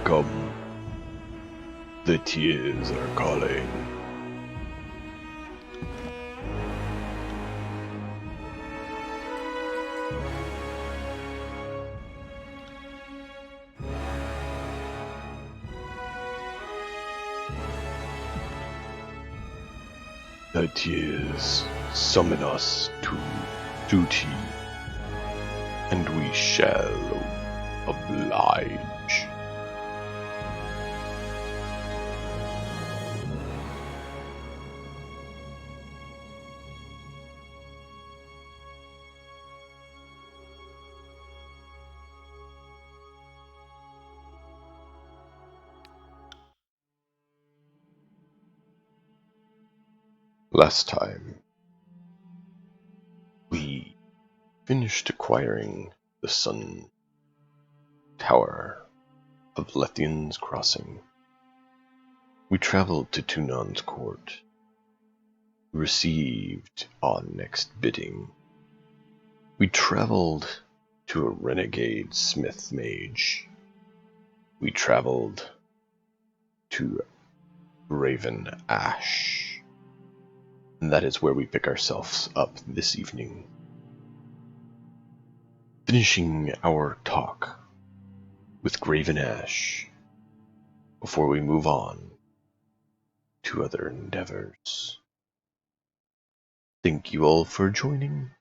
Come, the tears are calling. The tears summon us to duty, and we shall oblige. Last time, we finished acquiring the Sun Tower of Lethian's Crossing. We traveled to Tunan's court, received our next bidding. We traveled to a renegade smith mage. We traveled to Raven Ash. And that is where we pick ourselves up this evening. Finishing our talk with Graven Ash before we move on to other endeavors. Thank you all for joining,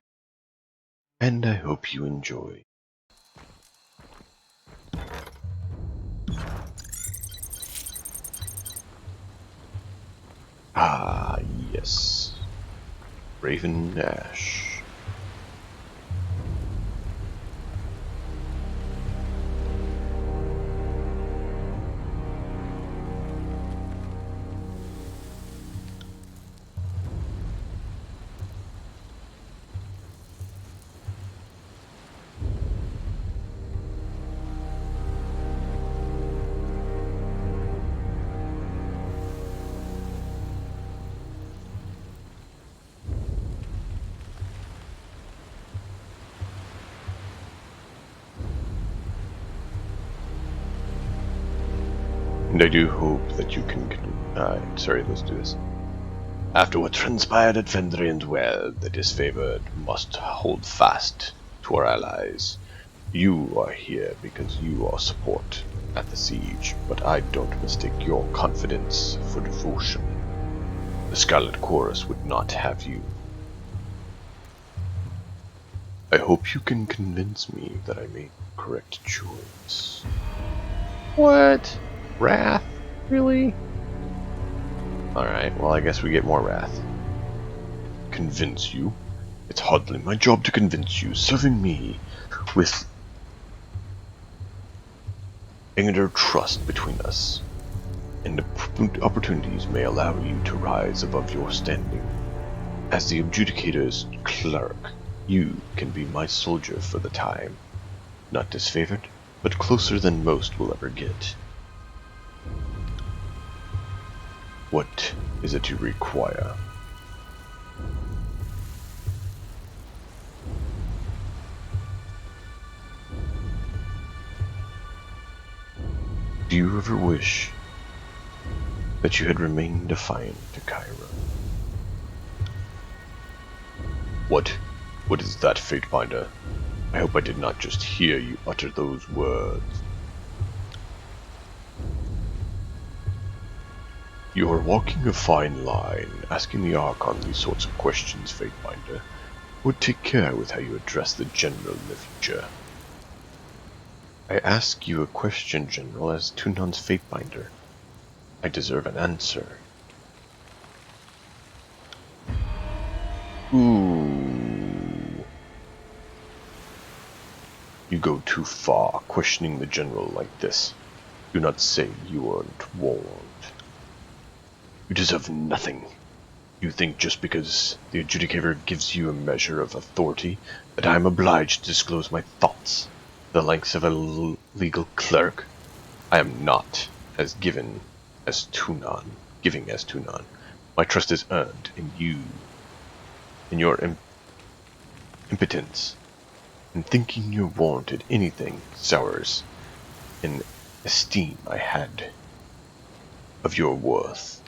and I hope you enjoy. Ah, yes. Raven Ash. And I do hope that you can... sorry, let's do this. After what transpired at Fendrian's Well, the disfavored must hold fast to our allies. You are here because you are support at the siege, but I don't mistake your confidence for devotion. The Scarlet Chorus would not have you. I hope you can convince me that I made the correct choice. What? Wrath? Really? Alright, well I guess we get more wrath. Convince you? It's hardly my job to convince you. Serving me with anger trust between us, and opportunities may allow you to rise above your standing. As the adjudicator's clerk, you can be my soldier for the time. Not disfavored, but closer than most will ever get. What is it you require? Do you ever wish that you had remained defiant to Kyra? What? What is that, Fatebinder? I hope I did not just hear you utter those words. You are walking a fine line, asking the Archon these sorts of questions, Fatebinder. Would take care with how you address the General in the future. I ask you a question, General, as Tunan's Fatebinder. I deserve an answer. Ooh. You go too far, questioning the General like this. Do not say you weren't warned. You deserve nothing. You think just because the Adjudicator gives you a measure of authority that I am obliged to disclose my thoughts, the likes of a legal clerk? I am not as giving as Tunan. My trust is earned in you, in your impotence, and thinking you're warranted anything sours in esteem I had of your worth.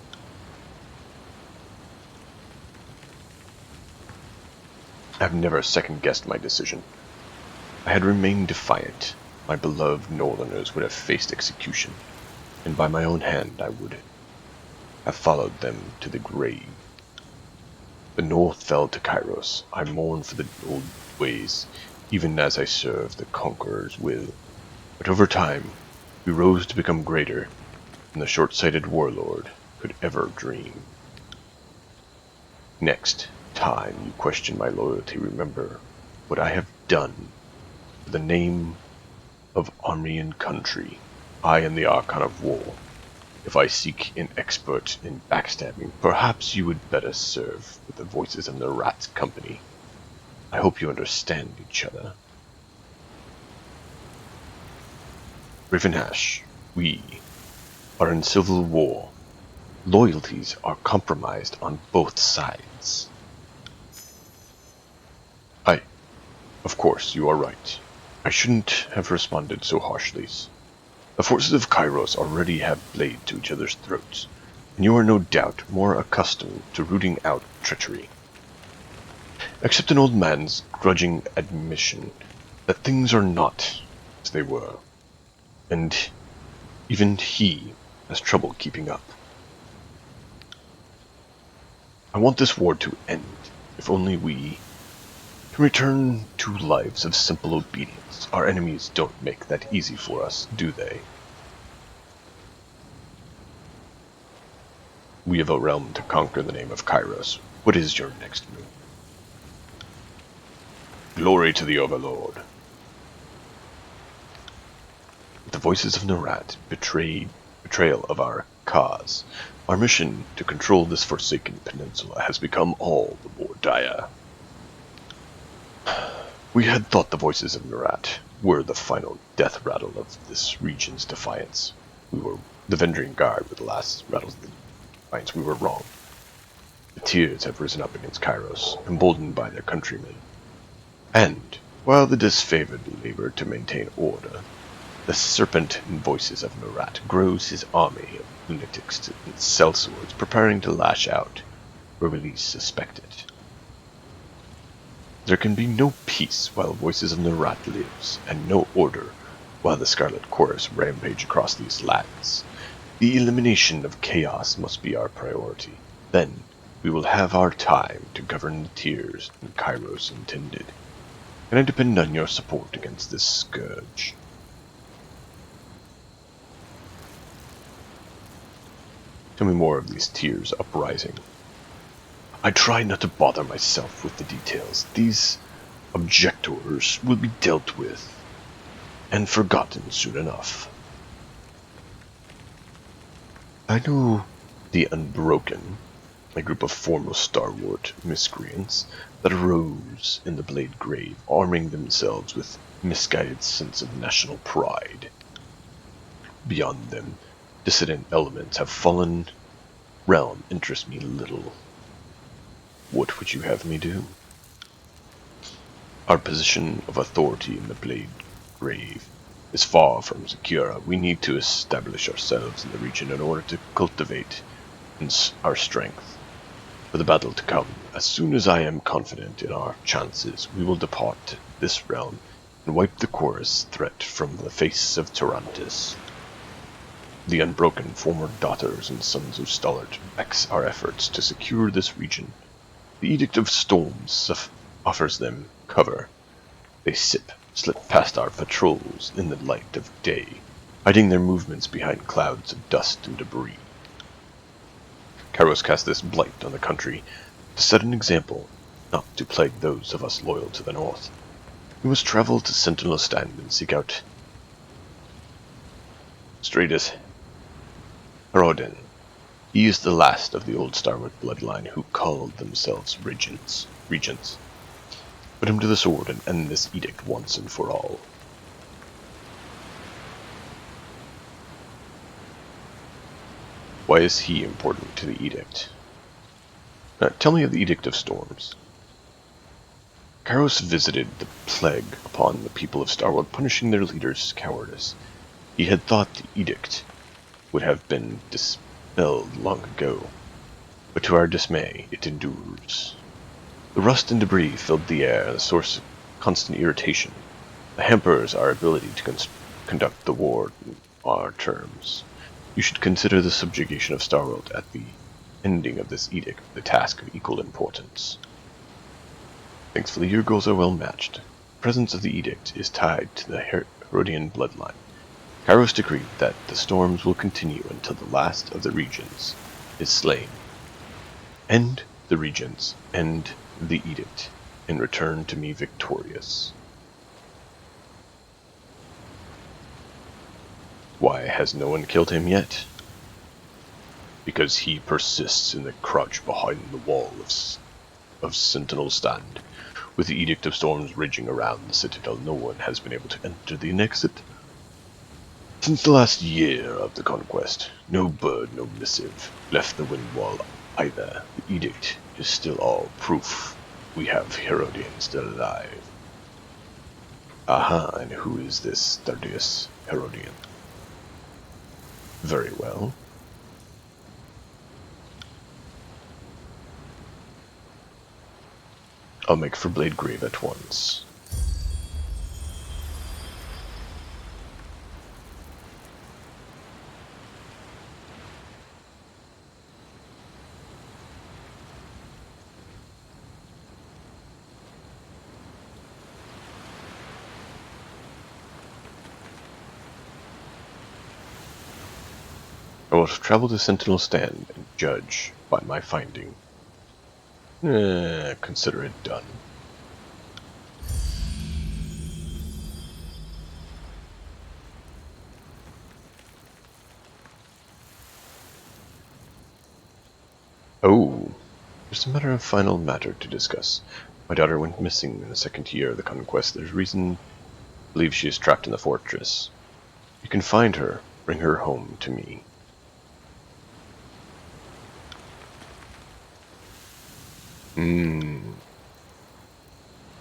I have never second-guessed my decision. I had remained defiant, my beloved Northerners would have faced execution, and by my own hand I would have followed them to the grave. The North fell to Kairos. I mourn for the old ways, even as I serve the conqueror's will. But over time, we rose to become greater than the short-sighted warlord could ever dream. Next time you question my loyalty, remember what I have done for the name of army and country. I am the Archon of War. If I seek an expert in backstabbing, perhaps you would better serve with the voices of the Rat's company. I hope you understand each other. Ravenhash, we are in civil war. Loyalties are compromised on both sides. Of course, you are right. I shouldn't have responded so harshly. The forces of Kairos already have blade to each other's throats, and you are no doubt more accustomed to rooting out treachery. Accept an old man's grudging admission that things are not as they were, and even he has trouble keeping up. I want this war to end, if only we can return to lives of simple obedience. Our enemies don't make that easy for us, do they? We have a realm to conquer in the name of Kairos. What is your next move? Glory to the Overlord. The voices of Narat betrayal of our cause. Our mission to control this forsaken peninsula has become all the more dire. We had thought the voices of Narat were the final death rattle of this region's defiance. The Vendrian Guard were the last rattles of the defiance. We were wrong. The Tears have risen up against Kairos, emboldened by their countrymen. And, while the disfavored labor to maintain order, the serpent in voices of Narat grows his army of lunatics and sellswords, preparing to lash out where we least suspect it. There can be no peace while voices of Narat lives, and no order while the Scarlet Chorus rampage across these lands. The elimination of chaos must be our priority. Then we will have our time to govern the Tears and Kairos intended. And I depend on your support against this scourge. Tell me more of these Tears uprising. I try not to bother myself with the details. These objectors will be dealt with and forgotten soon enough. I know the Unbroken, a group of foremost stalwart miscreants that arose in the Blade Grave, arming themselves with misguided sense of national pride. Beyond them, dissident elements have fallen. Realm interests me little. What would you have me do? Our position of authority in the Blade Grave is far from secure. We need to establish ourselves in the region in order to cultivate our strength for the battle to come. As soon as I am confident in our chances, we will depart this realm and wipe the Chorus threat from the face of Tyrantus. The Unbroken, former daughters and sons of Stallard, backs our efforts to secure this region. The Edict of Storms offers them cover. They slip past our patrols in the light of day, hiding their movements behind clouds of dust and debris. Kairos cast this blight on the country to set an example, not to plague those of us loyal to the north. We must travel to Sentinel Stand and seek out Stratus Herodin. He is the last of the old Starwood bloodline who called themselves regents. Put him to the sword and end this edict once and for all. Why is he important to the edict? Tell me of the Edict of Storms. Kairos visited the plague upon the people of Starwood, punishing their leaders' cowardice. He had thought the edict would have been dispelled long ago, but to our dismay, it endures. The rust and debris filled the air, a source of constant irritation. It hampers our ability to conduct the war on our terms. You should consider the subjugation of Starworld at the ending of this edict the task of equal importance. Thankfully, your goals are well matched. The presence of the edict is tied to the Herodian bloodline. Kairos decreed that the storms will continue until the last of the regions is slain. End the regions, end the edict, and return to me victorious. Why has no one killed him yet? Because he persists in the crouch behind the wall of Sentinel Stand. With the Edict of Storms raging around the citadel, no one has been able to enter the exit. Since the last year of the conquest, no bird, no missive left the wind wall either. The Edict is still all proof we have Herodians still alive. Aha, and who is this sturdiest Herodian? Very well. I'll make for Blade Grave at once. I will travel to Sentinel Stand and judge by my finding. Consider it done. Oh, just a matter of final matter to discuss. My daughter went missing in the second year of the conquest. There's reason to believe she is trapped in the fortress. You can find her. Bring her home to me.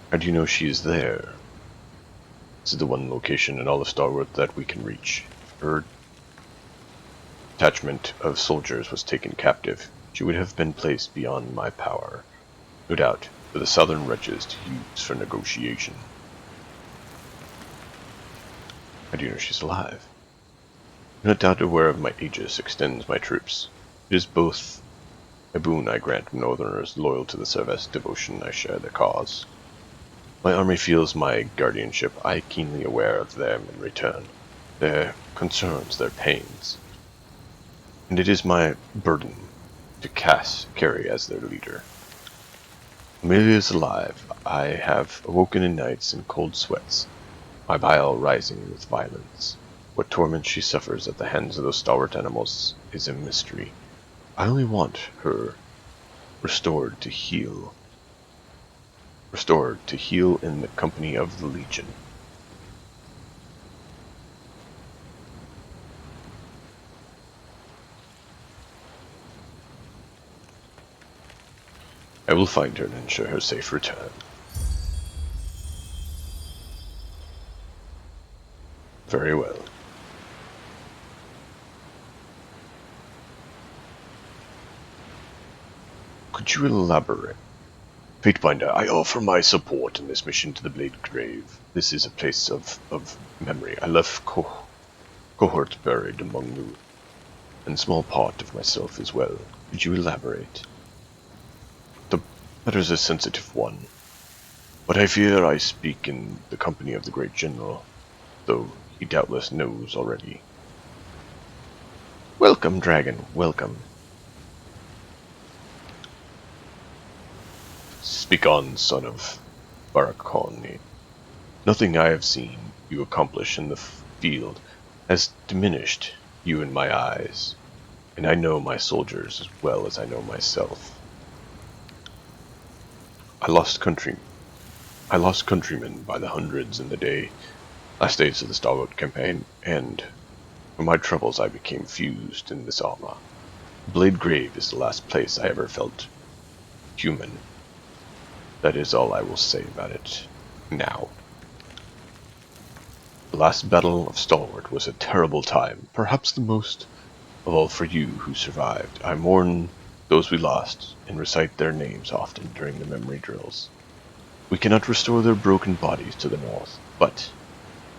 How do you know she is there? This is the one location in all of Starworld that we can reach. Her detachment of soldiers was taken captive. She would have been placed beyond my power, no doubt, for the southern wretches to use for negotiation. How do you know she's alive? I'm not doubt aware of my aegis extends my troops. It is both a boon I grant northerners loyal to the service, devotion I share their cause. My army feels my guardianship, I keenly aware of them in return, their concerns, their pains. And it is my burden to carry as their leader. Amelia is alive. I have awoken in nights in cold sweats, my bile rising with violence. What torment she suffers at the hands of those stalwart animals is a mystery. I only want her restored to heal in the company of the Legion. I will find her and ensure her safe return. Very well. Could you elaborate? Fatebinder, I offer my support in this mission to the Blade Grave. This is a place of memory. I left cohort buried among you, and small part of myself as well. Could you elaborate? The matter's a sensitive one, but I fear I speak in the company of the great general, though he doubtless knows already. Welcome, dragon, welcome. Speak on, son of Barakoni. Nothing I have seen you accomplish in the field has diminished you in my eyes, and I know my soldiers as well as I know myself. I lost countrymen by the hundreds in the last days of the Starwood campaign, and from my troubles I became fused in this armor. Blade Grave is the last place I ever felt human. That is all I will say about it now. The last battle of Stalwart was a terrible time, perhaps the most of all for you who survived. I mourn those we lost and recite their names often during the memory drills. We cannot restore their broken bodies to the north, but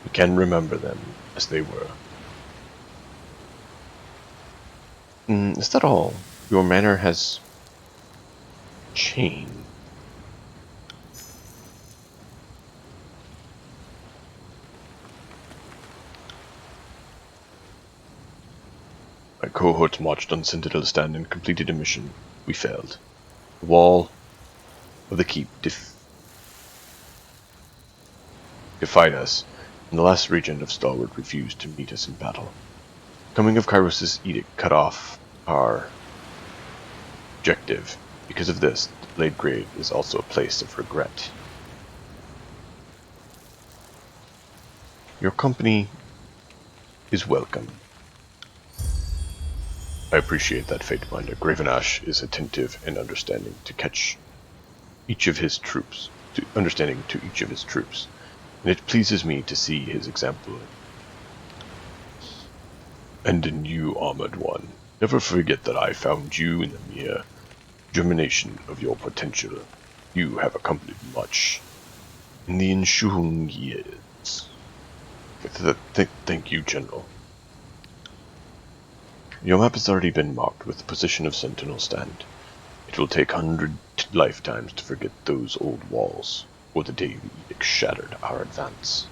we can remember them as they were. Is that all? Your manner has changed. My cohorts marched on Sentinel Stand and completed a mission. We failed. The wall of the keep defied us, and the last regent of Stalwart refused to meet us in battle. The coming of Kairos' edict cut off our objective. Because of this, the Blade Grave is also a place of regret. Your company is welcome. I appreciate that, Fateminder. Gravenash is attentive and understanding to each of his troops, and it pleases me to see his example. And in you, Armored One, never forget that I found you in the mere germination of your potential. You have accomplished much in the ensuing years. Thank you, General. Your map has already been marked with the position of Sentinel Stand. It will take 100 lifetimes to forget those old walls, or the day the edict shattered our advance.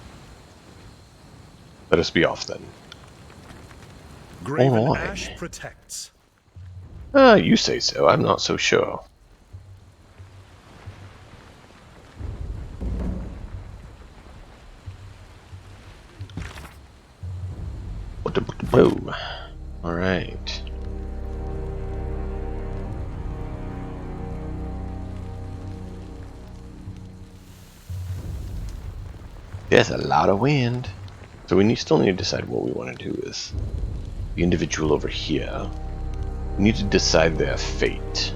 Let us be off then. Graven Ash protects. You say so. I'm not so sure. Boom. Alright. There's a lot of wind. So we still need to decide what we want to do with the individual over here. We need to decide their fate.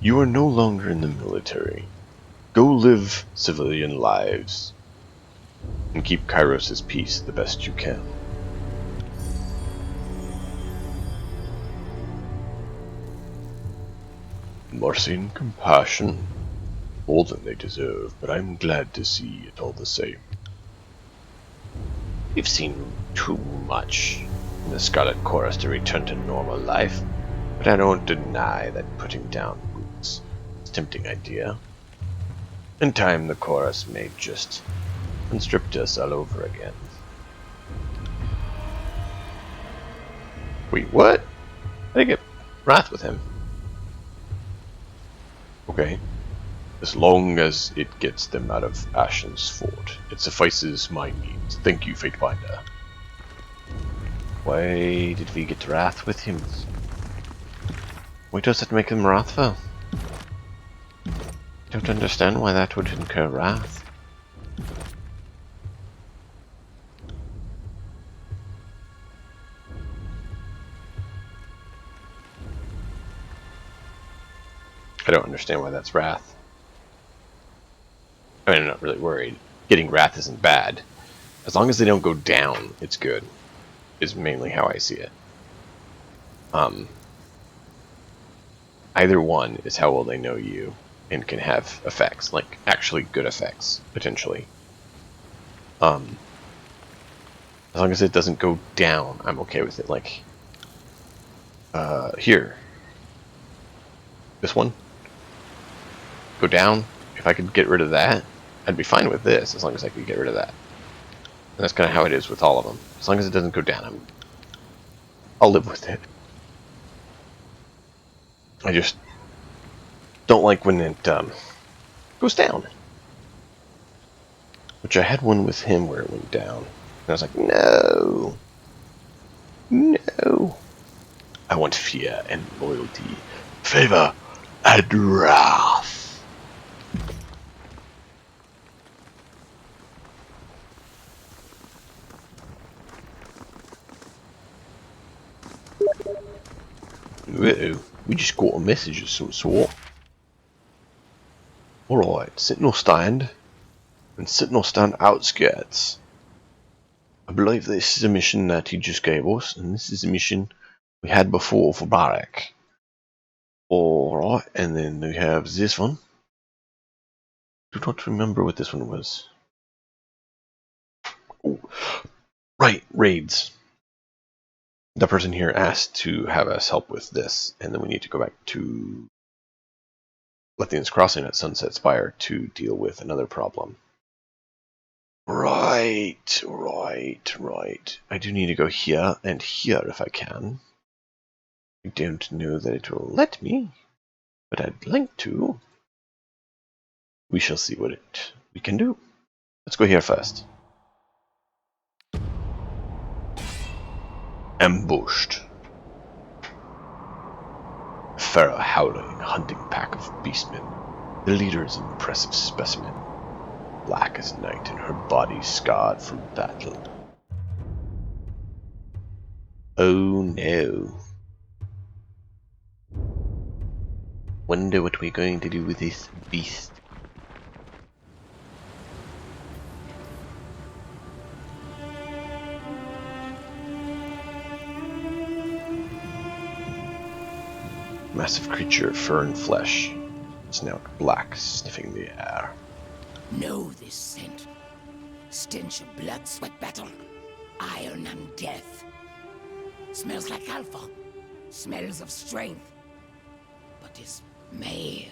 You are no longer in the military. Go live civilian lives and keep Kairos' peace the best you can. Mercy and compassion, more than they deserve, but I'm glad to see it all the same. We've seen too much in the Scarlet Chorus to return to normal life, but I don't deny that putting down roots is a tempting idea. In time, the Chorus may just conscript us all over again. Wait, what? I didn't get wrath with him. Okay. As long as it gets them out of Ashen's fort, it suffices my needs. Thank you, Fatebinder. Why did we get wrath with him? Why does it make him wrathful? I don't understand why that would incur wrath. I don't understand why that's wrath. I mean, I'm not really worried. Getting wrath isn't bad. As long as they don't go down, it's good. Is mainly how I see it. Either one is how well they know you and can have effects, like actually good effects, potentially. As long as it doesn't go down, I'm okay with it. Like, here. This one. Go down. If I could get rid of that, I'd be fine with this, as long as I could get rid of that. And that's kind of how it is with all of them. As long as it doesn't go down, I'll live with it. I just Don't like when it goes down. Which I had one with him where it went down. And I was like, no. No. I want fear and loyalty. Favor and wrath. Uh-oh. We just got a message of some sort. Alright, Sentinel Stand. And Sentinel Stand outskirts. I believe this is a mission that he just gave us, and this is a mission we had before for Barak. Alright, and then we have this one. I do not remember what this one was. Oh, right, raids. The person here asked to have us help with this, and then we need to go back to Lethian's Crossing at Sunset Spire to deal with another problem. Right. I do need to go here and here if I can. I don't know that it will let me, but I'd like to. We shall see what we can do. Let's go here first. Ambushed. A feral howling hunting pack of beastmen. The leader is an impressive specimen. Black as night and her body scarred from battle. Oh no. Wonder what we're going to do with this beast. Massive creature, fur and flesh. Snout black, sniffing the air. Know this scent. Stench of blood, sweat, battle. Iron and death. Smells like alpha. Smells of strength. But is male.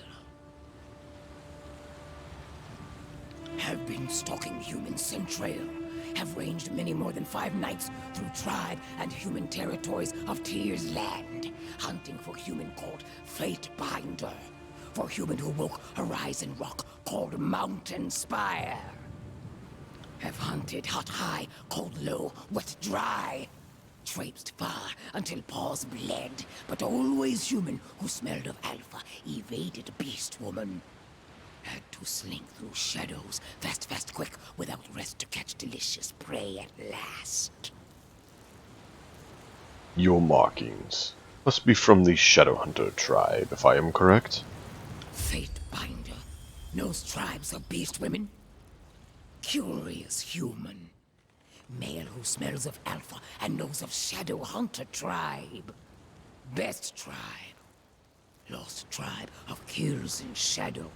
Have been stalking human centrail. Have ranged many more than 5 nights through tribe and human territories of Tyr's land, hunting for human called Fatebinder, for human who woke Horizon Rock called Mountain Spire. Have hunted hot high, cold low, wet dry. Traipsed far until paws bled, but always human who smelled of alpha, evaded beast woman. Had to slink through shadows, fast, quick, without rest to catch delicious prey at last. Your markings must be from the Shadowhunter tribe, if I am correct. Fatebinder knows tribes of beast women. Curious human. Male who smells of alpha and knows of Shadowhunter tribe. Best tribe. Lost tribe of kills in shadow.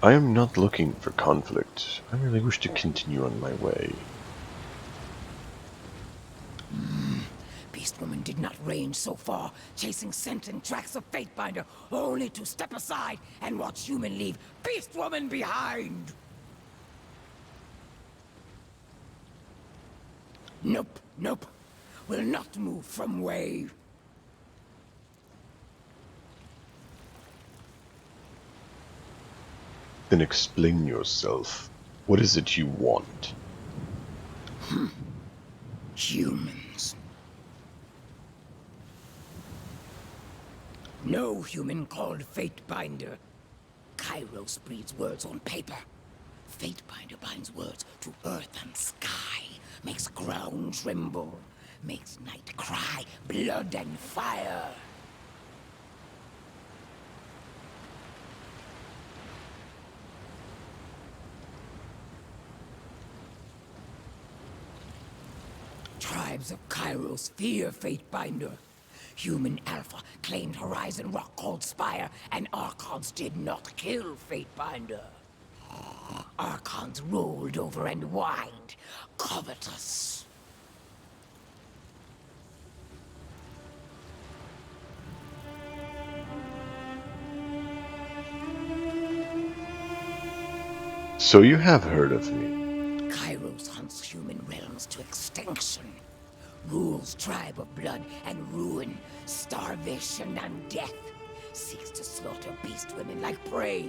I am not looking for conflict. I merely wish to continue on my way. Beast woman did not range so far, chasing scent and tracks of Fatebinder, only to step aside and watch human leave Beast woman behind. Nope. Will not move from way. Then explain yourself. What is it you want? Humans. No human called Fatebinder. Kairos breeds words on paper. Fatebinder binds words to earth and sky. Makes ground tremble. Makes night cry, blood and fire. Tribes of Kairos fear Fatebinder. Human Alpha claimed Horizon Rock called Spire, and Archons did not kill Fatebinder. Archons rolled over and whined, covetous. So you have heard of me. Kairos hunts human realms to extinction. Rules tribe of blood and ruin, starvation and death. Seeks to slaughter beast women like prey.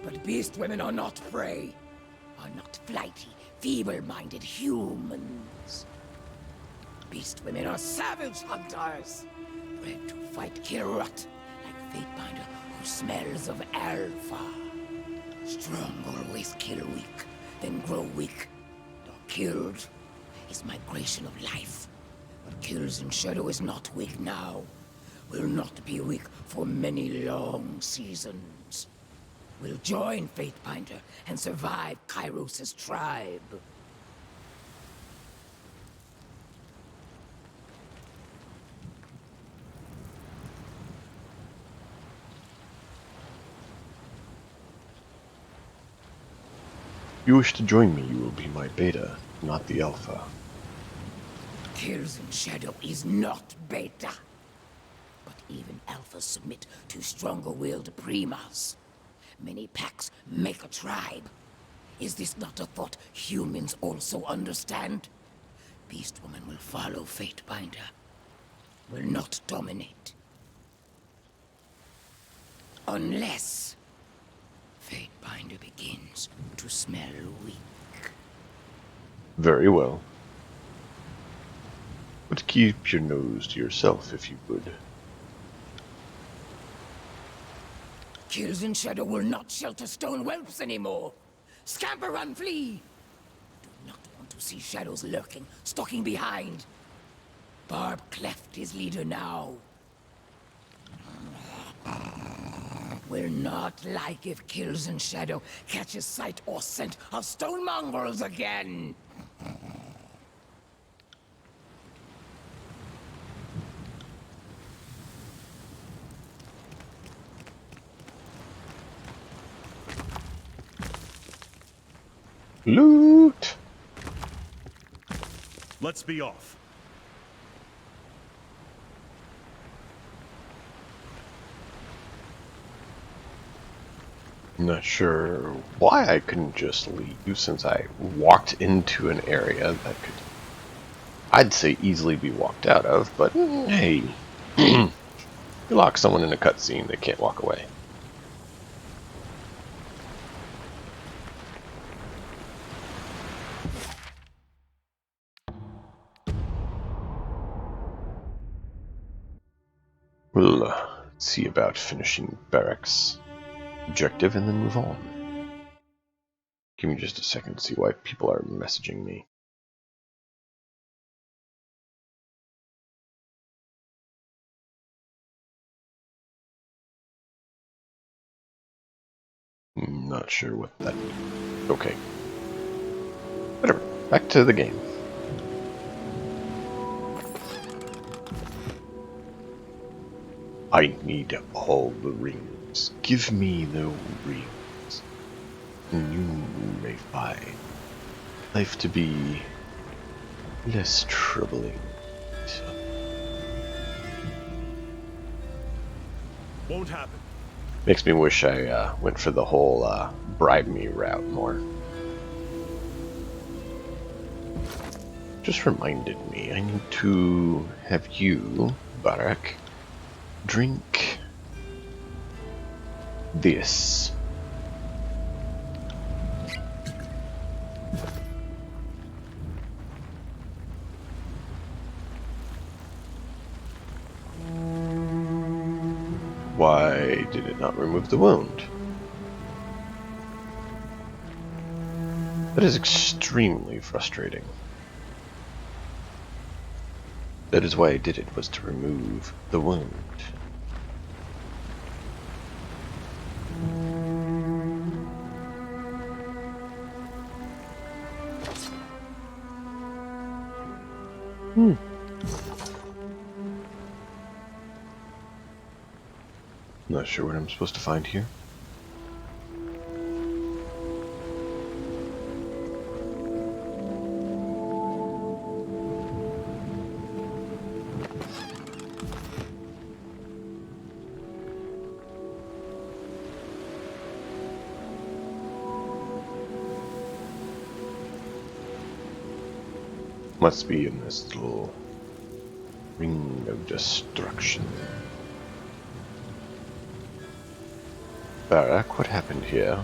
But beast women are not prey. Are not flighty, feeble-minded humans. Beast women are savage hunters. Bred to fight kill rot, like Fatebinder who smells of alpha. Strong always kill weak, then grow weak. Or killed is migration of life. But kills in shadow is not weak now. Will not be weak for many long seasons. Will join Fatebinder and survive Kairos' tribe. If you wish to join me, you will be my beta, not the alpha. Kills in shadow is not beta. But even alphas submit to stronger-willed primas. Many packs make a tribe. Is this not a thought humans also understand? Beast Woman will follow Fatebinder. Will not dominate. Unless Fatebinder begins to smell weak. Very well. But keep your nose to yourself, if you would. Kills in shadow will not shelter stone whelps anymore. Scamper and flee! Do not want to see shadows lurking, stalking behind. Barb cleft his leader now. Will not like if Kills in shadow catches sight or scent of stone mongrels again. Loot! Let's be off. I'm not sure why I couldn't just leave, since I walked into an area that could, I'd say, easily be walked out of, but hey, you lock someone in a cutscene, they can't walk away. We'll see about finishing barracks objective and then move on. Give me just a second to see why people are messaging me. Not sure what that means. Okay. Whatever. Back to the game. I need all the rings. Give me the rings. And you may find life to be less troubling. Won't happen. Makes me wish I went for the whole bribe me route more. Just reminded me, I need to have you, Barak, drink this. Why did it not remove the wound? That is extremely frustrating. That is why I did it, was to remove the wound. Not sure what I'm supposed to find here. Must be in this little ring of destruction. Barak, what happened here?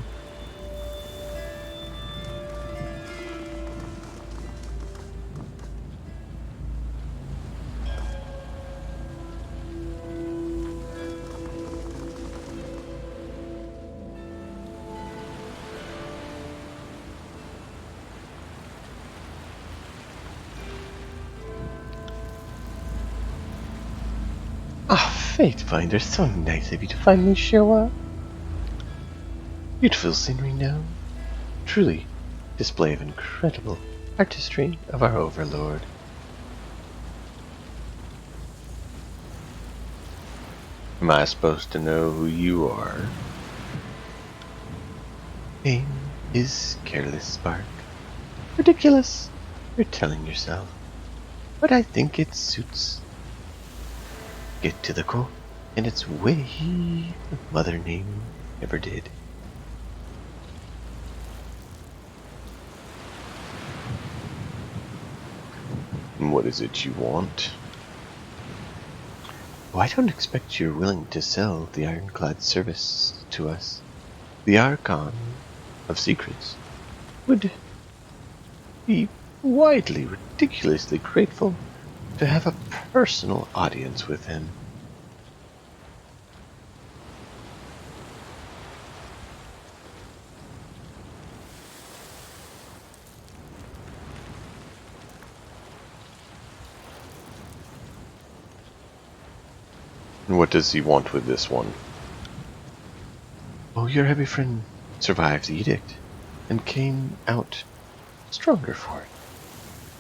Ah, Fate Finder, so nice of you to finally show up. Beautiful scenery now. Truly, display of incredible artistry of our overlord. Am I supposed to know who you are? Name is Careless Spark. Ridiculous, you're telling yourself. But I think it suits. Get to the quote, and it's way the mother name ever did. And what is it you want? Oh, I don't expect you're willing to sell the ironclad service to us. The Archon of Secrets would be widely, ridiculously grateful to have a personal audience with him. And what does he want with this one? Oh, your heavy friend survived the edict and came out stronger for it.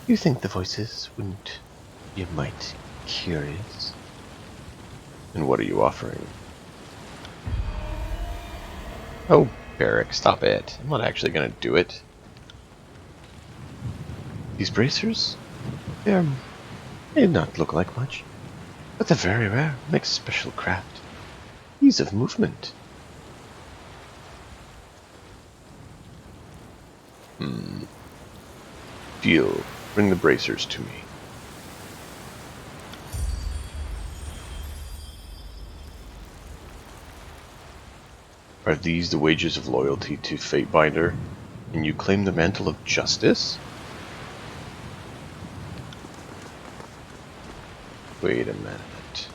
You think the voices wouldn't be a mite curious? And what are you offering? Oh, Barrick, stop it. I'm not actually going to do it. These bracers? They may not look like much, but they're very rare. Makes special craft. Ease of movement. Deal. Bring the bracers to me. Are these the wages of loyalty to Fatebinder? And you claim the mantle of justice? Wait a minute.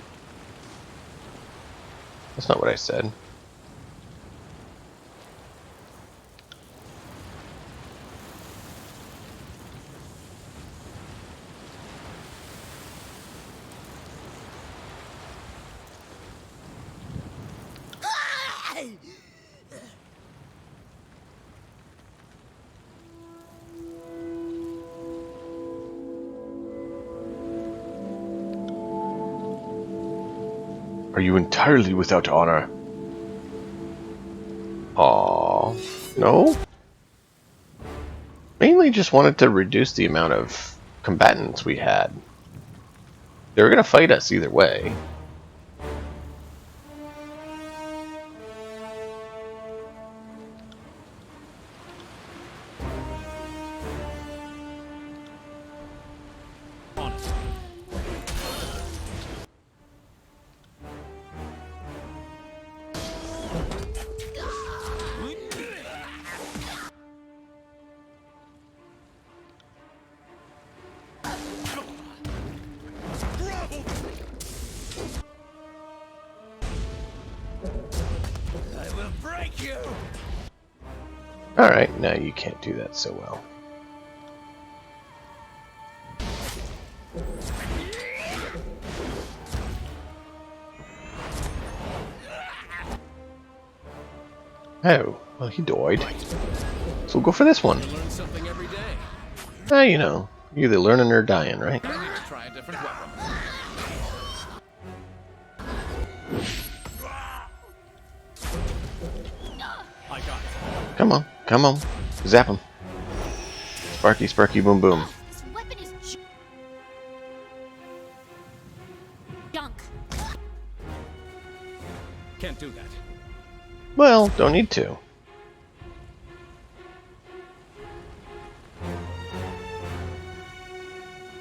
That's not what I said. Are you entirely without honor? Aww. No? Mainly just wanted to reduce the amount of combatants we had. They were gonna fight us either way. Alright, now you can't do that so well. Oh, well, he died. So we'll go for this one. Learn something every day. Ah, you know, you're either learning or dying, right? I need to try a different weapon. I got it. Come on, come on. Zap him. Sparky, sparky, boom, boom. This weapon is junk. Can't do that. Well, don't need to.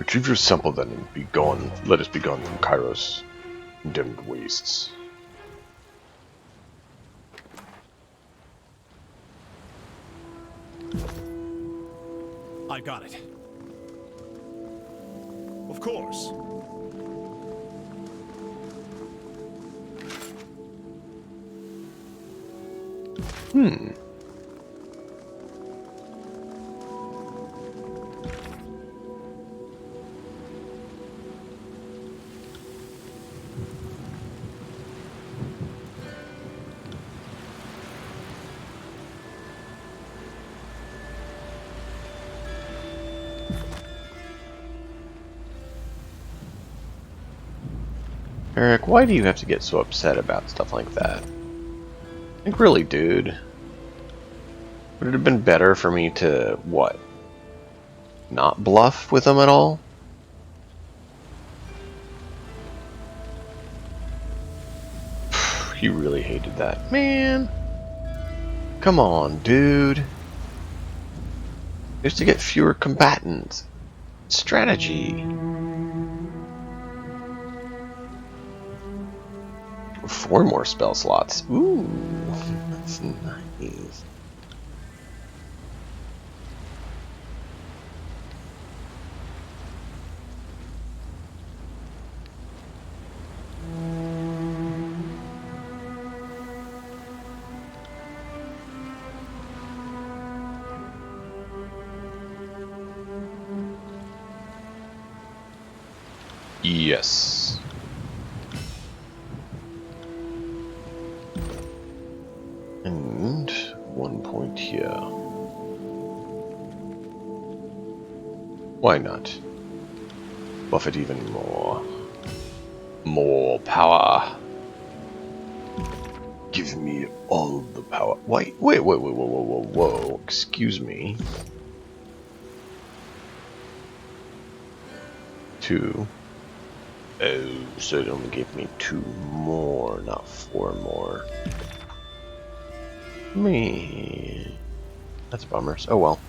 Retrieve your sample then and be gone. Let us be gone from Kairos' condemned wastes. I got it. Of course. Eric, why do you have to get so upset about stuff like that? Like, really, dude? Would it have been better for me to, what? Not bluff with them at all? He really hated that. Man! Come on, dude. Just to get fewer combatants. Strategy. 4 more spell slots. Ooh, that's nice. Yes. And 1 point here. Why not? Buff it even more. More power. Give me all the power. Wait, whoa. Excuse me. 2. Oh, so it only gave me 2 more, not 4 more. Me. That's bummers. Oh well.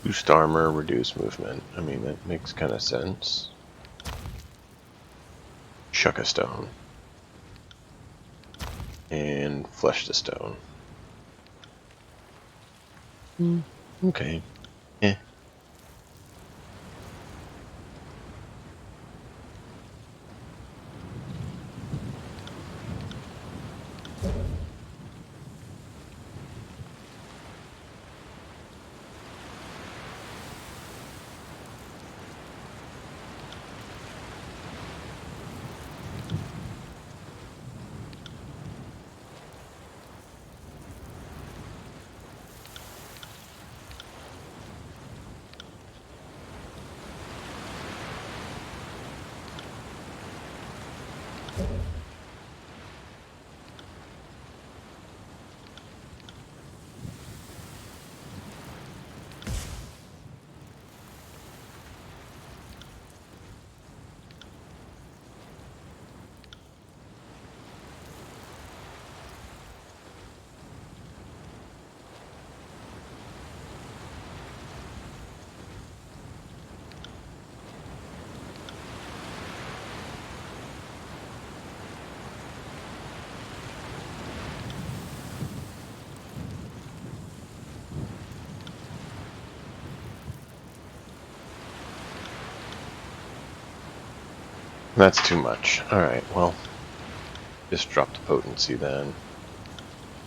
Boost armor, reduce movement. I mean, that makes kind of sense. Chuck a stone. And flesh the stone. Okay. Eh. That's too much. Alright, well, just drop the potency then.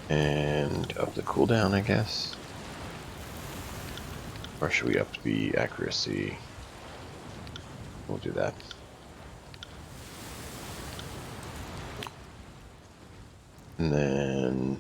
And up the cooldown, I guess. Or should we up the accuracy? We'll do that. And then...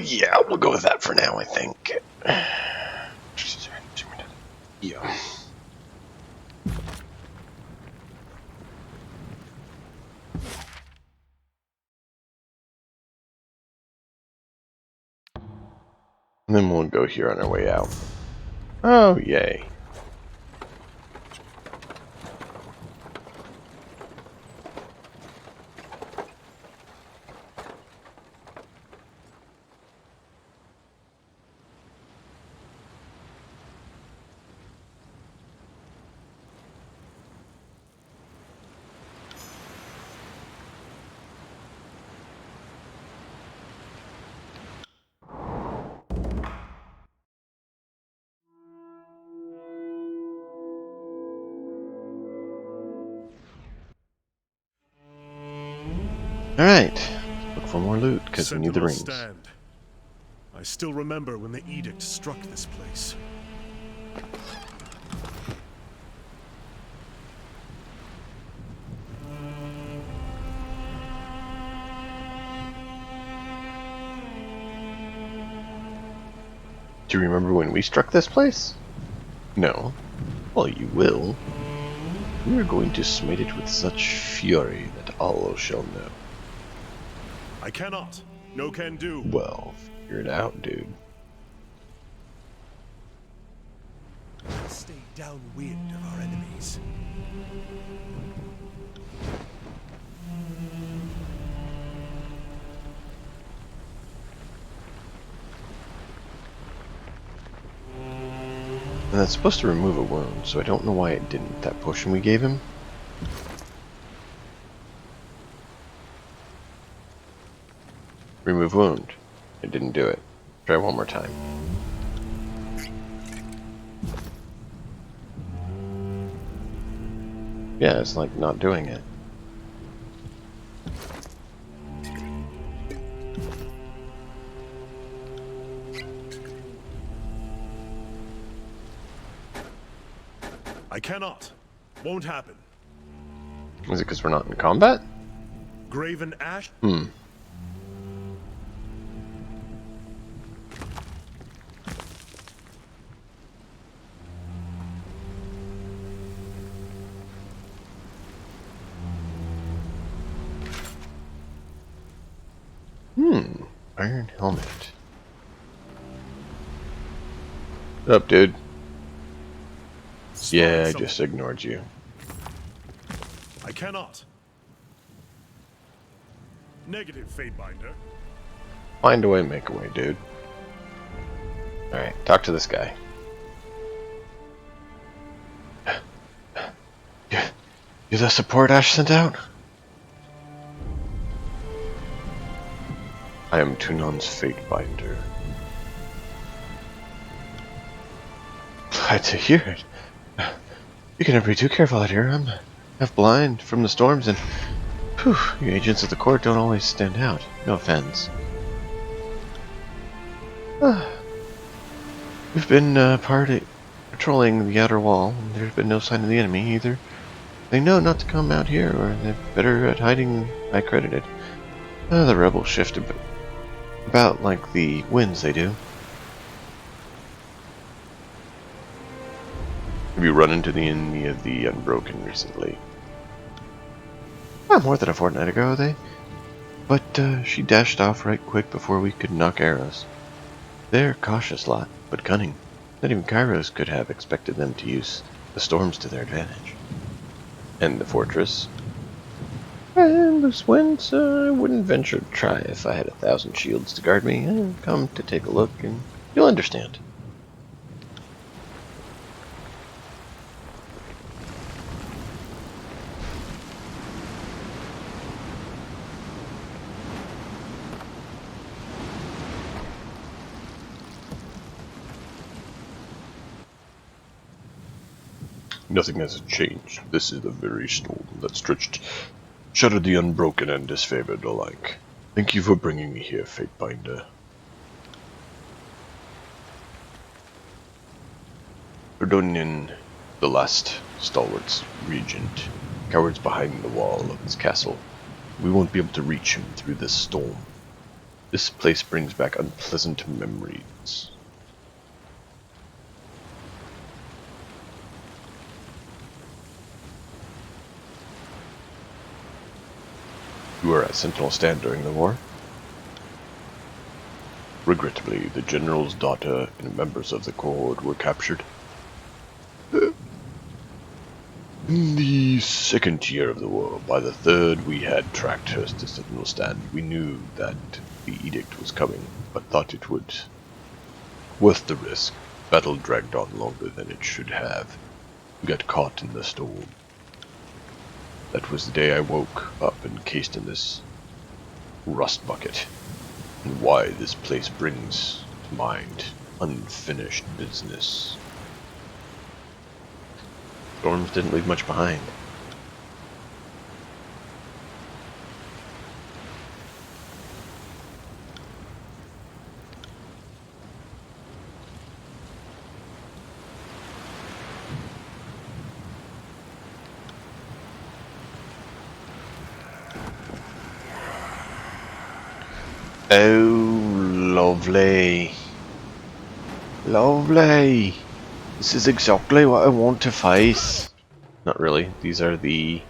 yeah, we'll go with that for now, I think. Yeah. And then we'll go here on our way out. Oh, yay. Alright, look for more loot, because we need the rings. Stand. I still remember when the edict struck this place. Do you remember when we struck this place? No. Well, you will. We are going to smite it with such fury that all shall know. I cannot. No can do. Well, figure it out, dude. Stay downwind of our enemies. And that's supposed to remove a wound, so I don't know why it didn't. That potion we gave him? Remove wound. It didn't do it. Try one more time. Yeah, it's like not doing it. I cannot. Won't happen. Is it because we're not in combat? Graven Ash? Iron helmet. What's up, dude? Yeah, I just ignored you. I cannot. Negative, Fatebinder. Find a way, make a way, dude. Alright, talk to this guy. You the support Ash sent out? I am Tunon's Fatebinder. Glad to hear it. You can never be too careful out here. I'm half blind from the storms, and whew, you agents of the court don't always stand out. No offense. We've been patrolling the outer wall, and there's been no sign of the enemy either. They know not to come out here, or they're better at hiding I credited. The rebels shift about like the winds they do. Have you run into any of the Unbroken recently? More than a fortnight ago, but she dashed off right quick before we could knock arrows. They're a cautious lot, but cunning. Not even Kairos could have expected them to use the storms to their advantage. And the fortress? And loose winds, I wouldn't venture to try if I had 1,000 shields to guard me. Come to take a look, and you'll understand. Nothing has changed. This is the very storm that shattered the unbroken and disfavored alike. Thank you for bringing me here, Fatebinder. Verdonian, the last stalwart's regent, cowers behind the wall of his castle. We won't be able to reach him through this storm. This place brings back unpleasant memories. You were at Sentinel Stand during the war? Regrettably, the general's daughter and members of the cohort were captured. In the second year of the war, by the third, we had tracked her to Sentinel Stand. We knew that the edict was coming, but thought it would worth the risk. Battle dragged on longer than it should have. We got caught in the storm. That was the day I woke up encased in this rust bucket, and why this place brings to mind unfinished business. Storms didn't leave much behind. Oh, lovely. Lovely. This is exactly what I want to face. Not really. These are the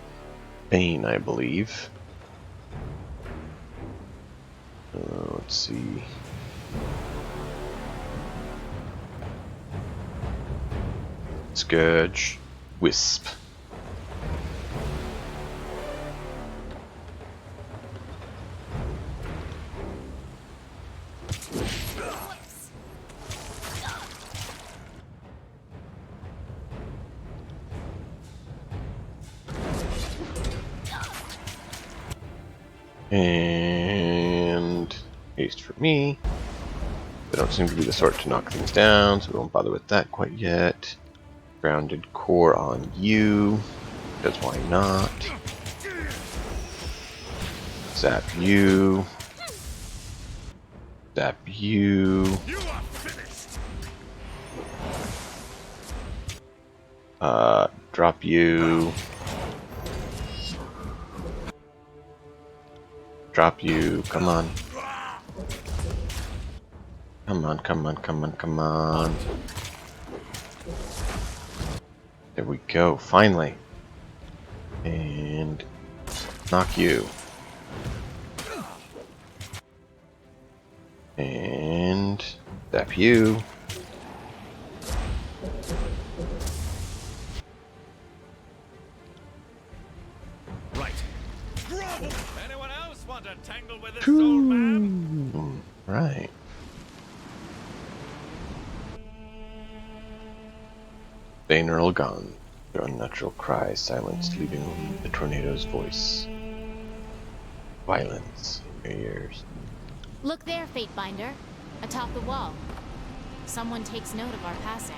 Bane, I believe. Let's see. Scourge. Wisp. And haste for me. They don't seem to be the sort to knock things down, so we won't bother with that quite yet. Grounded core on you, because why not? Zap you. Zap you. You are finished. Drop you. Drop you. Come on. Come on, come on, come on, come on. There we go, finally. And knock you. And zap you. Right. Anyone else want to tangle with this old man? Right. Bane are all gone. Their unnatural cry silenced, leaving only the tornado's voice. Violence in your ears. Look there, Fatebinder. Atop the wall. Someone takes note of our passing.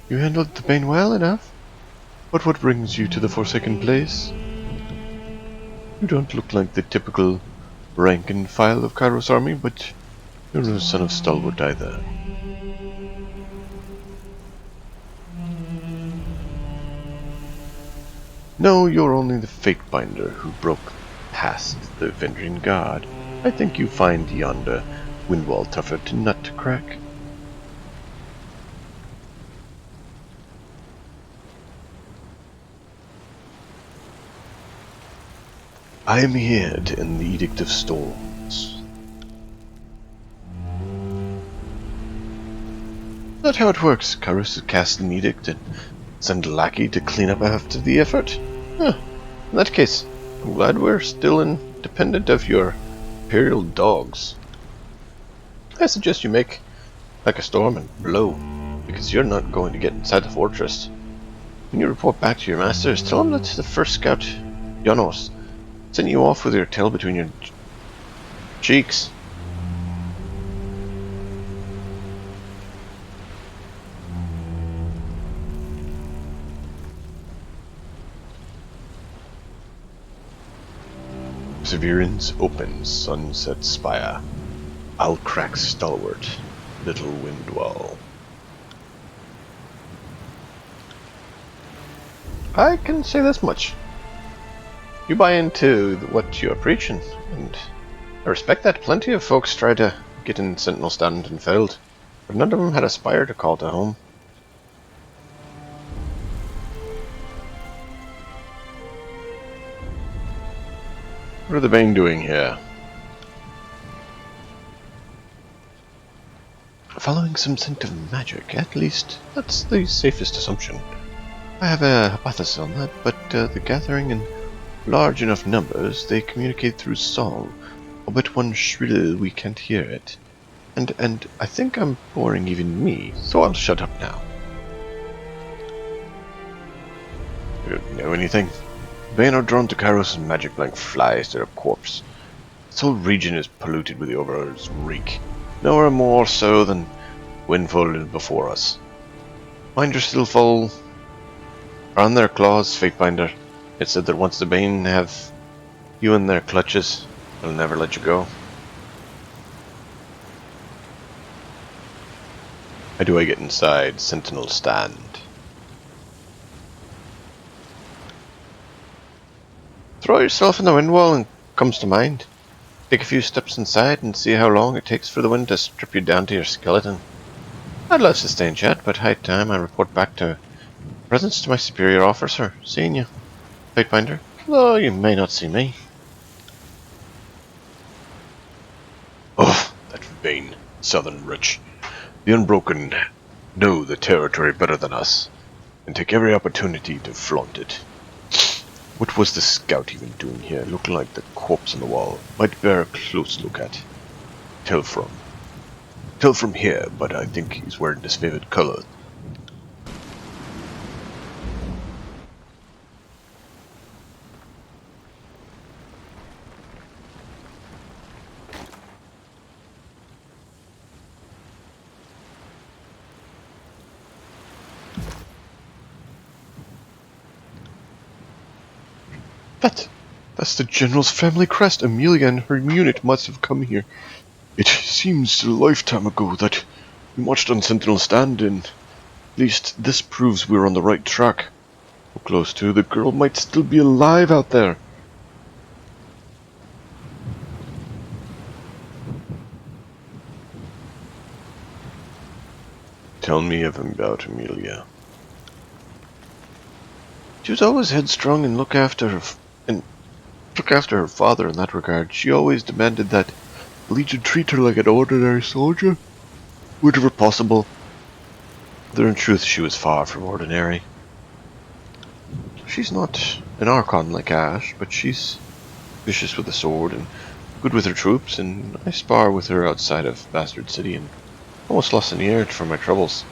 You handled the Bane well enough. But what brings you to the Forsaken Place? You don't look like the typical rank and file of Kairos' army, but you're no son of Stalwart either. No, you're only the Fatebinder who broke past the Avenging God. I think you find yonder windwall tougher to nut to crack. I am here to end the Edict of Storms. That's how it works. Kairos would cast an edict and send a lackey to clean up after the effort. Huh. In that case, I'm glad we're still independent of your imperial dogs. I suggest you make like a storm and blow, because you're not going to get inside the fortress. When you report back to your masters, tell them that the first scout, Janos, sent you off with your tail between your cheeks. Perseverance opens Sunset Spire. I'll crack stalwart, little Windwall. I can say this much. You buy into what you're preaching, and I respect that. Plenty of folks tried to get in Sentinel Stand and failed, but none of them had a spire to call to home. What are the Bane doing here? Following some scent of magic, at least that's the safest assumption. I have a hypothesis on that, but the gathering in large enough numbers, they communicate through song, albeit one shrill we can't hear it. And I think I'm boring even me, so I'll shut up now. You don't know anything? Bane are drawn to Kairos and magic like flies to their corpse. This whole region is polluted with the Overlord's reek. Nowhere more so than Windfall before us. Mind are still full. Are on their claws, Fatebinder. It said that once the Bane have you in their clutches, they'll never let you go. How do I get inside Sentinel Stand? Throw yourself in the wind wall and comes to mind. Take a few steps inside and see how long it takes for the wind to strip you down to your skeleton. I'd love to stay and chat, but high time I report back to presence to my superior officer. Seeing you, Fatebinder, though you may not see me. Oh, that vain southern wretch. The Unbroken know the territory better than us, and take every opportunity to flaunt it. What was the scout even doing here, looking like the corpse on the wall? Might bear a close look at. Tell from here, but I think he's wearing his favorite color. That's the General's family crest. Amelia and her unit must have come here. It seems a lifetime ago that we marched on Sentinel Stand, and at least this proves we're on the right track. So close to, the girl might still be alive out there. Tell me about Amelia. She was always headstrong and look after her father in that regard. She always demanded that the Legion treat her like an ordinary soldier, wherever possible. Though in truth she was far from ordinary. She's not an Archon like Ash, but she's vicious with the sword and good with her troops, and I spar with her outside of Bastard City and almost lost an ear from my troubles.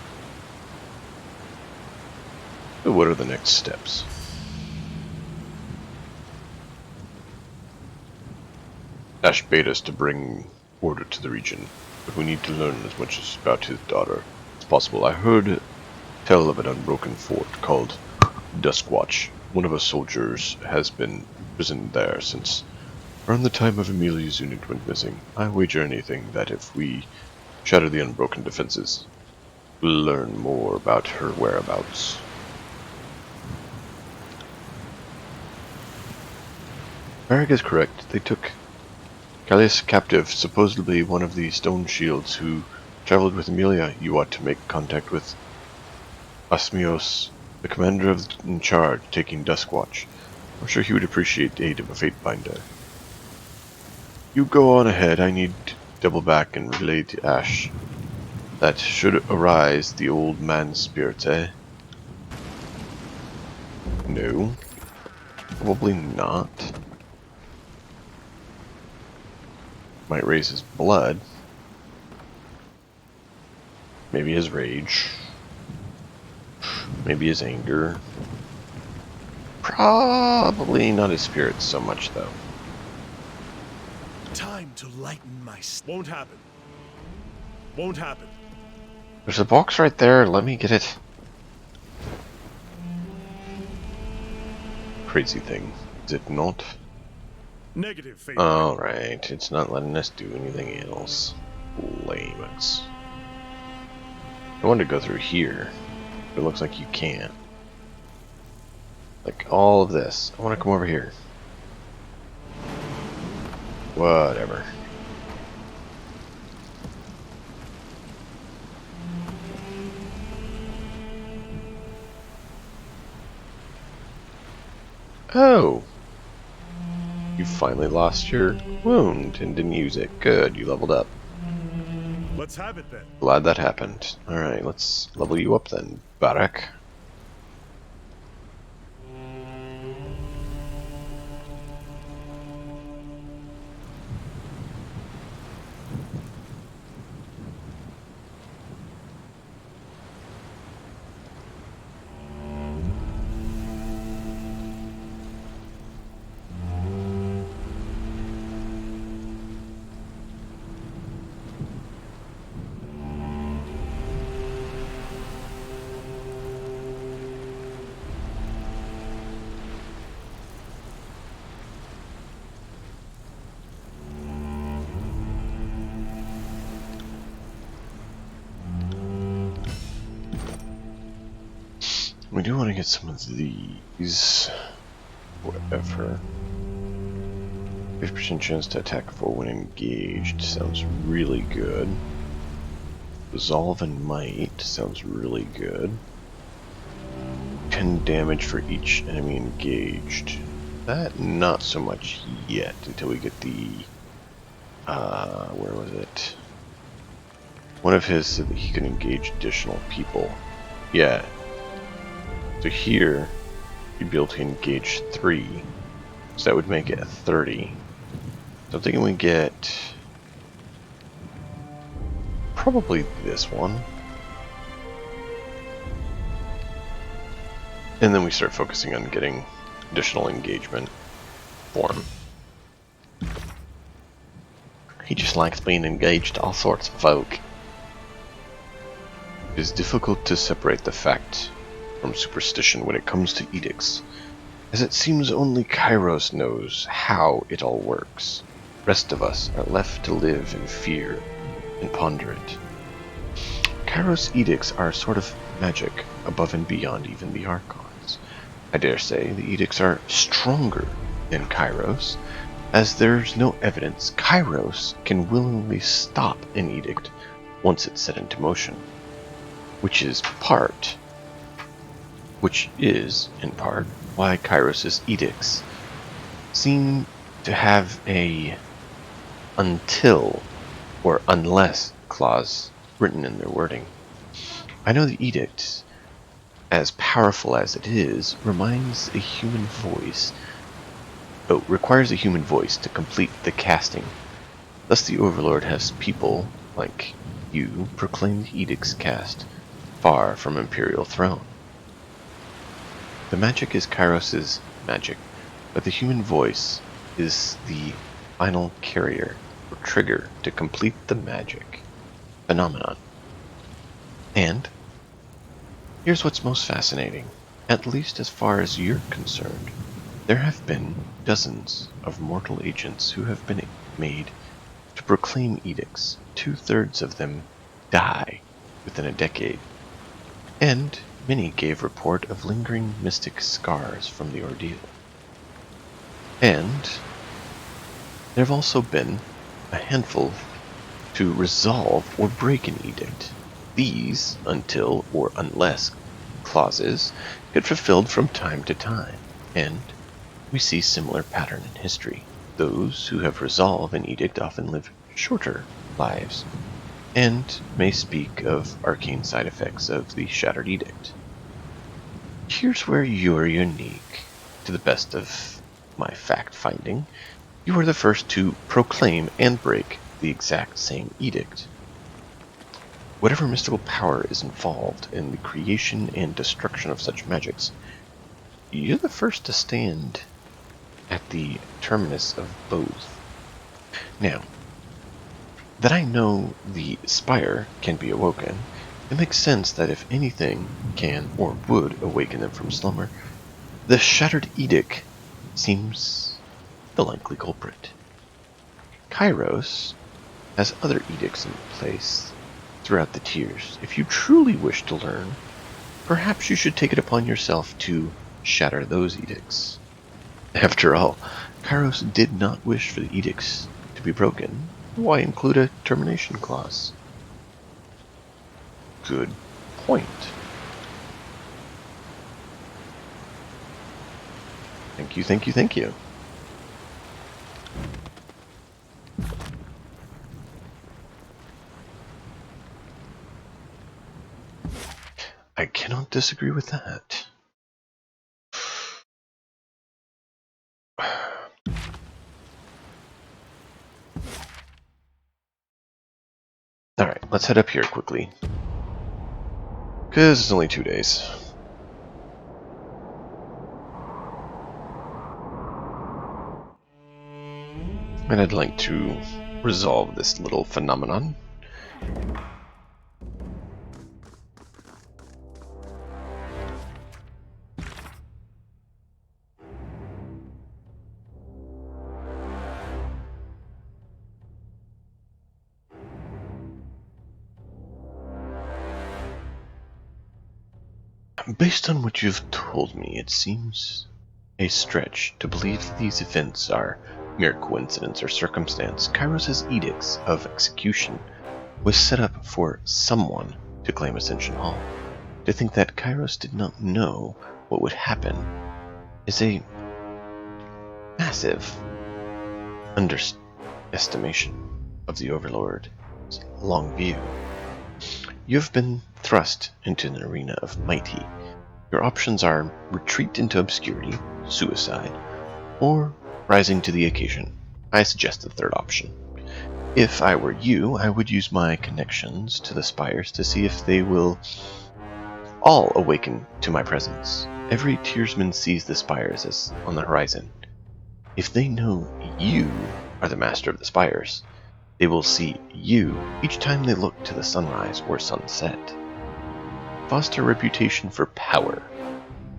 So what are the next steps? Ash bade us to bring order to the region, but we need to learn as much as about his daughter as possible. I heard tell of an unbroken fort called Duskwatch. One of us soldiers has been imprisoned there since around the time of Amelia's unit went missing. I wager anything that if we shatter the unbroken defenses, we'll learn more about her whereabouts. Varric is correct. They took Callias captive, supposedly one of the stone shields who traveled with Amelia. You ought to make contact with Osmios, the commander in charge, taking Duskwatch. I'm sure he would appreciate the aid of a Fatebinder. You go on ahead, I need to double back and relay to Ash. That should arise the old man's spirit, eh? No. Probably not. Might raise his blood. Maybe his rage. Maybe his anger. Probably not his spirit so much, though. Time to lighten my... Won't happen. Won't happen. There's a box right there, let me get it. Crazy thing, is it not? Negative, Fate. Alright, it's not letting us do anything else. Lame. I wanted to go through here, but it looks like you can't. Like all of this. I want to come over here. Whatever. Oh! You finally lost your wound and didn't use it. Good, you leveled up. Let's have it then. Glad that happened. Alright, let's level you up then, Barak. We do want to get some of these. Whatever. 50% chance to attack foe when engaged. Sounds really good. Resolve and Might sounds really good. 10 damage for each enemy engaged. That not so much yet until we get the where was it? One of his said that he could engage additional people. Yeah. So here you'd be able to engage 3. So that would make it a 30. So I'm thinking we get probably this one. And then we start focusing on getting additional engagement for him. He just likes being engaged to all sorts of folk. It is difficult to separate the fact from superstition when it comes to edicts, as it seems only Kairos knows how it all works. Rest of us are left to live in fear and ponder it. Kairos edicts are a sort of magic above and beyond even the Archons. I dare say the edicts are stronger than Kairos, as there's no evidence Kairos can willingly stop an edict once it's set into motion, which is in part why Kairos' edicts seem to have a until or unless clause written in their wording. I know the edict, as powerful as it is, requires a human voice to complete the casting. Thus the Overlord has people like you proclaim the edict's cast far from Imperial throne. The magic is Kairos' magic, but the human voice is the final carrier or trigger to complete the magic phenomenon. And here's what's most fascinating, at least as far as you're concerned. There have been dozens of mortal agents who have been made to proclaim edicts. 2/3 of them die within a decade. And many gave report of lingering mystic scars from the ordeal. And there have also been a handful to resolve or break an edict. These until or unless clauses get fulfilled from time to time, and we see similar pattern in history. Those who have resolved an edict often live shorter lives, and may speak of arcane side effects of the Shattered Edict. Here's where you're unique. To the best of my fact-finding, you are the first to proclaim and break the exact same edict. Whatever mystical power is involved in the creation and destruction of such magics, you're the first to stand at the terminus of both. Now, that I know the spire can be awoken, it makes sense that if anything can or would awaken them from slumber, the Shattered Edict seems the likely culprit. Kairos has other edicts in place throughout the tiers. If you truly wish to learn, perhaps you should take it upon yourself to shatter those edicts. After all, Kairos did not wish for the edicts to be broken. Why include a termination clause? Good point. Thank you, thank you, thank you. I cannot disagree with that. Alright, let's head up here quickly. Because it's only 2 days. And I'd like to resolve this little phenomenon. Based on what you've told me, it seems a stretch to believe that these events are mere coincidence or circumstance. Kairos' edicts of execution was set up for someone to claim Ascension Hall. To think that Kairos did not know what would happen is a massive underestimation of the Overlord's long view. You have been thrust into an arena of mighty. Your options are retreat into obscurity, suicide, or rising to the occasion. I suggest the third option. If I were you, I would use my connections to the spires to see if they will all awaken to my presence. Every tiersman sees the spires as on the horizon. If they know you are the master of the spires, they will see you each time they look to the sunrise or sunset. Foster reputation for power.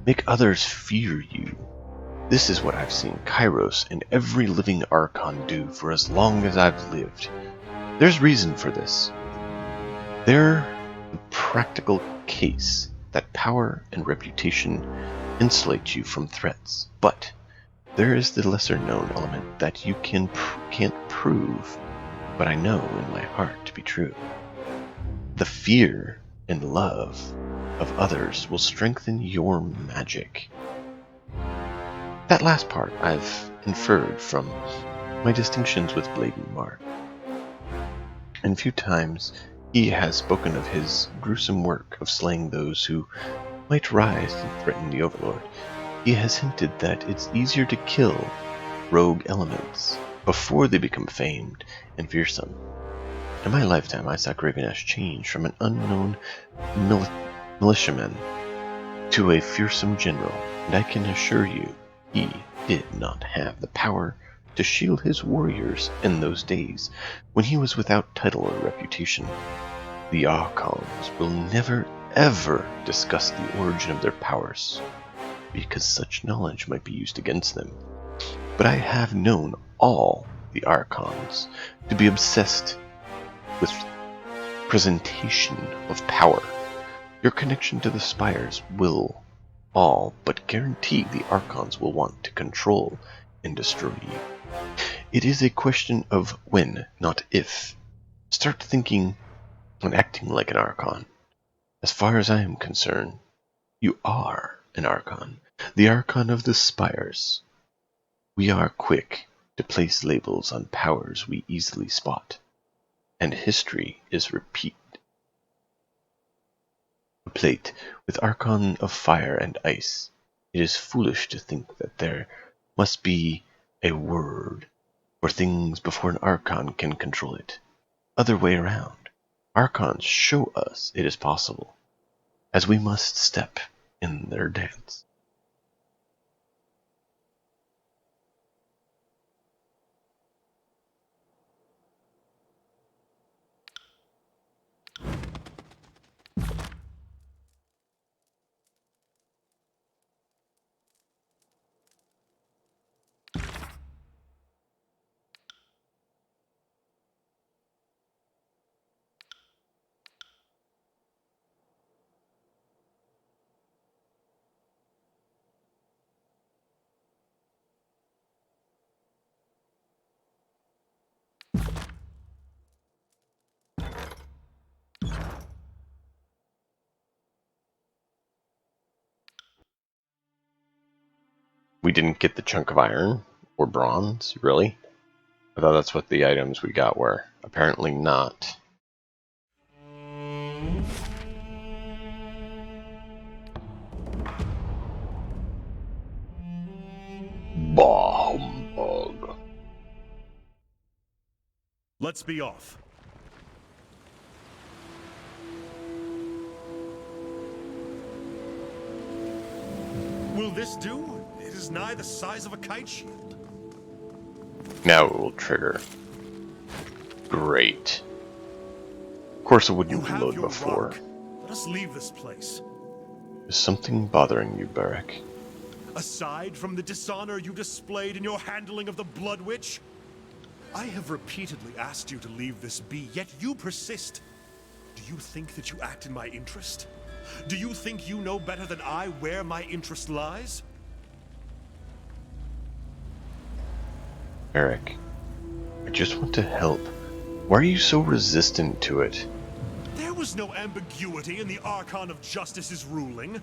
Make others fear you. This is what I've seen Kairos and every living Archon do for as long as I've lived. There's reason for this. They're the practical case that power and reputation insulate you from threats, but there is the lesser known element that you can't prove, but I know in my heart to be true. The fear and love of others will strengthen your magic. That last part I've inferred from my distinctions with Bladen Mark. And few times he has spoken of his gruesome work of slaying those who might rise and threaten the Overlord. He has hinted that it's easier to kill rogue elements before they become famed and fearsome. In my lifetime, I saw Gravenash change from an unknown militiaman to a fearsome general, and I can assure you, he did not have the power to shield his warriors in those days when he was without title or reputation. The Archons will never ever discuss the origin of their powers, because such knowledge might be used against them. But I have known all the Archons to be obsessed with presentation of power. Your connection to the spires will all but guarantee the Archons will want to control and destroy you. It is a question of when, not if. Start thinking and acting like an Archon. As far as I am concerned, you are an Archon. The Archon of the Spires. We are quick to place labels on powers we easily spot, and history is replete with Archon of fire and ice. It is foolish to think that there must be a word for things before an Archon can control it. Other way around. Archons show us it is possible, as we must step in their dance. We didn't get the chunk of iron or bronze, really? I thought that's what the items we got were. Apparently not. Bah humbug. Let's be off. Will this do? It is nigh the size of a kite shield. Now it will trigger. Great. Of course it wouldn't You have load your before. rock. Let us leave this place. Is something bothering you, Barak? Aside from the dishonor you displayed in your handling of the Blood Witch, I have repeatedly asked you to leave this be, yet you persist. Do you think that you act in my interest? Do you think you know better than I where my interest lies? Barak, I just want to help. Why are you so resistant to it? There was no ambiguity in the Archon of Justice's ruling.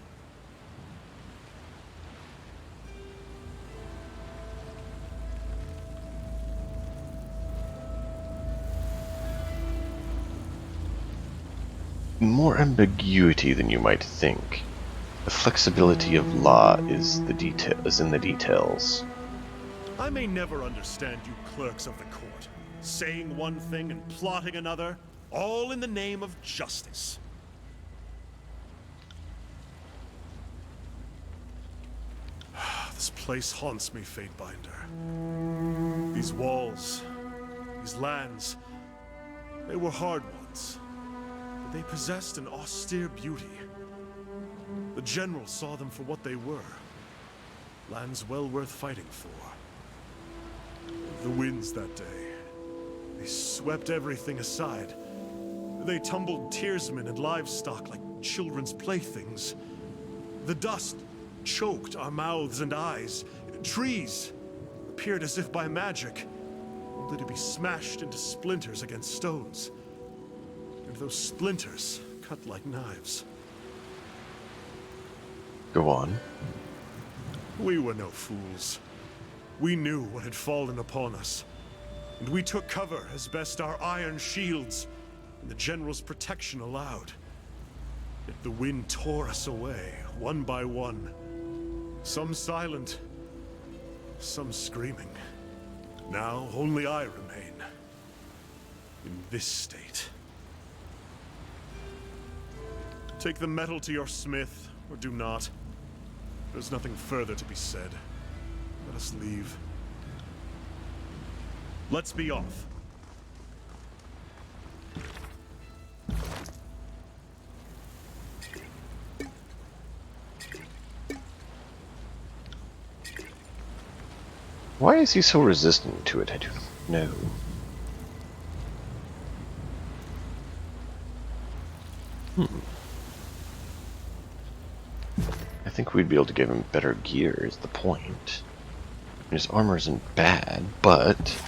More ambiguity than you might think. The flexibility of law is in the details. I may never understand you clerks of the court, saying one thing and plotting another, all in the name of justice. This place haunts me, Fatebinder. These walls, these lands, they were hard ones, but they possessed an austere beauty. The general saw them for what they were, lands well worth fighting for. The winds that day, they swept everything aside. They tumbled tearsmen and livestock like children's playthings. The dust choked our mouths and eyes. Trees appeared as if by magic, only to be smashed into splinters against stones. And those splinters cut like knives. Go on. We were no fools. We knew what had fallen upon us, and we took cover as best our iron shields and the general's protection allowed. Yet the wind tore us away, one by one. Some silent, some screaming. Now only I remain, in this state. Take the metal to your smith, or do not. There's nothing further to be said. Let us leave. Let's be off. Why is he so resistant to it? I don't know. I think we'd be able to give him better gear is the point. His armor isn't bad, but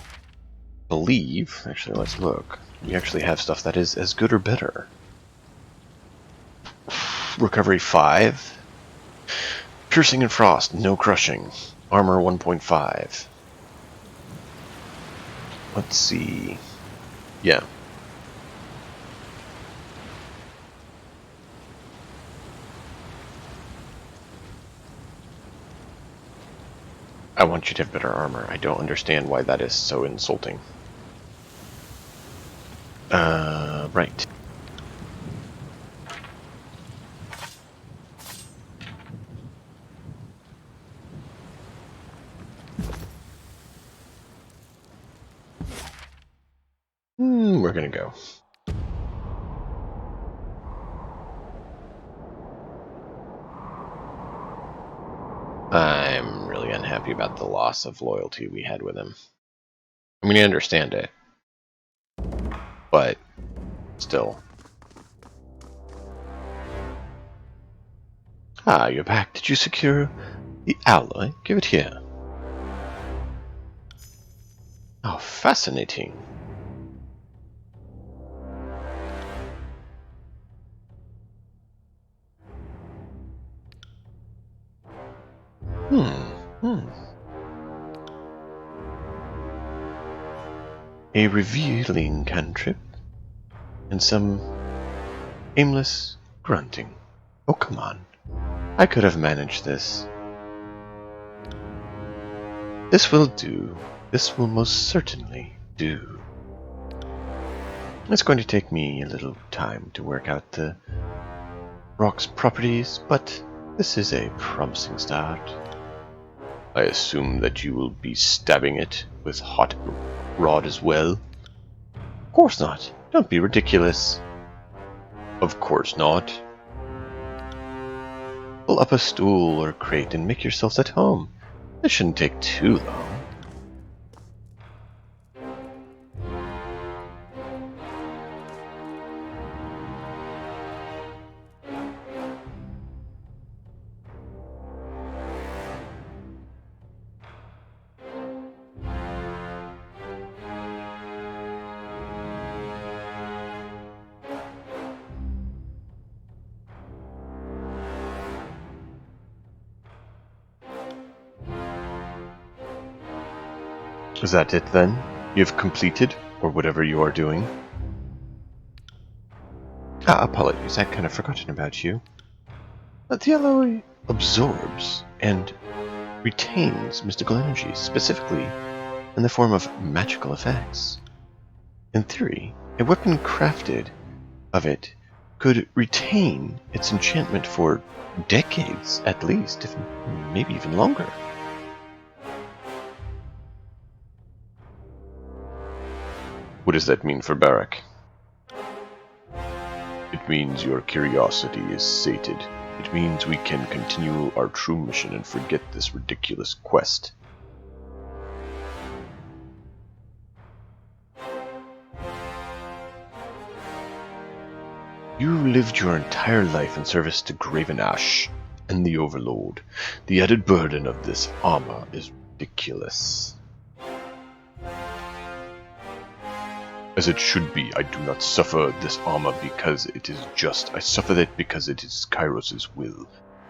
believe, actually let's look. We actually have stuff that is as good or better. Recovery 5. Piercing and Frost, no crushing. Armor 1.5. Let's see. Yeah. I want you to have better armor. I don't understand why that is so insulting. Right. We're gonna go. I'm really unhappy about the loss of loyalty we had with him. I mean, I understand it. But, still. Ah, you're back. Did you secure the alloy? Give it here. Oh, fascinating. A revealing cantrip and some aimless grunting. Oh, come on. I could have managed this. This will do. This will most certainly do. It's going to take me a little time to work out the rock's properties, but this is a promising start. I assume that you will be stabbing it with hot rod as well? Of course not. Don't be ridiculous. Of course not. Pull up a stool or crate and make yourselves at home. This shouldn't take too long. Is that it then? You've completed, or whatever you are doing? Ah, apologies, I'd kind of forgotten about you. The alloy absorbs and retains mystical energy, specifically in the form of magical effects. In theory, a weapon crafted of it could retain its enchantment for decades at least, if maybe even longer. What does that mean for Barak? It means your curiosity is sated. It means we can continue our true mission and forget this ridiculous quest. You lived your entire life in service to Graven Ash and the Overlord. The added burden of this armor is ridiculous. As it should be, I do not suffer this armor because it is just. I suffer it because it is Kairos' will,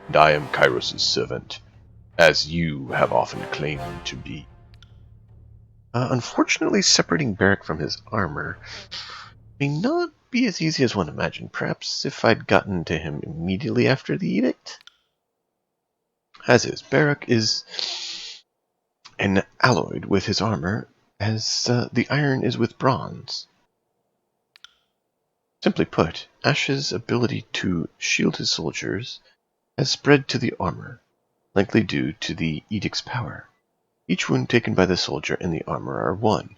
and I am Kairos' servant, as you have often claimed to be. Unfortunately, separating Barak from his armor may not be as easy as one imagined. Perhaps if I'd gotten to him immediately after the edict? As is, Barak is an alloyed with his armor, as the iron is with bronze. Simply put, Ash's ability to shield his soldiers has spread to the armor, likely due to the edict's power. Each wound taken by the soldier and the armor are one,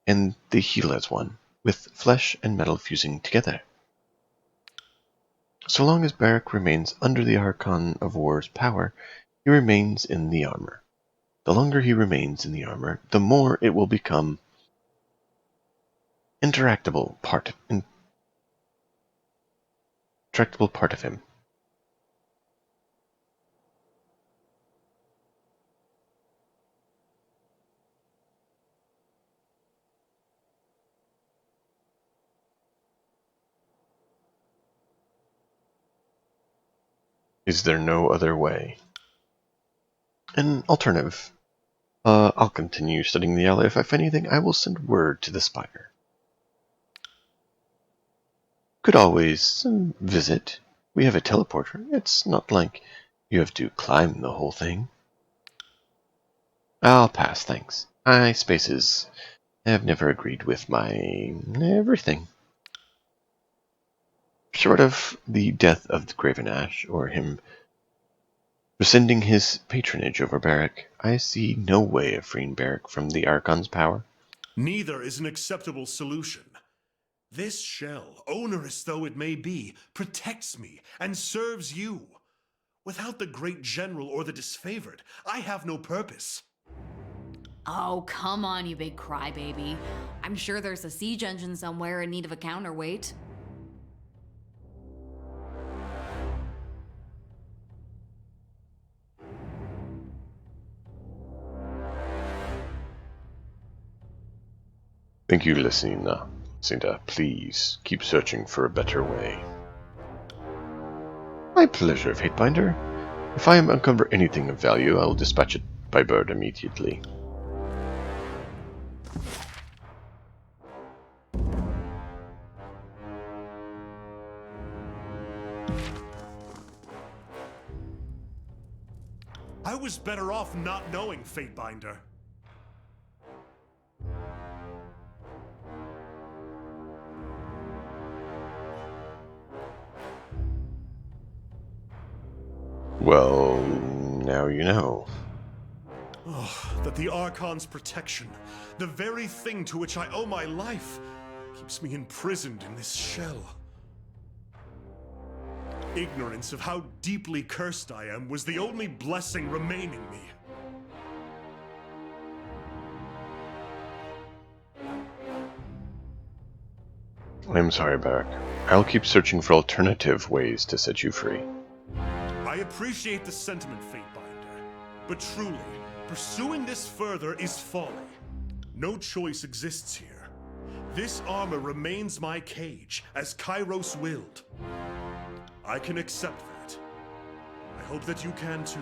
and they heal as one, with flesh and metal fusing together. So long as Barak remains under the Archon of War's power, he remains in the armor. The longer he remains in the armor, the more it will become intractable part of him. Is there no other way? An alternative I'll continue studying the ally. If I find anything, I will send word to the spire. Could always visit. We have a teleporter. It's not like you have to climb the whole thing. I'll pass, thanks. Spaces have never agreed with my everything. Short of the death of the Graven Ash, or him rescinding his patronage over Barrack, I see no way of freeing Barrack from the Archon's power. Neither is an acceptable solution. This shell, onerous though it may be, protects me and serves you. Without the great general or the disfavored, I have no purpose. Oh, come on, you big crybaby. I'm sure there's a siege engine somewhere in need of a counterweight. Thank you for listening, Cinta. Please keep searching for a better way. My pleasure, Fatebinder. If I uncover anything of value, I will dispatch it by bird immediately. I was better off not knowing, Fatebinder. Well, now you know. Oh, that the Archon's protection, the very thing to which I owe my life, keeps me imprisoned in this shell. Ignorance of how deeply cursed I am was the only blessing remaining me. I'm sorry, Barrack. I'll keep searching for alternative ways to set you free. I appreciate the sentiment, Fatebinder, but truly, pursuing this further is folly. No choice exists here. This armor remains my cage, as Kairos willed. I can accept that. I hope that you can too.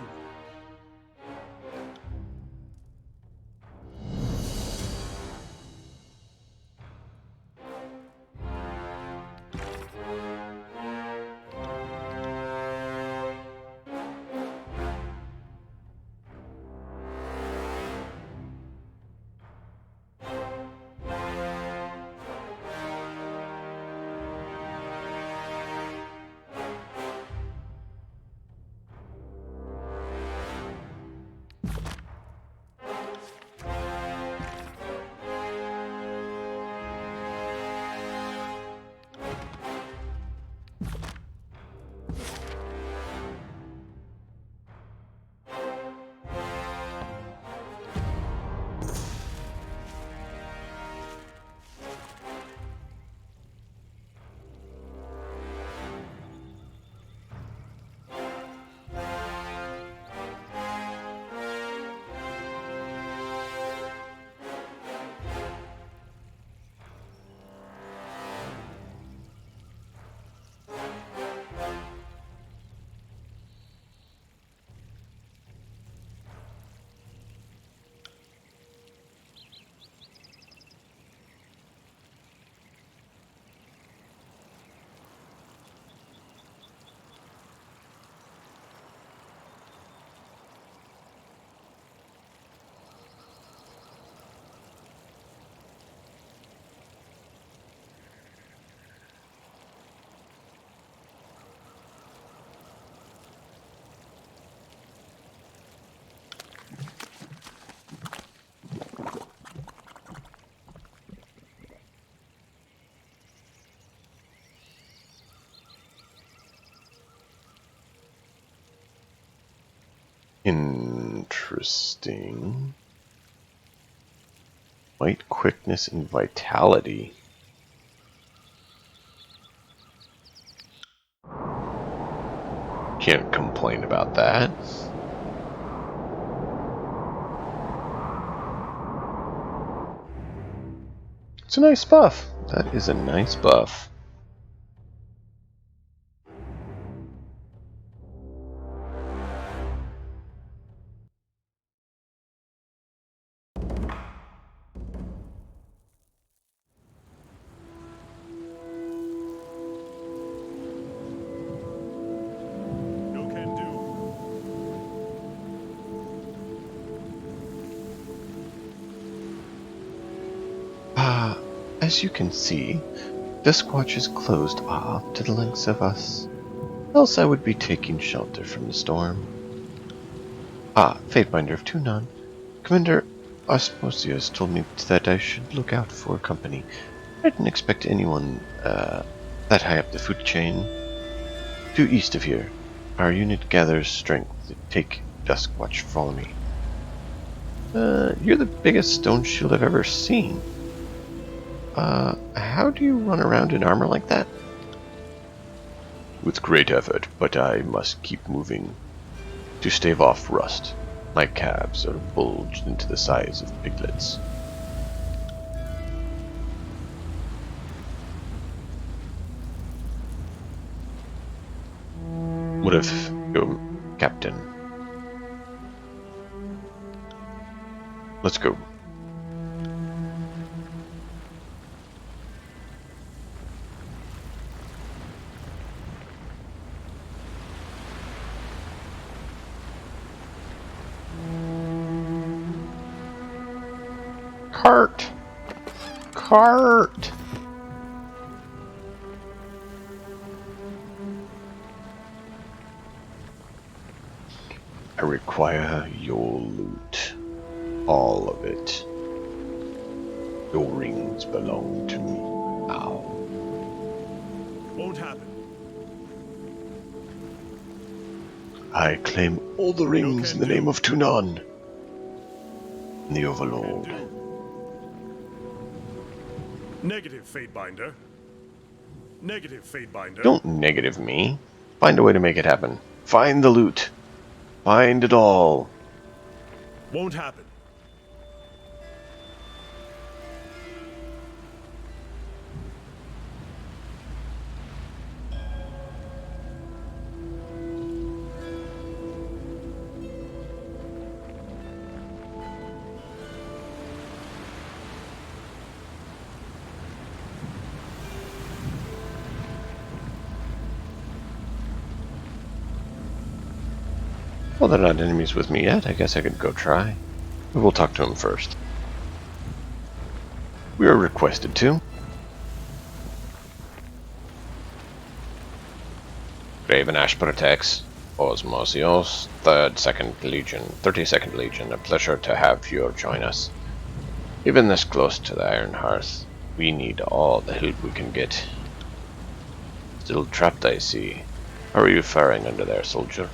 Interesting. Might, quickness, and vitality. Can't complain about that. It's a nice buff. That is a nice buff. as you can see, Duskwatch is closed off to the likes of us. Else I would be taking shelter from the storm. Ah, Fatebinder of Tunon. Commander Osmosius told me that I should look out for company. I didn't expect anyone that high up the food chain. Due east of here, our unit gathers strength to take Duskwatch. Follow me. You're the biggest stone shield I've ever seen. How do you run around in armor like that? With great effort, but I must keep moving. To stave off rust, my calves are bulged into the size of piglets. What if you're Captain? Let's go. Cart! Cart! I require your loot. All of it. Your rings belong to me now. Won't happen. I claim all the rings in the name of Tunon, the Overlord. Negative, Fatebinder. Negative, Fatebinder. Don't negative me. Find a way to make it happen. Find the loot. Find it all. Won't happen. Well, they're not enemies with me yet. I guess I could go try. But we'll talk to him first. We are requested to. Graven Ash protects. Osmosios, 3rd, 2nd Legion, 32nd Legion. A pleasure to have you join us. Even this close to the Iron Hearth, we need all the help we can get. Still trapped, I see. How are you faring under there, soldier?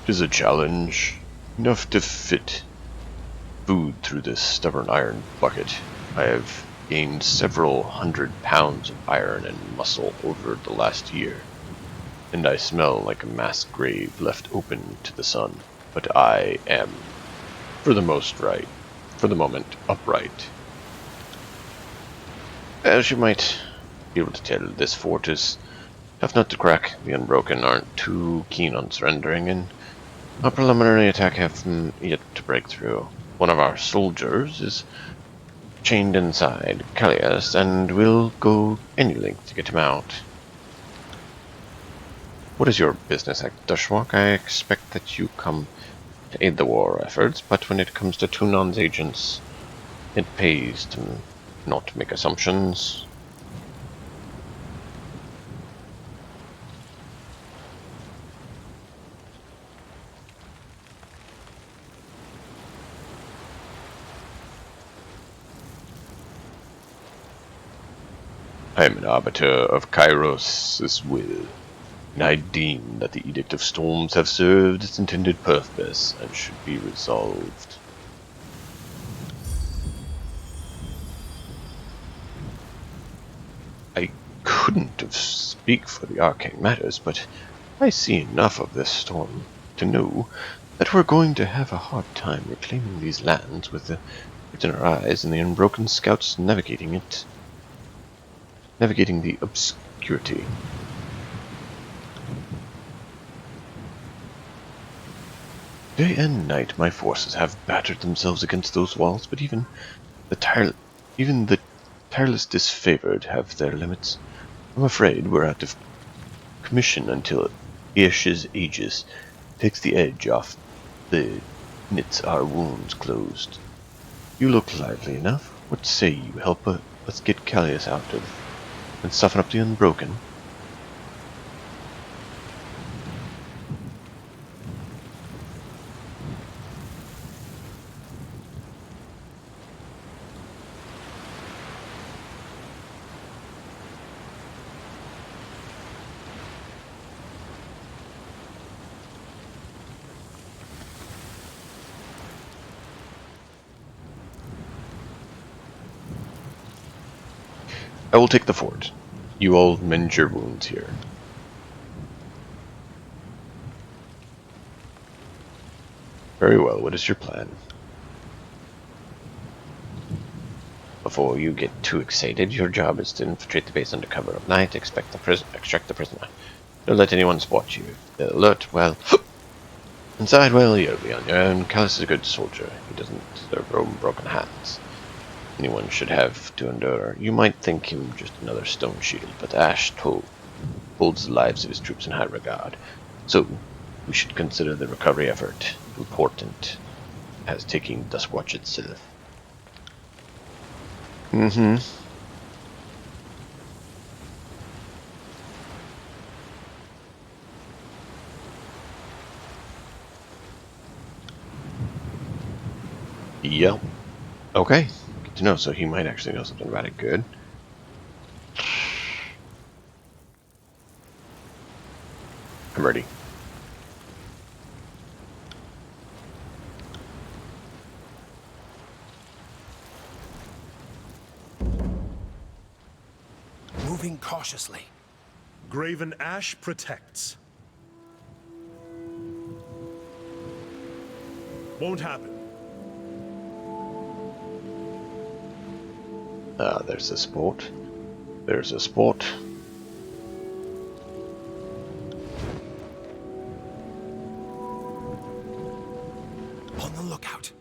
'Tis a challenge. Enough to fit food through this stubborn iron bucket. I have gained several 100 pounds of iron and muscle over the last year, and I smell like a mass grave left open to the sun. But I am, for the moment, upright. As you might be able to tell, this fort is tough nut to crack. The Unbroken aren't too keen on surrendering, and a preliminary attack haven't yet to break through. One of our soldiers is chained inside Callias, and we'll go any length to get him out. What is your business at Dushwalk? I expect that you come to aid the war efforts, but when it comes to Tunon's agents, it pays to not make assumptions. I am an arbiter of Kairos' will, and I deem that the Edict of Storms have served its intended purpose and should be resolved. I couldn't have speak for the arcane matters, but I see enough of this storm to know that we're going to have a hard time reclaiming these lands with the light in our eyes and the Unbroken scouts navigating the obscurity. Day and night my forces have battered themselves against those walls, but even the tireless disfavored have their limits. I'm afraid we're out of commission until Ish's Aegis takes the edge off the knits our wounds closed. You look lively enough. What say you help us get Callius out of and soften up the Unbroken? I will take the fort. You all mend your wounds here. Very well, what is your plan? Before you get too excited, your job is to infiltrate the base under cover of night, extract the prisoner. Don't let anyone spot you. If they're alert, well, inside, well, you'll be on your own. Callus is a good soldier. He doesn't deserve broken hands. Anyone should have to endure. You might think him just another stone shield, but Ash holds the lives of his troops in high regard. So, we should consider the recovery effort important as taking Duskwatch itself. Yep. Okay. Good to know. So he might actually know something about it. Good. I'm ready. Moving cautiously. Graven Ash protects. Won't happen. There's a sport. There's a sport. On the lookout.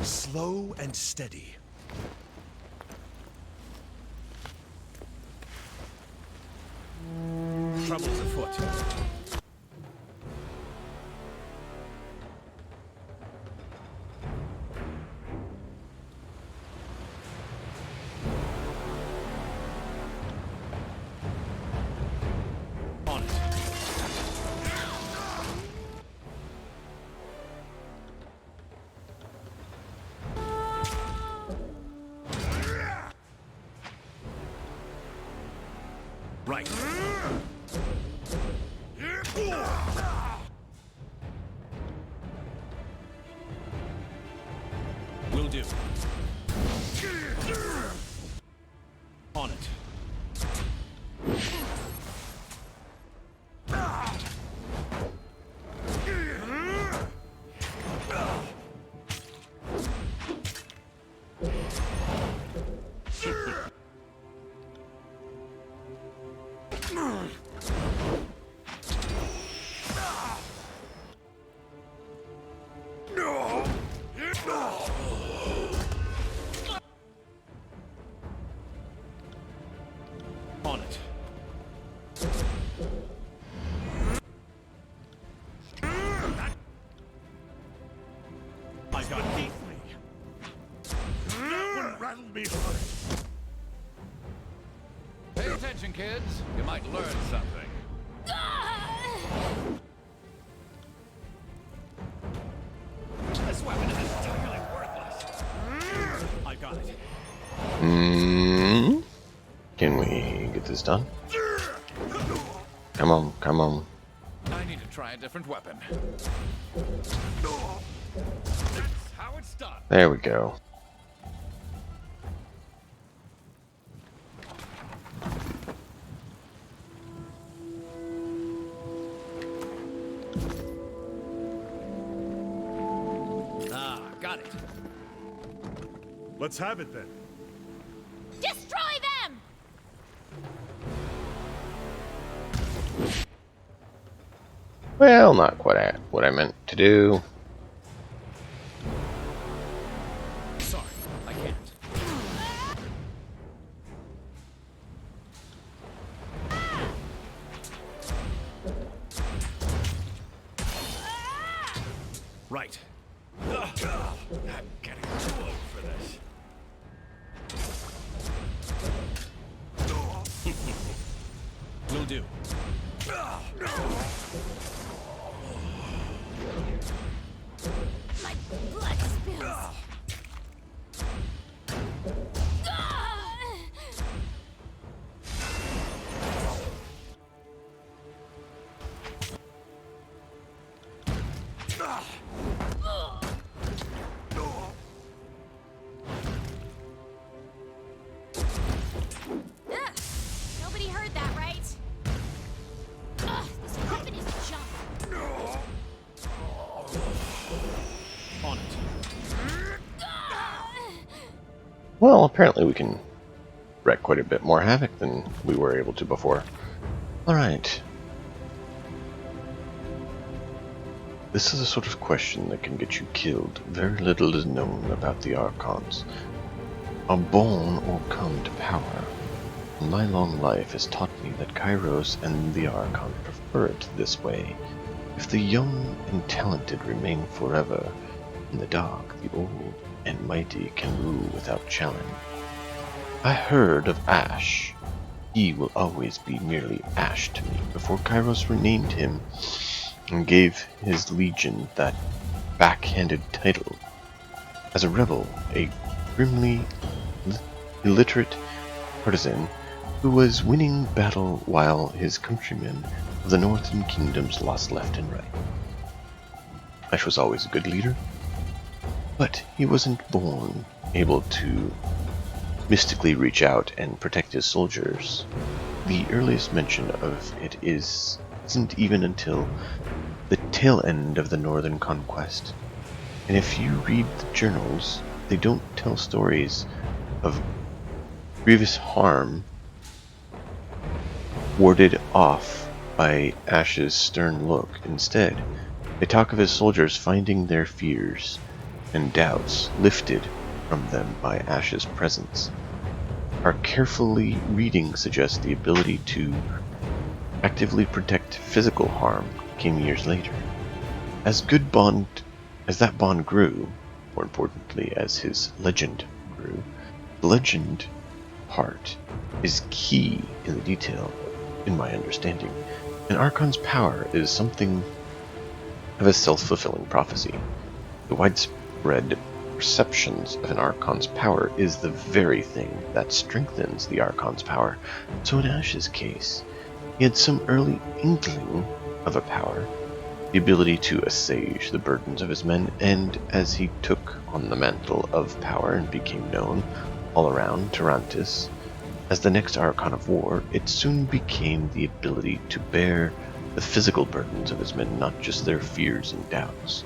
Slow and steady. Trouble's afoot. On it. Right. Will do. On it. On it. I got it. That one rattled me hard. Pay attention, kids. You might learn something. This weapon is entirely worthless. I got it. Can we get strength is done. Come on, come on. I need to try a different weapon. That's how it's done. There we go. Ah, got it. Let's have it then. Destroy them! Well, not quite what I meant to do. Sorry, I can't. Right. I'm getting too old for this. Will do. My blood spills. Nobody heard that, right? This weapon is junk. On it. Well, apparently we can wreak quite a bit more havoc than we were able to before. Alright. This is a sort of question that can get you killed. Very little is known about the Archons. Are born or come to power. My long life has taught me that Kairos and the Archon prefer it this way. If the young and talented remain forever, in the dark the old and mighty can rule without challenge. I heard of Ash. He will always be merely Ash to me, before Kairos renamed him and gave his legion that backhanded title. As a rebel, a grimly illiterate partisan who was winning battle while his countrymen of the northern kingdoms lost left and right. Ash was always a good leader, but he wasn't born able to mystically reach out and protect his soldiers. The earliest mention of it isn't even until the tail end of the Northern Conquest. And if you read the journals, they don't tell stories of grievous harm warded off by Ash's stern look. Instead, they talk of his soldiers finding their fears and doubts lifted from them by Ash's presence. Our carefully reading suggests the ability to actively protect physical harm came years later. As that bond grew, more importantly as his legend grew, the legend part is key in the detail, in my understanding. An Archon's power is something of a self-fulfilling prophecy. The widespread perceptions of an Archon's power is the very thing that strengthens the Archon's power. So in Ash's case, he had some early inkling of a power, the ability to assuage the burdens of his men, and as he took on the mantle of power and became known all around Tyrantus as the next Archon of War, it soon became the ability to bear the physical burdens of his men, not just their fears and doubts.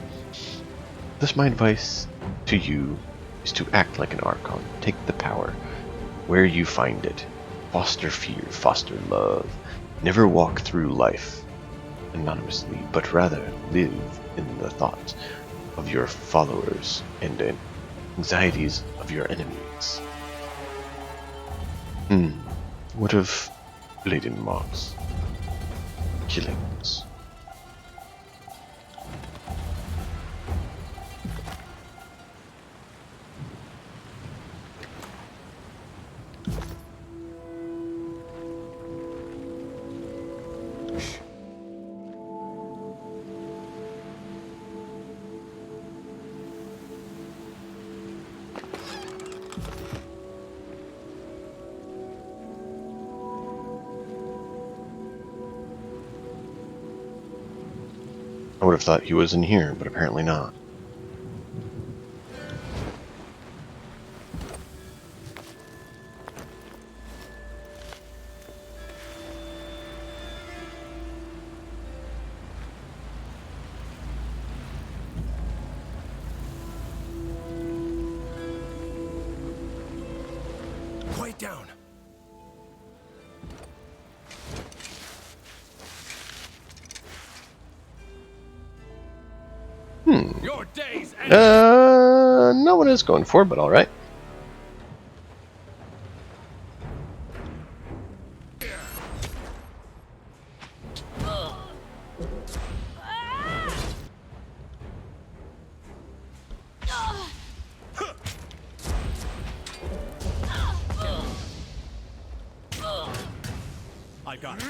Thus my advice to you is to act like an Archon. Take the power where you find it. Foster fear, foster love. Never walk through life anonymously, but rather live in the thoughts of your followers and the anxieties of your enemies. What of bladen marks? Killings. I would have thought he was in here, but apparently not. Quiet down. Your days end. No one is going for it, but alright. I got it.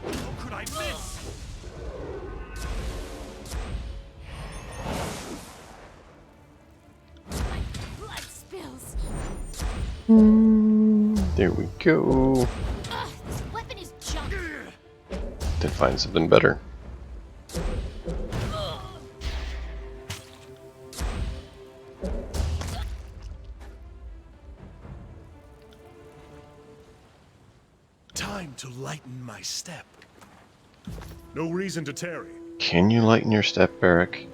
How could I miss? My blood spills. There we go. This weapon is junk. Then find something better. Time to lighten my step. No reason to tarry. Can you lighten your step, Barrick?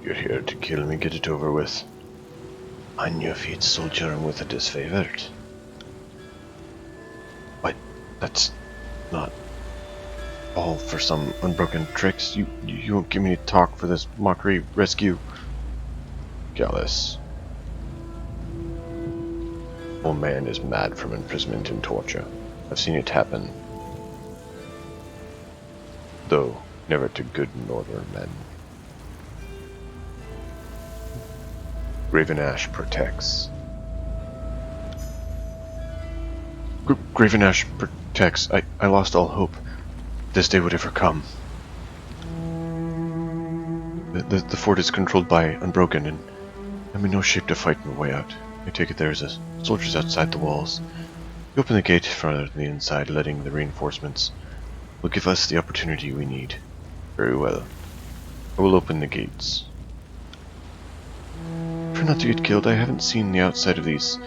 You're here to kill me, get it over with. On your feet, soldier, and with a disfavored. What? That's not all for some unbroken tricks. You won't give me talk for this mockery rescue. Gallus. Old man is mad from imprisonment and torture. I've seen it happen. Though never to good northern men. Graven Ash protects. Graven Ash protects. I lost all hope this day would ever come. The fort is controlled by Unbroken, and I'm in no shape to fight my way out. I take it there's soldiers outside the walls. You open the gate farther to the inside, letting the reinforcements will give us the opportunity we need. Very well. I will open the gates. Try not to get killed. I haven't seen the outside of these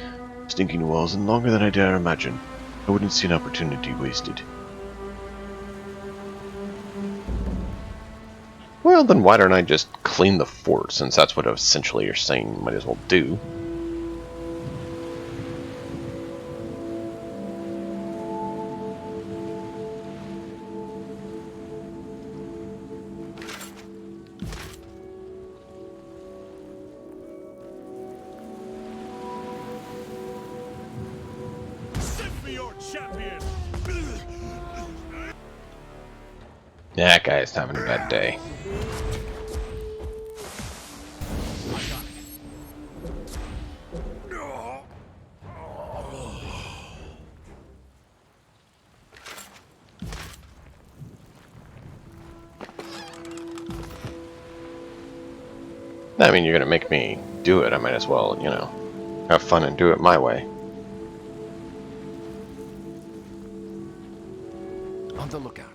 stinking walls in longer than I dare imagine. I wouldn't see an opportunity wasted. Well, then why don't I just clean the fort, since that's what essentially you're saying you might as well do. Send me your champion. That guy's having a bad day. I mean, you're gonna make me do it. I might as well, you know, have fun and do it my way. On the lookout.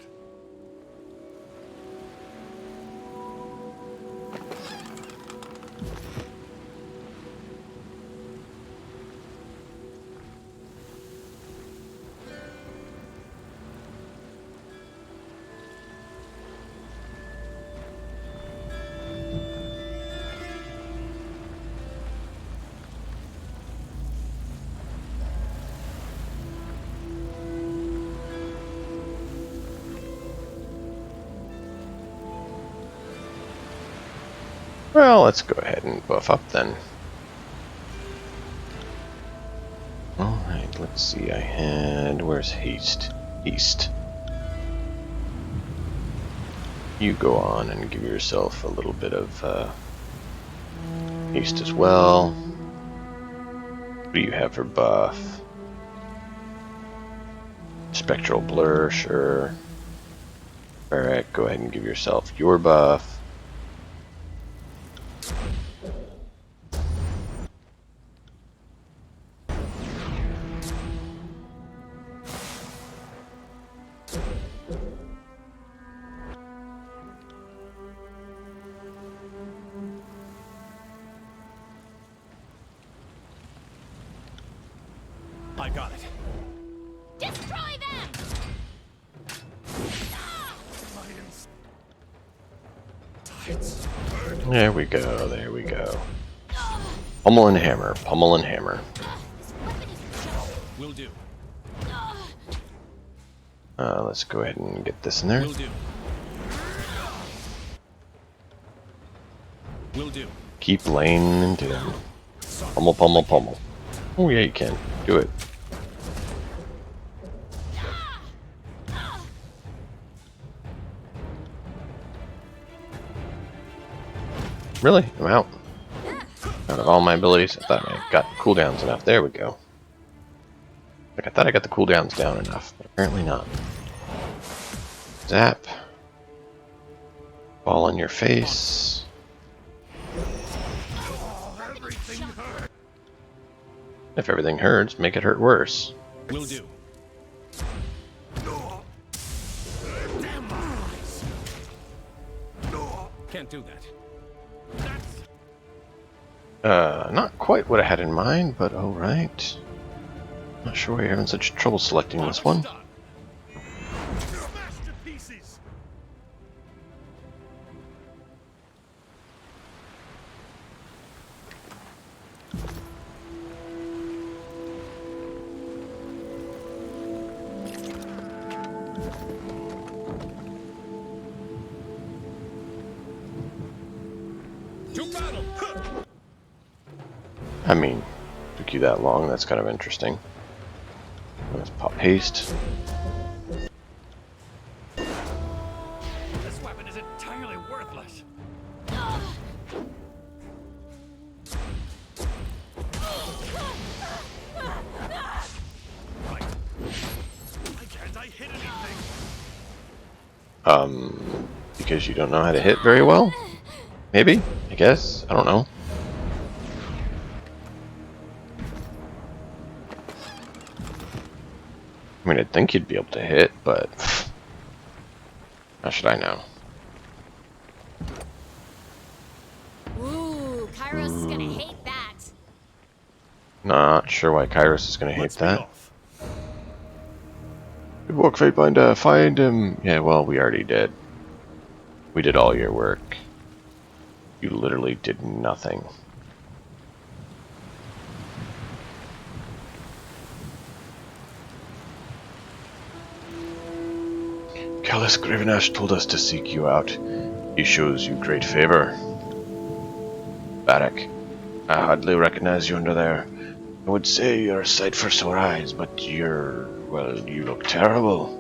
Well, let's go ahead and buff up then. Alright, let's see. I had... where's haste? East. You go on and give yourself a little bit of haste as well. What do you have for buff? Spectral blur, sure. Alright, go ahead and give yourself your buff. I got it. Destroy them! There we go, there we go. Pummel and hammer, pummel and hammer. This weapon is just... Will do. Let's go ahead and get this in there. Will do. Will do. Keep laying into them. Pummel, pummel, pummel. Oh yeah, you can. Do it. Really? I'm out. Out of all my abilities, I thought I got cooldowns enough. There we go. Like I thought I got the cooldowns down enough, but apparently not. Zap. Ball on your face. If everything hurts, make it hurt worse. Will do. Can't do that. Not quite what I had in mind, but alright. Not sure why you're having such trouble selecting this one. Masterpieces. To battle. I mean, took you that long, that's kind of interesting. Let's pop haste. This weapon is entirely worthless. Right. Why can't I hit anything? Because you don't know how to hit very well? Maybe? I guess? I don't know. I mean, I'd think you'd be able to hit, but how should I know? Ooh, Kairos is gonna hate that. Not sure why Kairos is going to hate Let's be that. off. Good work, Fatebinder. Find him. Yeah, well, we already did. We did all your work. You literally did nothing. Callus Gravenash told us to seek you out. He shows you great favor. Barak, I hardly recognize you under there. I would say you're a sight for sore eyes, but well, you look terrible.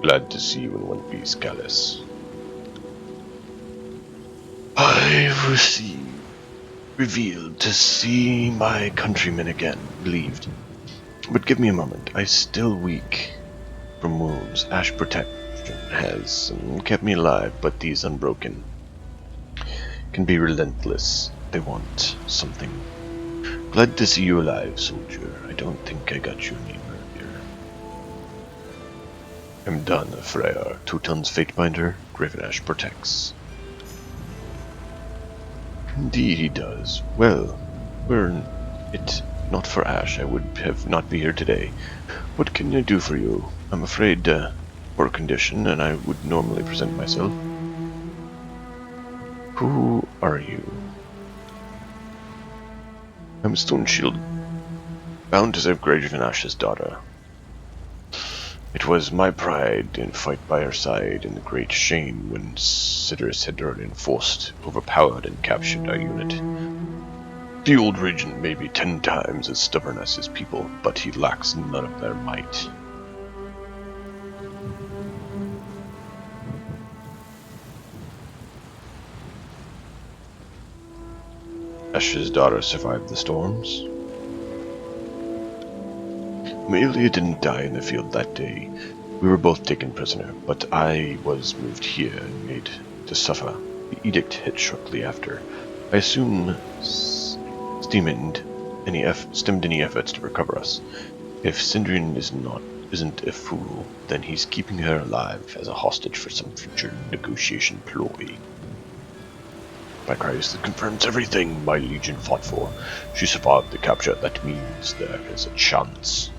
Glad to see you in one piece, Callus. I revealed to see my countrymen again, relieved. But give me a moment, I still weak from wounds. Ash protection has kept me alive, but these unbroken can be relentless. They want something. Glad to see you alive, soldier. I don't think I got your name earlier. I'm done, Freyr. 2 tons Fatebinder, Gravenash protects. Indeed he does. Well, were it not for Ash, I would have not be here today. What can I do for you? I'm afraid, for a condition, and I would normally present myself. Who are you? I'm Stoneshield, bound to save Gravenash's daughter. It was my pride in fight by her side and the great shame when Sidorus had enforced, overpowered, and captured our unit. The old regent may be 10 times as stubborn as his people, but he lacks none of their might. Ash's daughter survived the storms. Amelia didn't die in the field that day. We were both taken prisoner, but I was moved here and made to suffer. The edict hit shortly after. I assume stemmed any efforts to recover us. If Sindrian isn't a fool, then he's keeping her alive as a hostage for some future negotiation ploy. My Christ, that confirms everything my legion fought for. She survived the capture. That means there is a chance.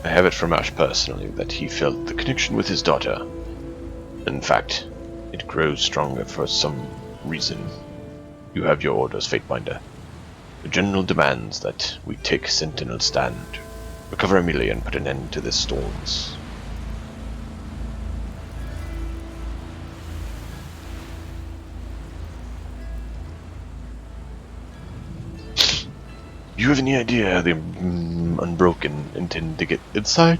I have it from Ash personally that he felt the connection with his daughter. In fact, it grows stronger for some reason. You have your orders, Fatebinder. The General demands that we take Sentinel stand, recover Amelia and put an end to the storms. Do you have any idea how the Unbroken intend to get inside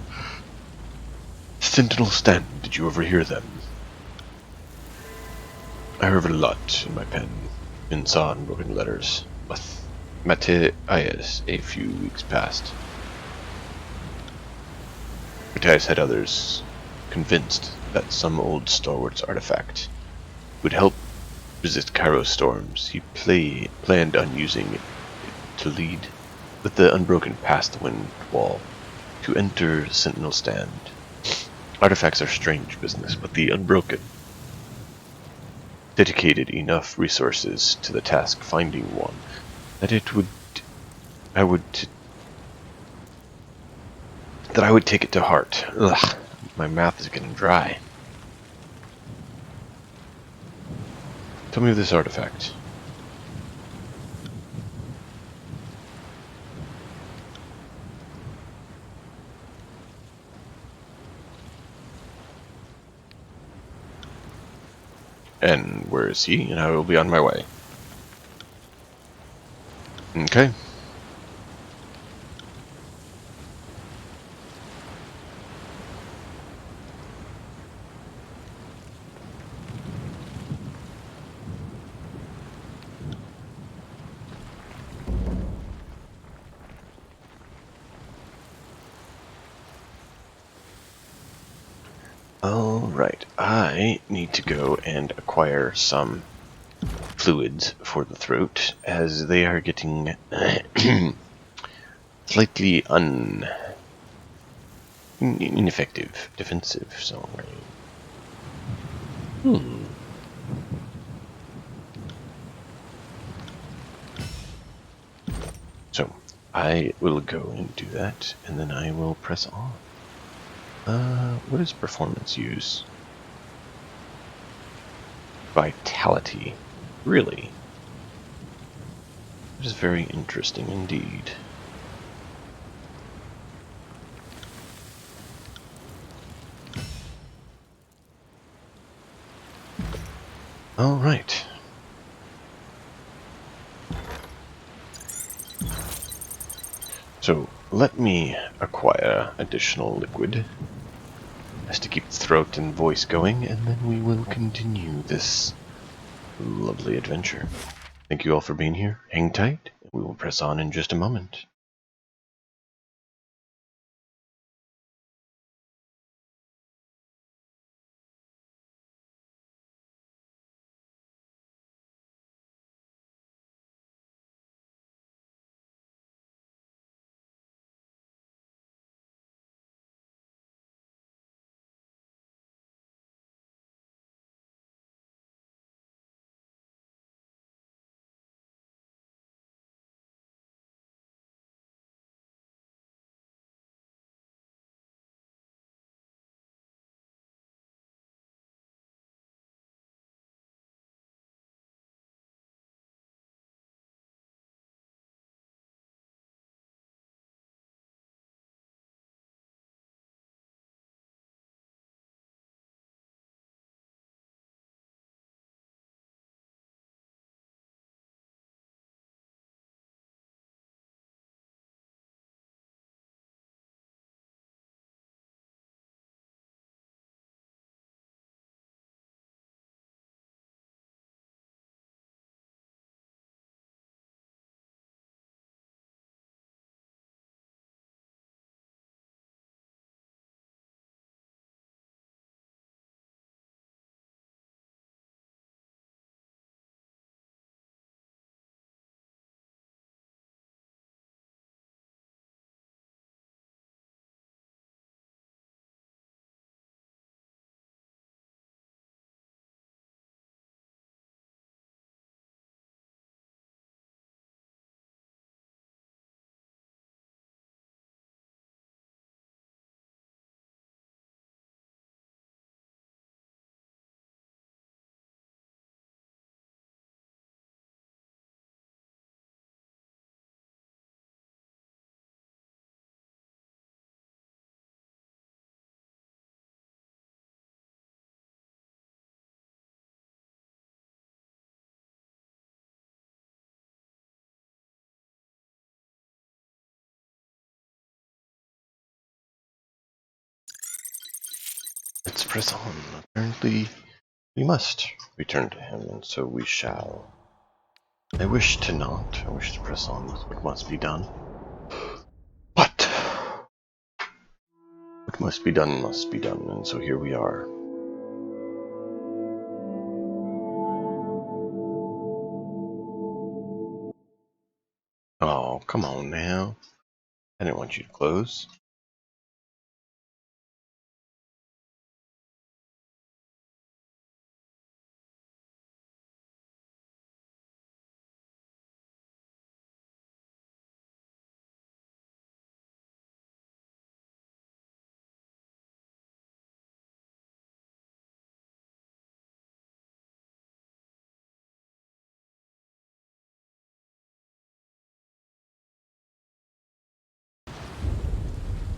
Sentinel stand? Did you ever hear them? I heard a lot in my pen, and saw unbroken letters with Matthias a few weeks past. Matthias had others convinced that some old Star Wars artifact would help resist Cairo's storms. He planned on using it to lead with the Unbroken past the wind wall to enter Sentinel stand. Artifacts are strange business, but the Unbroken dedicated enough resources to the task finding one that I would take it to heart. Ugh, my mouth is getting dry. Tell me of this artifact. And where is he? And I will be on my way. Okay. Alright, I need to go and acquire some fluids for the throat, as they are getting slightly ineffective, defensive, so... So, I will go and do that, and then I will press on. What does performance use? Vitality. Really? That is very interesting indeed. Alright. So, let me acquire additional liquid as to keep the throat and voice going, and then we will continue this lovely adventure. Thank you all for being here. Hang tight, and we will press on in just a moment. Let's press on. Apparently, we must return to him, and so we shall. I wish to not. I wish to press on with what must be done. But what must be done, and so here we are. Oh, come on now. I didn't want you to close.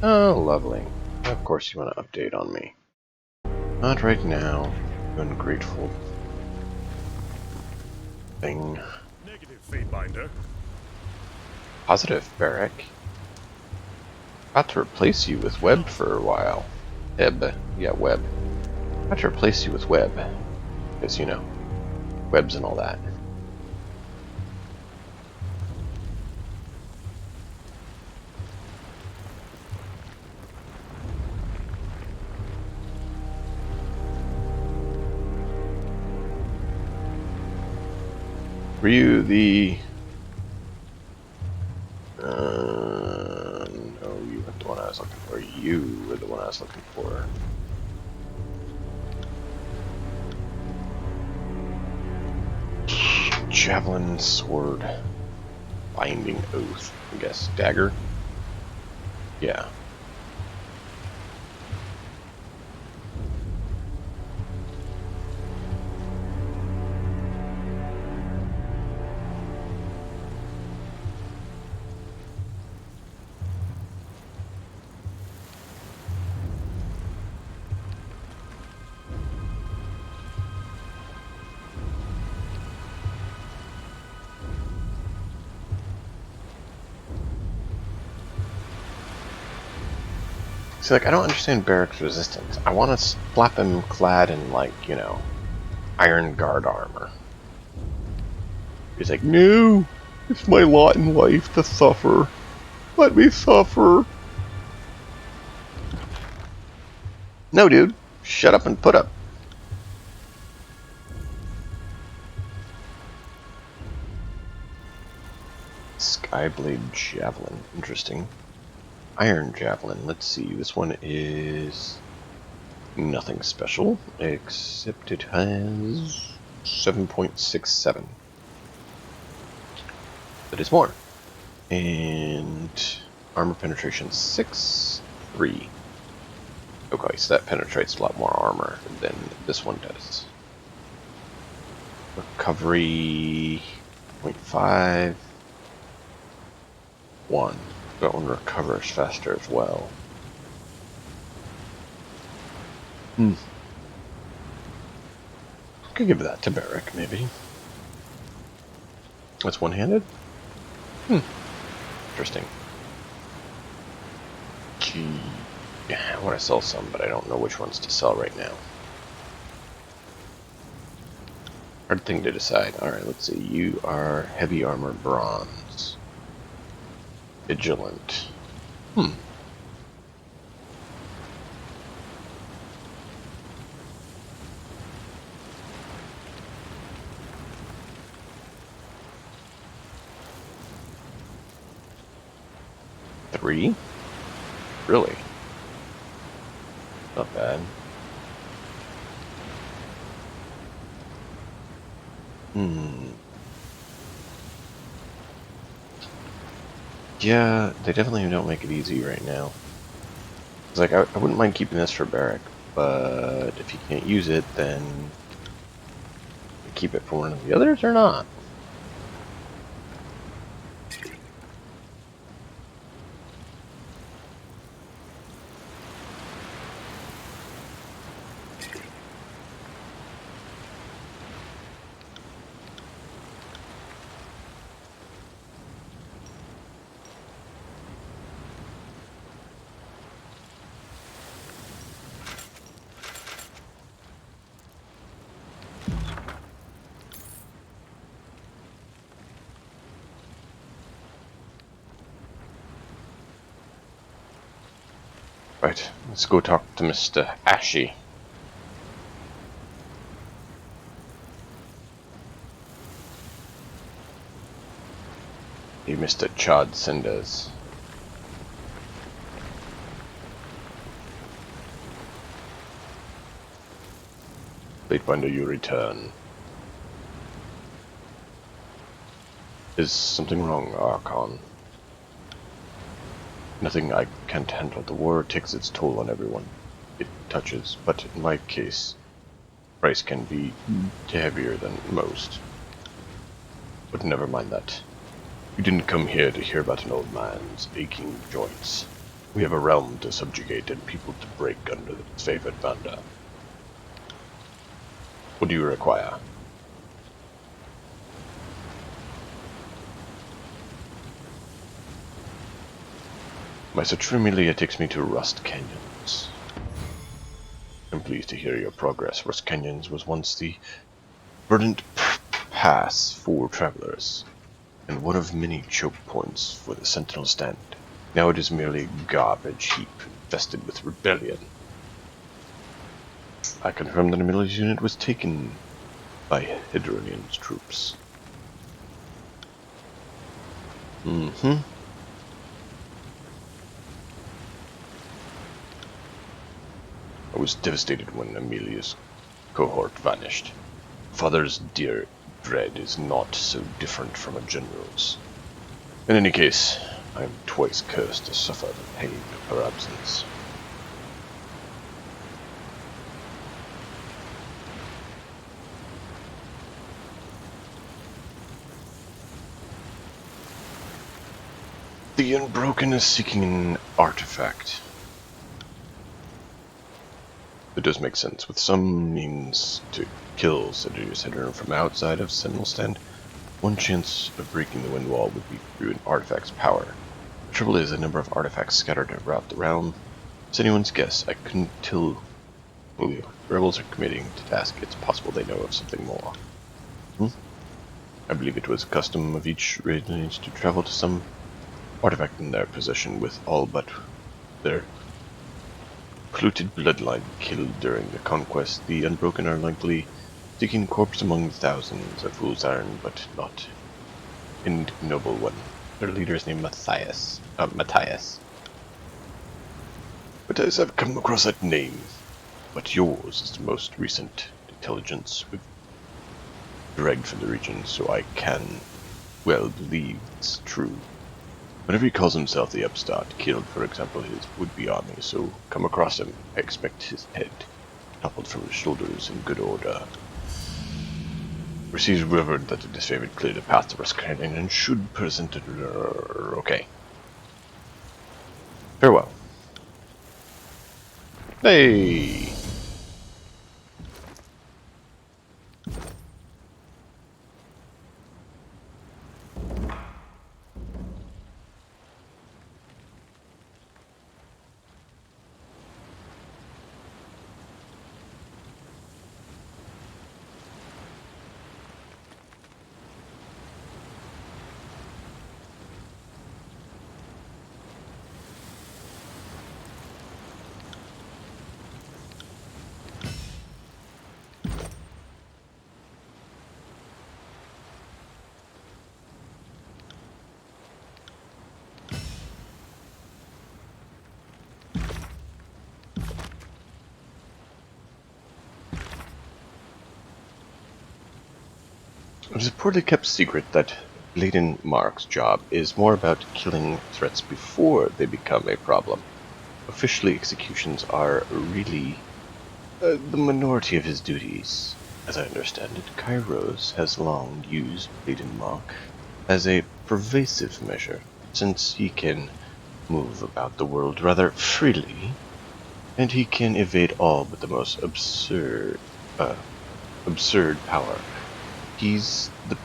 Oh, lovely. Of course you want to update on me. Not right now, you ungrateful thing. Negative, Fatebinder. Positive, Barrack. About to replace you with Webb for a while. Eb, yeah, Webb. About to replace you with Webb. Because, you know, webs and all that. Were you the... no, you weren't the one I was looking for. You were the one I was looking for. Javelin, sword, binding oath, I guess. Dagger? Yeah. See, like, I don't understand Barrack's resistance. I want to slap him clad in, like, you know, iron guard armor. He's like, no, it's my lot in life to suffer. Let me suffer. No, dude. Shut up and put up. Skyblade Javelin. Interesting. Iron Javelin. Let's see. This one is nothing special, except it has 7.67. That is more. And armor penetration 6.3. Okay, so that penetrates a lot more armor than this one does. Recovery 0.5. 1. That one recovers faster as well. Could give that to Barrack, maybe. That's one-handed? Interesting. Gee. I want to sell some, but I don't know which ones to sell right now. Hard thing to decide. Alright, let's see. You are heavy armor bronze. Vigilant. 3? Really? Not bad. Yeah, they definitely don't make it easy right now. It's like, I wouldn't mind keeping this for Barrack, but if you can't use it, then you keep it for one of the others or not? Right, let's go talk to Mr. Ashy. Hey, Mr. Chad Cinders. Fatebinder, you return. Is something wrong, Archon? Nothing I can't handle. The war takes its toll on everyone it touches, but in my case, price can be heavier than most. But never mind that. You didn't come here to hear about an old man's aching joints. We have a realm to subjugate and people to break under its favored banda. What do you require? My Satrimilia takes me to Rust Canyons. I'm pleased to hear your progress. Rust Canyons was once the verdant pass for travelers, and one of many choke points for the Sentinel stand. Now it is merely a garbage heap infested with rebellion. I confirm that a military unit was taken by Hydronian's troops. I was devastated when Amelia's cohort vanished. Father's dear dread is not so different from a general's. In any case, I am twice cursed to suffer the pain of her absence. The Unbroken is seeking an artifact. It does make sense. With some means to kill Seduce Hydron from outside of Sentinel Stand, one chance of breaking the wind wall would be through an artifact's power. The trouble is, a number of artifacts scattered throughout the realm. It's anyone's guess. I couldn't tell who the rebels are committing to task. It's possible they know of something more. I believe it was a custom of each lineage to travel to some artifact in their possession with all but their polluted bloodline killed during the conquest. The Unbroken are likely seeking corpse among the thousands. A fool's errand, but not an ignoble one. Their leader is named Matthias. Matthias. Matthias, I've come across that name, but yours is the most recent intelligence we've dragged from the region, so I can, well, believe it's true. Whenever he calls himself the Epsd, killed, for example, his would-be army, so come across him, I expect his head toppled from his shoulders in good order. Receives revered that it is favored clear the path to Rust Canyon and should present it. Okay. Farewell. Hey! It is a poorly kept secret that Bladen Mark's job is more about killing threats before they become a problem. Officially, executions are really the minority of his duties. As I understand it, Kairos has long used Bladen Mark as a pervasive measure, since he can move about the world rather freely, and he can evade all but the most absurd power. He's the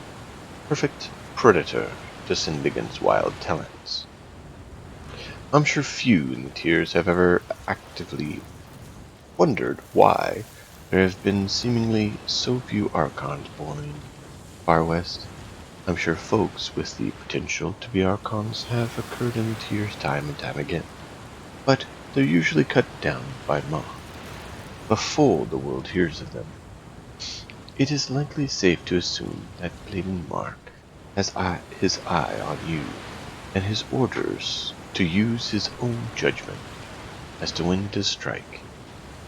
perfect predator to Sindigan's wild talents. I'm sure few in the tiers have ever actively wondered why there have been seemingly so few Archons born in Far West. I'm sure folks with the potential to be Archons have occurred in the tiers time and time again. But they're usually cut down by Ma, before the world hears of them. It is likely safe to assume that Bladen Mark has his eye on you, and his orders to use his own judgment as to when to strike.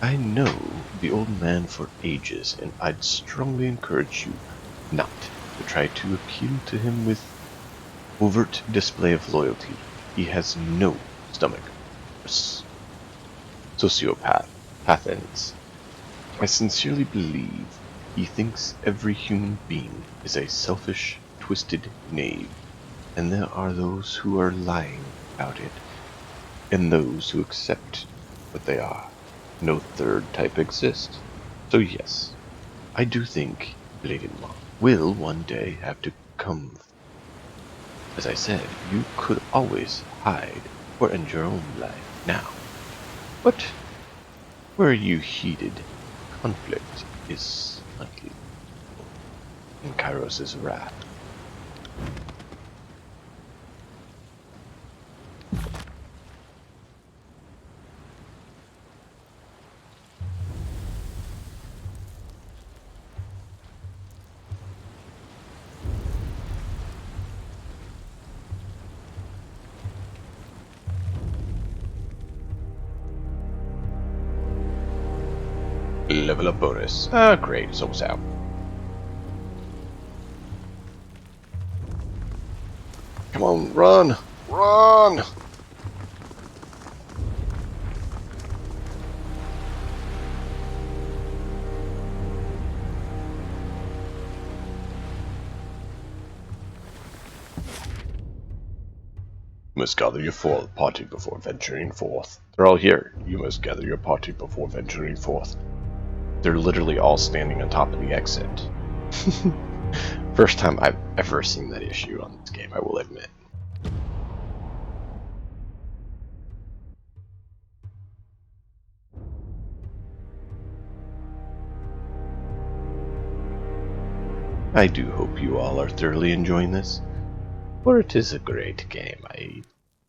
I know the old man for ages, and I'd strongly encourage you not to try to appeal to him with overt display of loyalty. He has no stomach for sociopaths. I sincerely believe he thinks every human being is a selfish, twisted knave, and there are those who are lying about it, and those who accept what they are. No third type exists. So yes, I do think Bladenmark will one day have to come. As I said, you could always hide or end your own life now. But where you heated, conflict is likely in Kairos' wrath. Level up bonus. Ah, great, it's almost out. Come on, run! Run! You must gather your party before venturing forth. They're all here. You must gather your party before venturing forth. They're literally all standing on top of the exit. First time I've ever seen that issue on this game, I will admit. I do hope you all are thoroughly enjoying this, for it is a great game,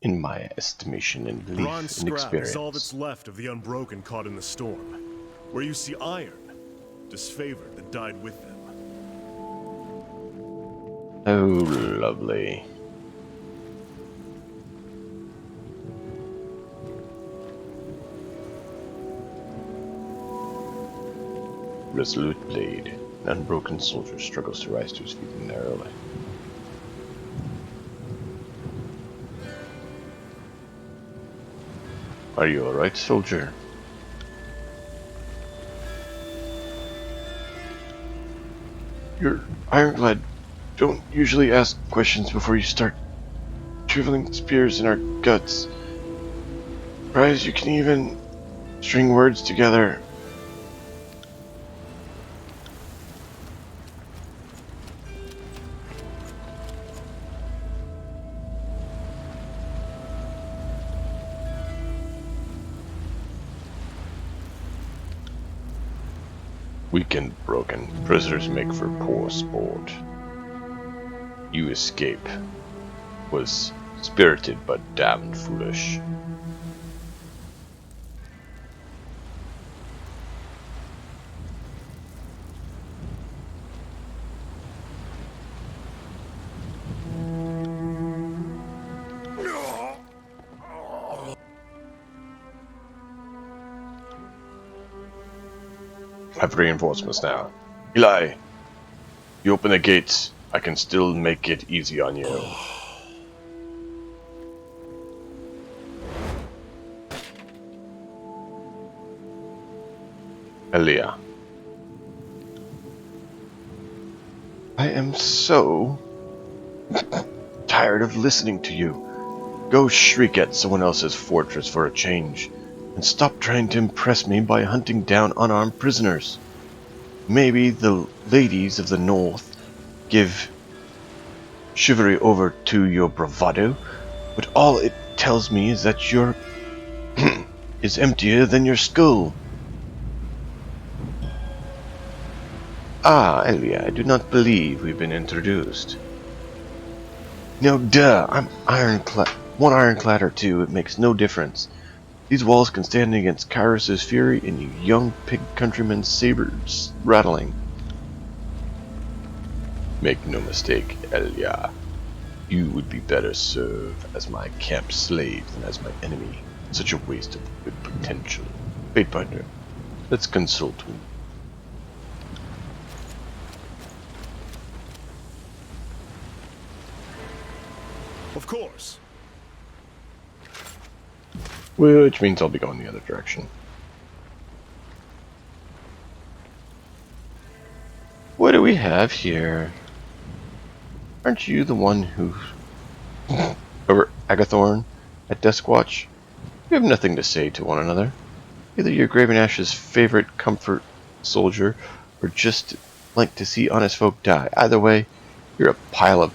in my estimation and belief Bronze and scrap is all experience. that's left of the Unbroken caught in the storm. Where you see iron, disfavored that died with them. Oh, lovely. Resolute blade. An unbroken soldier struggles to rise to his feet narrowly. Are you alright, soldier? Your ironclad don't usually ask questions before you start driveling spears in our guts. Surprised you can even string words together. Weak and broken, prisoners make for poor sport. You escape. Was spirited but damned foolish. Have reinforcements now. Eli, you open the gates. I can still make it easy on you. Elia. I am so tired of listening to you. Go shriek at someone else's fortress for a change, and stop trying to impress me by hunting down unarmed prisoners. Maybe the ladies of the North give chivalry over to your bravado, but all it tells me is that your is emptier than your skull. Ah, Elia, I do not believe we've been introduced. No, duh, I'm ironclad. One ironclad or two, it makes no difference. These walls can stand against Kairos' fury and you young pig countrymen's sabers rattling. Make no mistake, Elia. You would be better served as my camp slave than as my enemy. Such a waste of good potential. Fatebinder, let's consult me. Of course. Which means I'll be going the other direction. What do we have here? Aren't you the one who... over Agathorn at Duskwatch? We have nothing to say to one another. Either you're Graven Ash's favorite comfort soldier, or just like to see honest folk die. Either way, you're a pile of...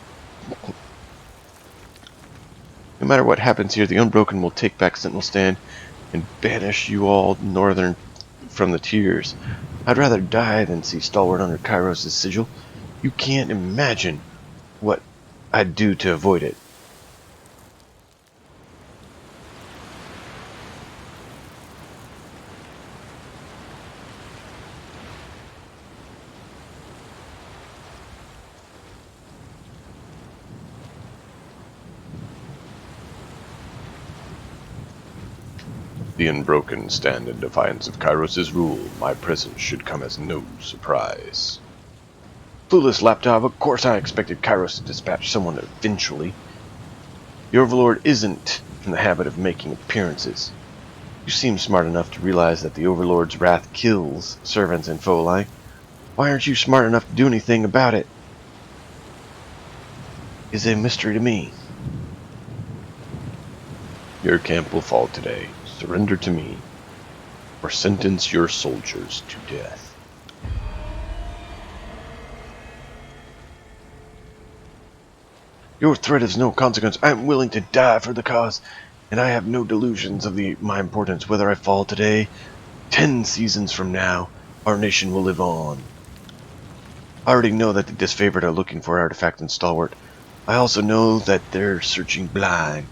No matter what happens here, the Unbroken will take back Sentinel Stand and banish you all northern from the tiers. I'd rather die than see Stalwart under Kairos' sigil. You can't imagine what I'd do to avoid it. The Unbroken stand in defiance of Kairos' rule. My presence should come as no surprise. Foolish lapdog, of course I expected Kairos to dispatch someone eventually. The Overlord isn't in the habit of making appearances. You seem smart enough to realize that the Overlord's wrath kills servants and foe alike. Why aren't you smart enough to do anything about it? Is a mystery to me. Your camp will fall today. Surrender to me, or sentence your soldiers to death. Your threat is no consequence. I am willing to die for the cause, and I have no delusions of my importance. Whether I fall today, 10 seasons from now, our nation will live on. I already know that the disfavored are looking for artifacts in Stalwart. I also know that they're searching blind.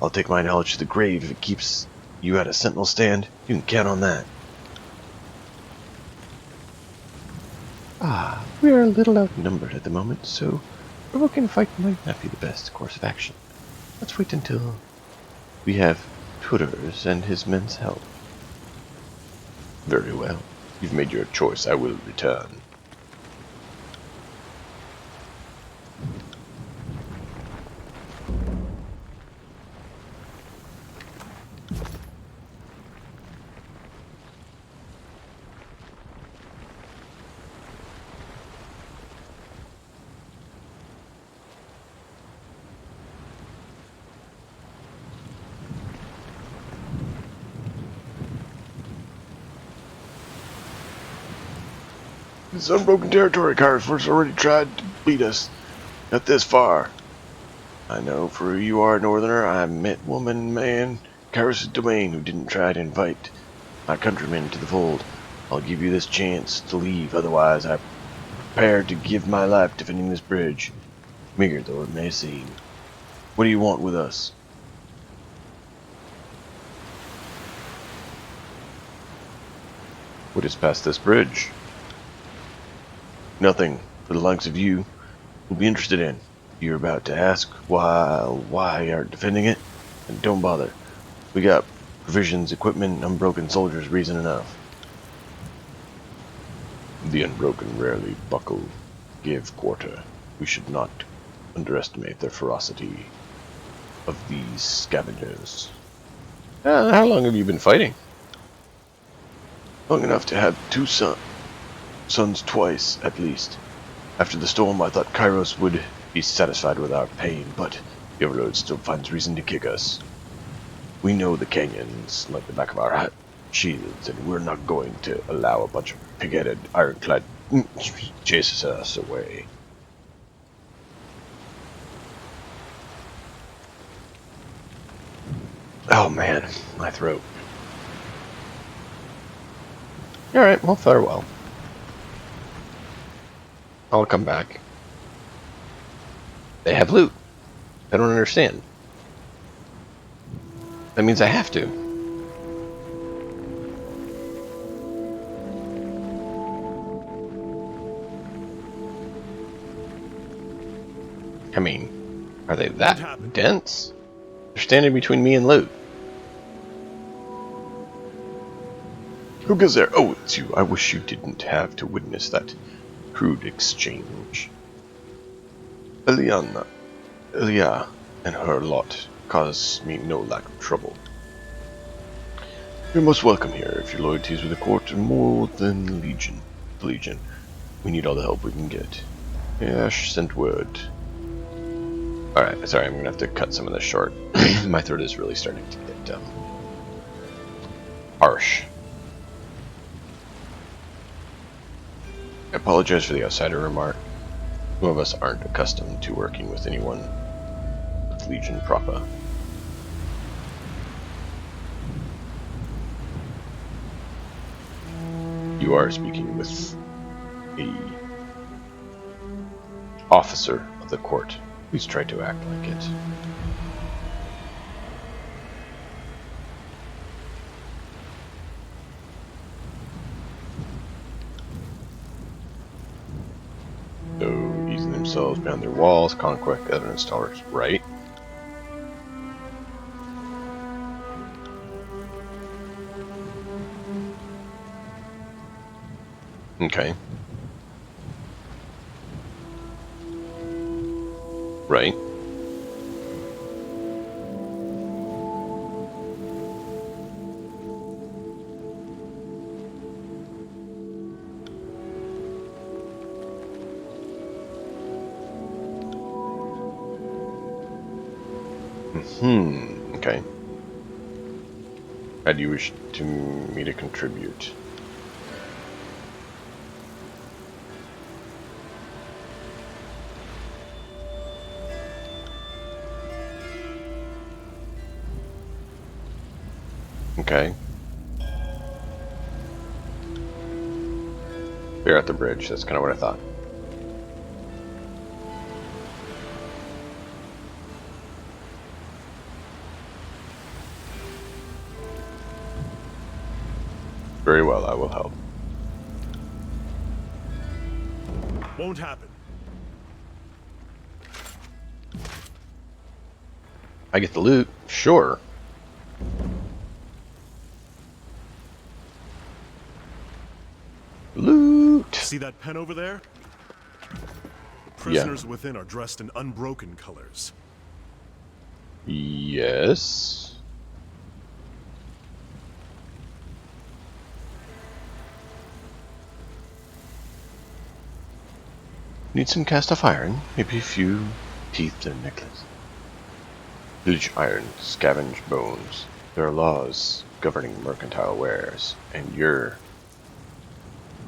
I'll take my knowledge to the grave if it keeps you at a Sentinel Stand. You can count on that. We are a little outnumbered at the moment, so provoking a fight might not be the best course of action. Let's wait until we have Tutters and his men's help. Very well. You've made your choice. I will return. This unbroken territory, Kairos already tried to beat us. Not this far. I know, for you are a northerner. I met woman, man, Kairos' domain, who didn't try to invite my countrymen to the fold. I'll give you this chance to leave, otherwise I'm prepared to give my life defending this bridge, meager though it may seem. What do you want with us? What is past this bridge? Nothing for the likes of you will be interested in. You're about to ask why you aren't defending it? And don't bother. We got provisions, equipment, and unbroken soldiers reason enough. The unbroken rarely buckle, give quarter. We should not underestimate the ferocity of these scavengers. How long have you been fighting? Long enough to have two sons twice, at least. After the storm, I thought Kairos would be satisfied with our pain, but the Overlord still finds reason to kick us. We know the canyons like the back of our shields, and we're not going to allow a bunch of pig-headed ironclad chases us away. Oh man, my throat. Alright, well, farewell. I'll come back. They have loot. I don't understand. That means I have to. I mean, are they What that happened? dense? They're standing between me and loot. Who goes there? Oh, it's you. I wish you didn't have to witness that crude exchange. Eliana, Elia, and her lot caused me no lack of trouble. You're most welcome here if your loyalties with the court are more than Legion. The Legion. We need all the help we can get. Ash sent word. Alright, sorry, I'm gonna have to cut some of this short. My throat is really starting to get harsh. I apologize for the outsider remark. Some of us aren't accustomed to working with anyone with Legion proper. You are speaking with a officer of the court. Please try to act like it. So, easing themselves beyond their walls, conquest evidence tolerance, right? Okay. Right. Okay. How do you wish me to contribute? Okay. Clear out the bridge, that's kind of what I thought. Very well, I will help. Won't happen. I get the loot, sure. Loot! See that pen over there? The prisoners within are dressed in unbroken colors. Yes. Need some cast off iron, maybe a few teeth and a necklace. Pillage iron, scavenge bones. There are laws governing mercantile wares, and you're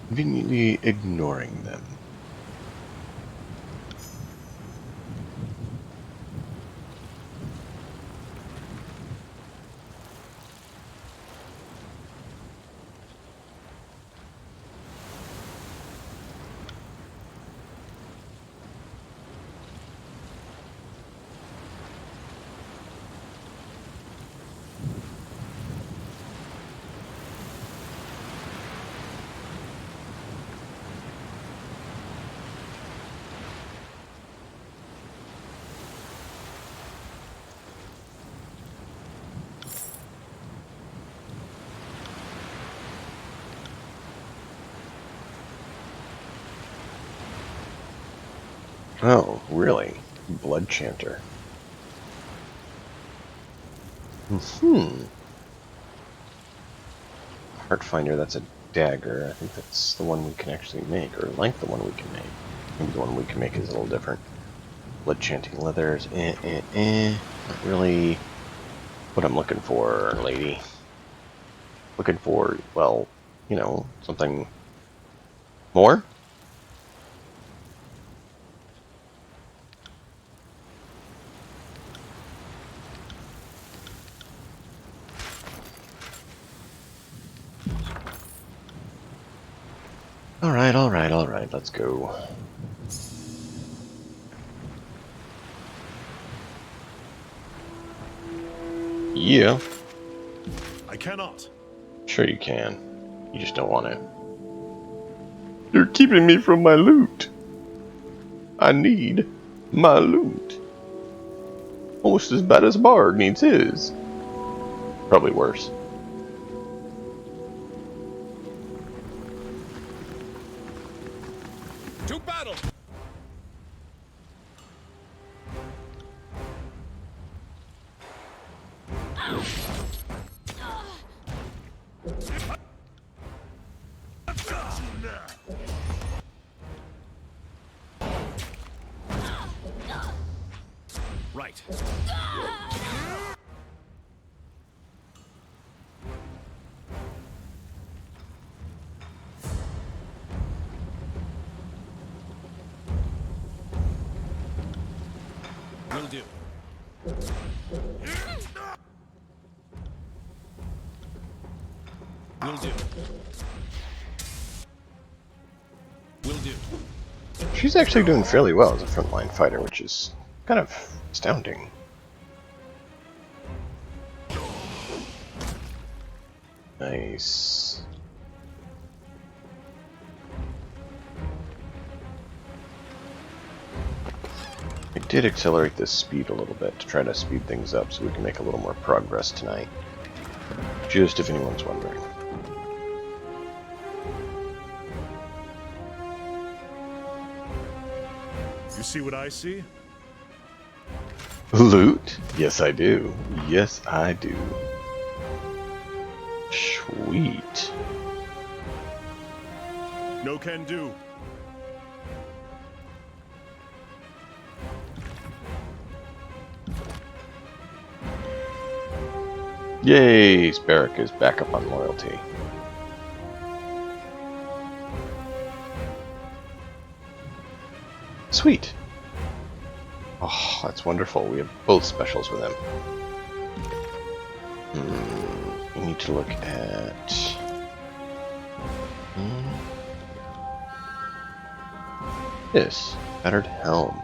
conveniently ignoring them. Oh, really? Blood Chanter. Heartfinder, that's a dagger. I think that's the one we can actually make, or like the one we can make. Maybe the one we can make is a little different. Blood Chanting Leathers, Not really what I'm looking for, lady. Looking for, well, you know, something more? Alright, let's go. Yeah. I cannot. Sure you can. You just don't want to. You're keeping me from my loot. I need My loot. Almost as bad as Bard needs his. Probably worse. To battle! Right. Will do. Will do. Will do. She's actually doing fairly well as a frontline fighter, which is kind of astounding. Nice. I did accelerate this speed a little bit to try to speed things up so we can make a little more progress tonight. Just if anyone's wondering. You see what I see? Loot? Yes, I do. Yes, I do. Sweet. No can do. Yay! Sparrow is back up on loyalty. Sweet. Oh, that's wonderful. We have both specials with him. We need to look at... this. Battered Helm.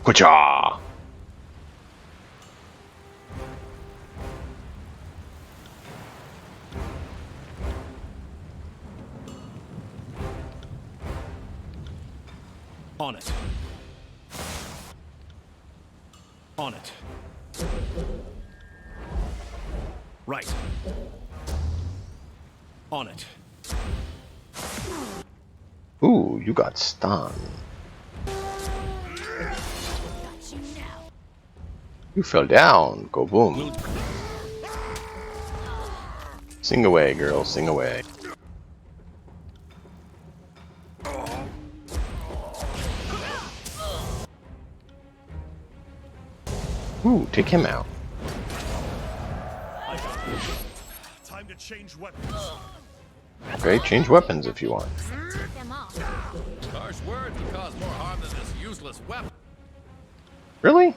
Kwacha! On it. On it. Right. On it. Ooh, you got stunned. You fell down. Go boom. Sing away, girl. Sing away. Ooh, take him out. Time to change weapons. Okay, change weapons if you want. Take them off. Harsh words will cause more harm than this useless weapon. Really?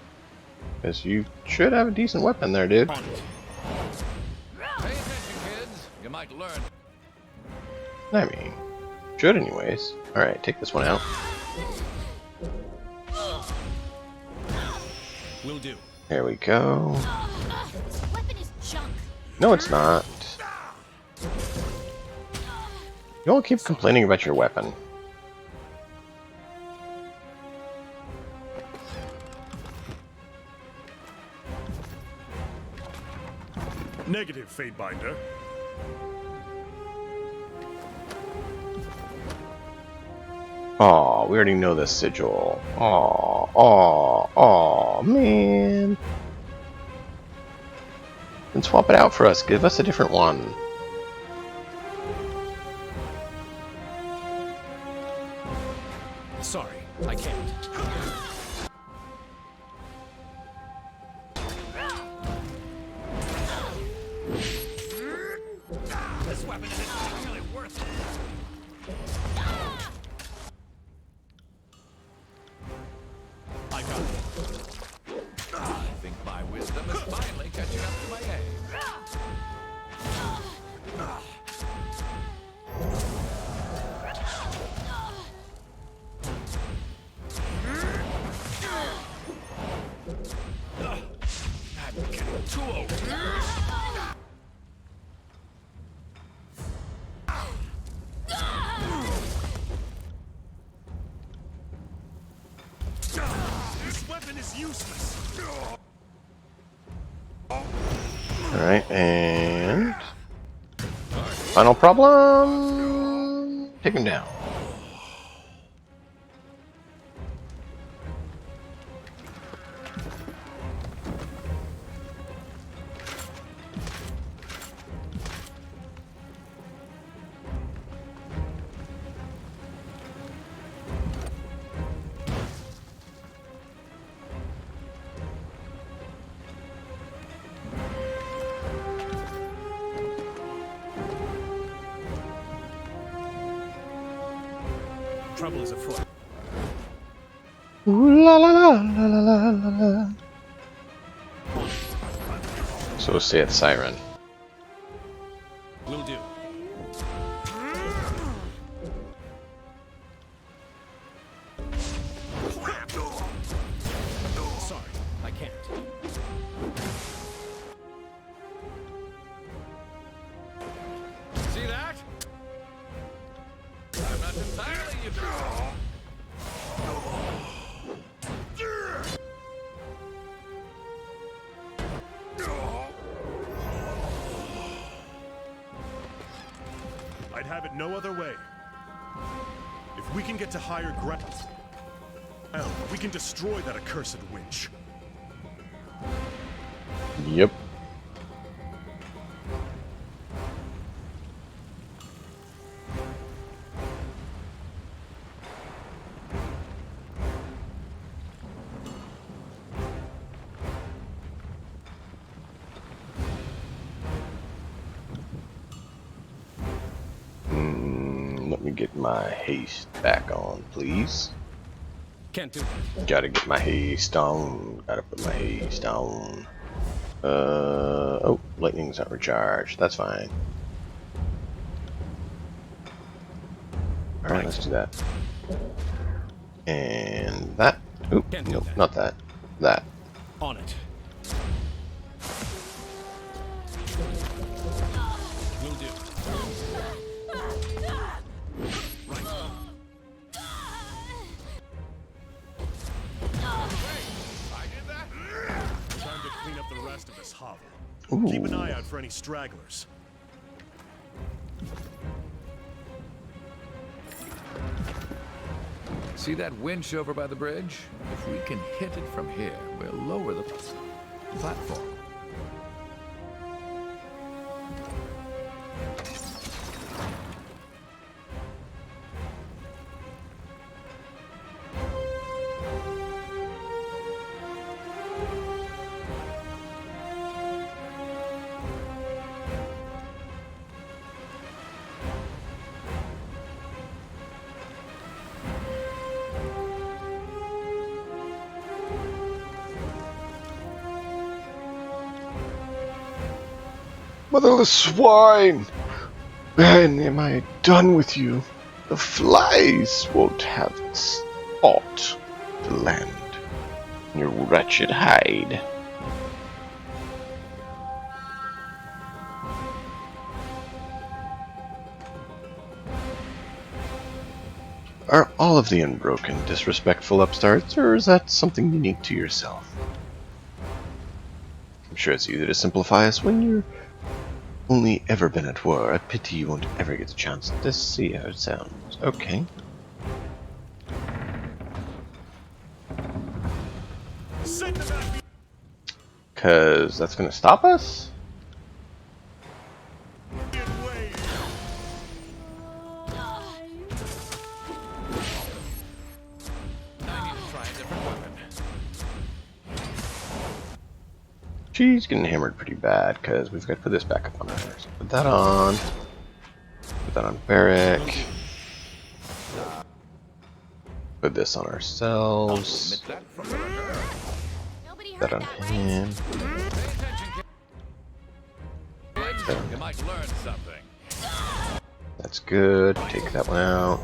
Because you should have a decent weapon there, dude. On it. Pay attention, kids. You might learn. I mean, should anyways. Alright, take this one out. Will do. There we go. This weapon is junk. No, it's not. You all keep complaining about your weapon. Negative, Fatebinder. Aw, we already know this sigil. Aw, aw, aw, man. Then swap it out for us. Give us a different one. Sorry, I can't. This weapon isn't really worth it. I got it. I think my wisdom is finally catching up to my age. I'm getting too old. Alright, and final problem. Take him down. Trouble is afoot. Ooh, la, la, la, la, la, la, la. So saith Siren. Will do. Sorry, I can't. See that? I'm not entirely useless. I'd have it no other way. If we can get to higher ground, we can destroy that accursed winch. Yep. Let me get my haste back on, please. Can't do that. Gotta get my haste on. Gotta put my haste on. Oh, lightning's not recharged. That's fine. Alright, let's do that. And that. Oop, Can't do nope, that. not that. That. On it. Will do. I did that? Time to clean up the rest of this hovel. Ooh. Keep an eye out for any stragglers. See that winch over by the bridge? If we can hit it from here, we'll lower the platform. Motherless swine! When am I done with you? The flies won't have spot to land in your wretched hide. Are all of the Unbroken disrespectful upstarts, or is that something unique to yourself? I'm sure it's easy to simplify us when you're only ever been at war. I pity you won't ever get a chance to see how it sounds. Okay. Send them at me. Cause that's gonna stop us? I need to try a different weapon. She's getting hammered pretty bad because we've got to put this back up on her. So put that on. Put that on Barrick. Put this on ourselves. Admit that from the record. Nobody That heard on that, right? him. Pay attention, kids. You might learn something. That's good. Take that one out.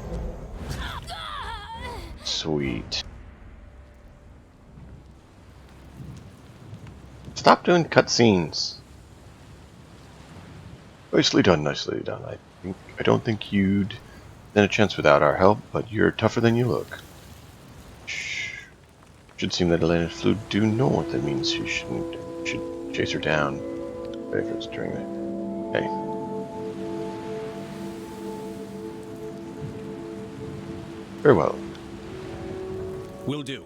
Sweet. Stop doing cutscenes. Nicely done, nicely done. I don't think you'd stand a chance without our help, but you're tougher than you look. Shh. Should seem that Elena flew due north. That means you should chase her down. If it's during the... Hey. Very well. Will do.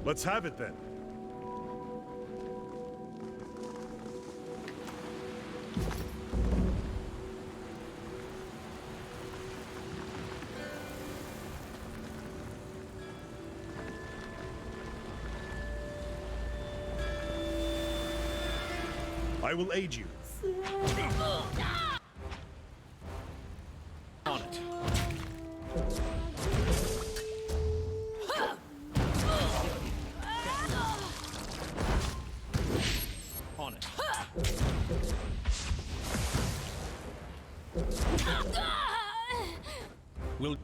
Let's have it then. I will aid you. On it. On it. Will.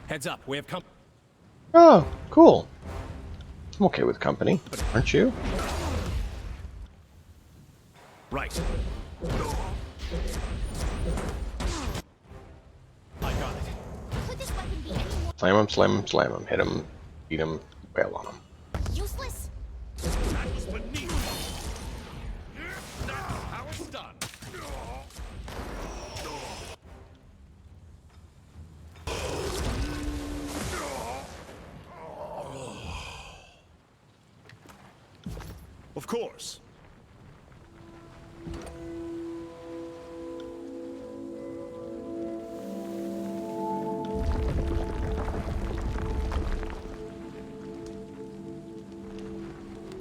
Heads up, we have come. Oh, cool. I'm okay with company, aren't you? Right. I got it. Could this weapon be any more Slam him, slam him, slam him. Hit him, beat him, wail on him. useless? That was beneath. How it's done. Of course.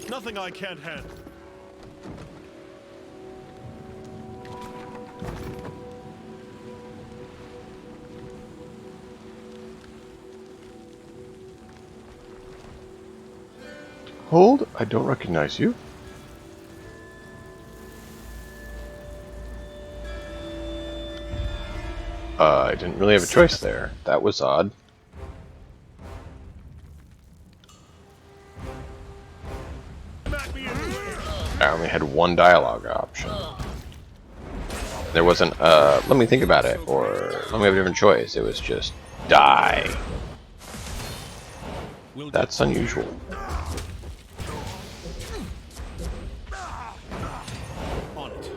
Nothing I can't handle. Hold, I don't recognize you. I didn't really have a choice there. That was odd. I only had one dialogue option. There wasn't, let me think about it, or let me have a different choice. It was just, die. That's unusual. On it.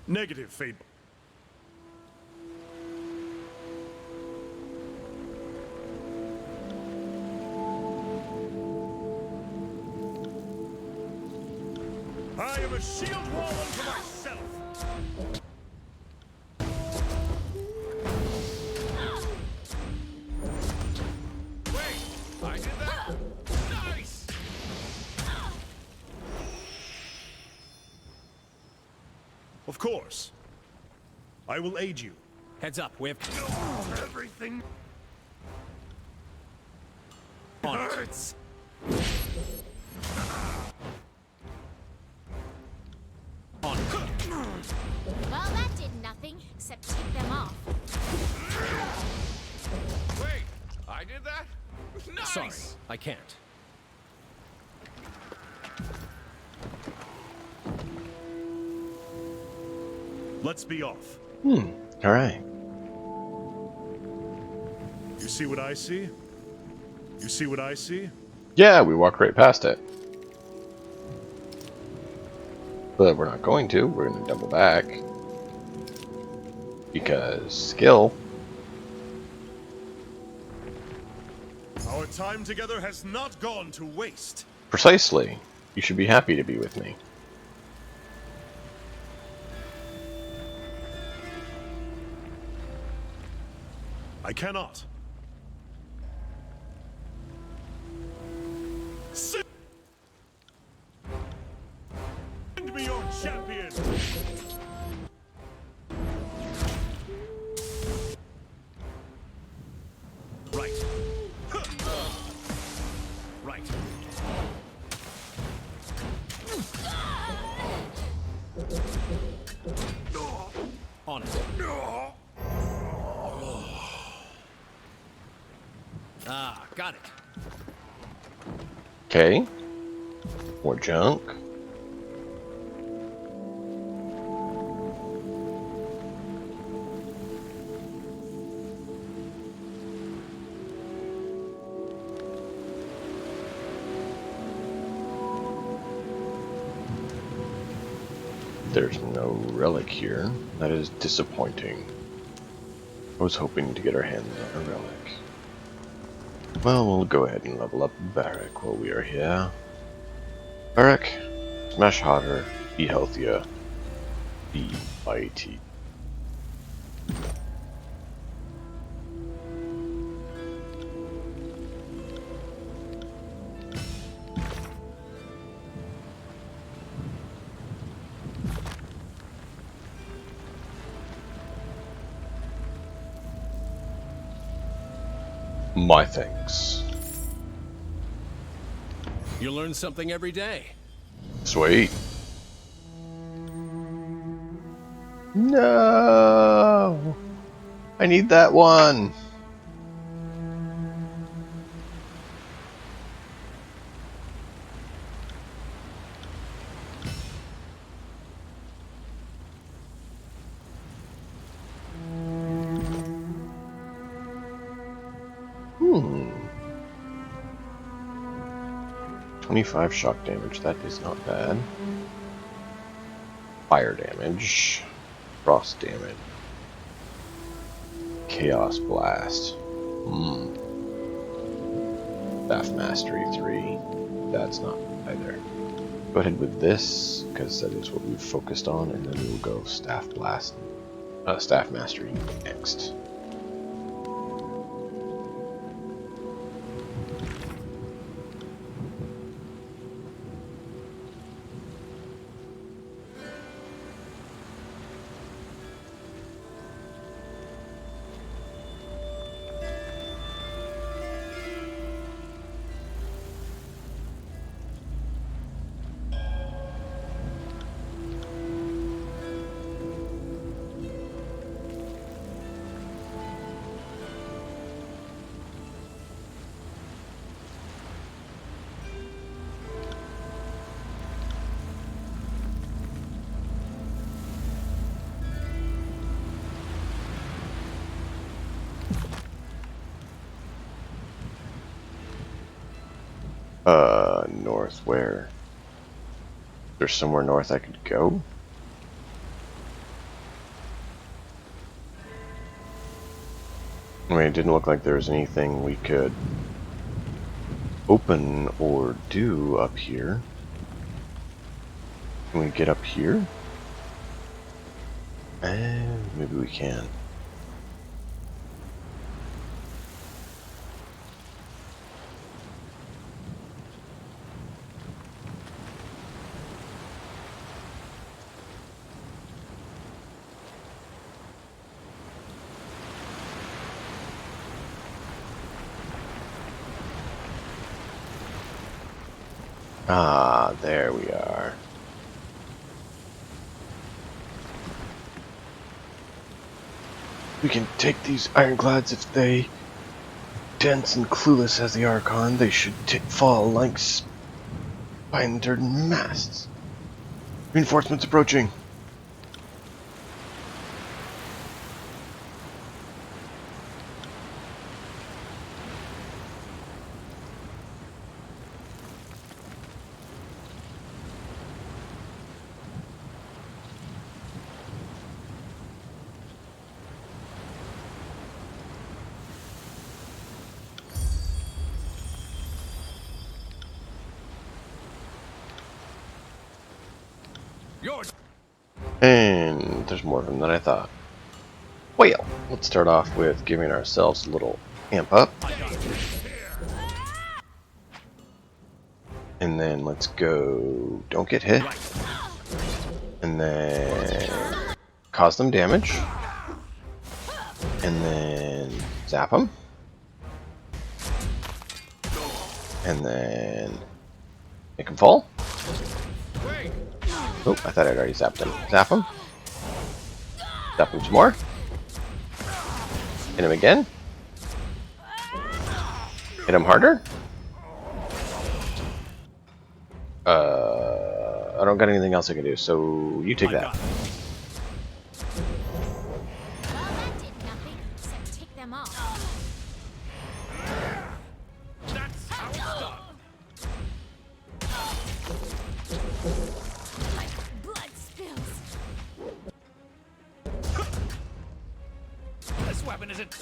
Negative, Fate. I am a shield wall unto myself. Wait, I did that? Nice! Of course. I will aid you. Heads up, we have Everything on it. hurts. On it. Well, that did nothing except tip them off. Wait, I did that? Nice! Sorry, I can't. Let's be off. Alright. You see what I see? You see what I see? Yeah, we walked right past it. But we're not going to. We're going to double back. Because skill. Our time together has not gone to waste. Precisely. You should be happy to be with me. I cannot. Send me your champion! Right. Right. On it. Ah, got it. Okay. More junk. There's no relic here. That is disappointing. I was hoping to get our hands on a relic. Well, we'll go ahead and level up Barrack while we are here. Barrack, smash harder, be healthier, be mighty. My thanks. You learn something every day. Sweet. No! I need that one! Hmm. 25 shock damage, that is not bad. Fire damage. Frost damage. Chaos Blast. Staff Mastery 3. That's not either. Go ahead with this, because that is what we've focused on, and then we'll go Staff Blast. Staff Mastery next. North where? There's somewhere north I could go? I mean, it didn't look like there was anything we could open or do up here. Can we get up here? Maybe we can. Ah, there we are. We can take these ironclads if they dense and clueless as the Archon. They should fall like splintered masts. Reinforcements approaching. Yours. And there's more of them than I thought. Well, let's start off with giving ourselves a little amp up. And then let's go, don't get hit. And then cause them damage. And then zap them. And then make them fall. Oh, I thought I'd already zapped him. Zap him. Zap him some more. Hit him again. Hit him harder. I don't got anything else I can do, so you take that. Well, that did nothing except tick them off. That's how it's done. My blood spills. cabin is it?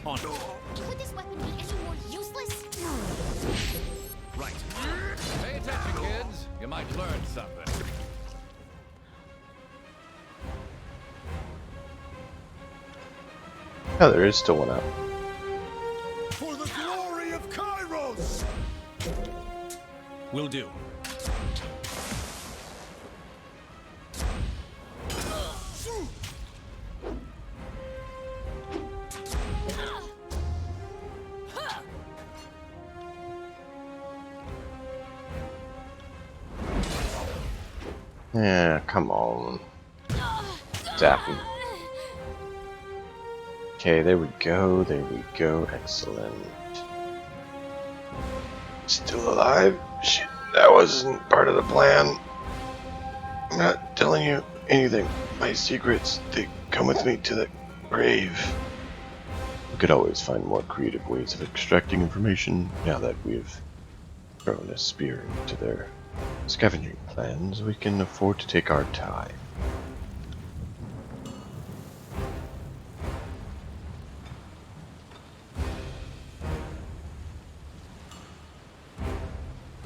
On. Could this weapon be any more useless? Right. Pay attention, kids. You might learn something. Oh, there is still one out. For the glory of Kairos! Will do. Yeah, come on. Zap him. Okay, there we go, excellent. Still alive? Shit, that wasn't part of the plan. I'm not telling you anything. My secrets, they come with me to the grave. We could always find more creative ways of extracting information now that we've thrown a spear into their scavenging plans. We can afford to take our time.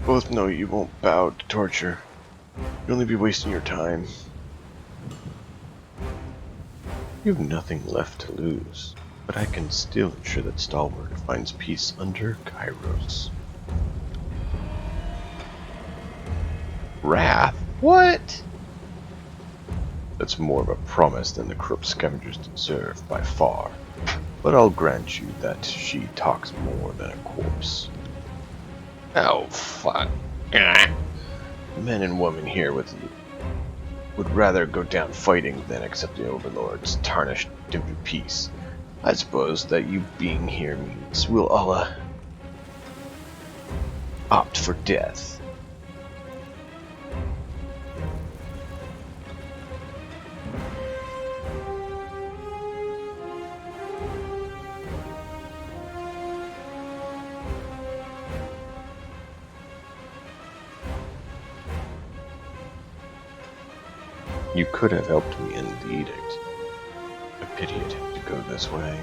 Both know you won't bow to torture. You'll only be wasting your time. You have nothing left to lose, but I can still ensure that Stalwart finds peace under Kairos. Wrath? What? That's more of a promise than the corrupt scavengers deserve by far, but I'll grant you that she talks more than a corpse. Oh, fuck. Men and women here would rather go down fighting than accept the Overlord's tarnished dimmed peace. I suppose that you being here means we'll all opt for death. You could have helped me end the edict. I pity it had to go this way.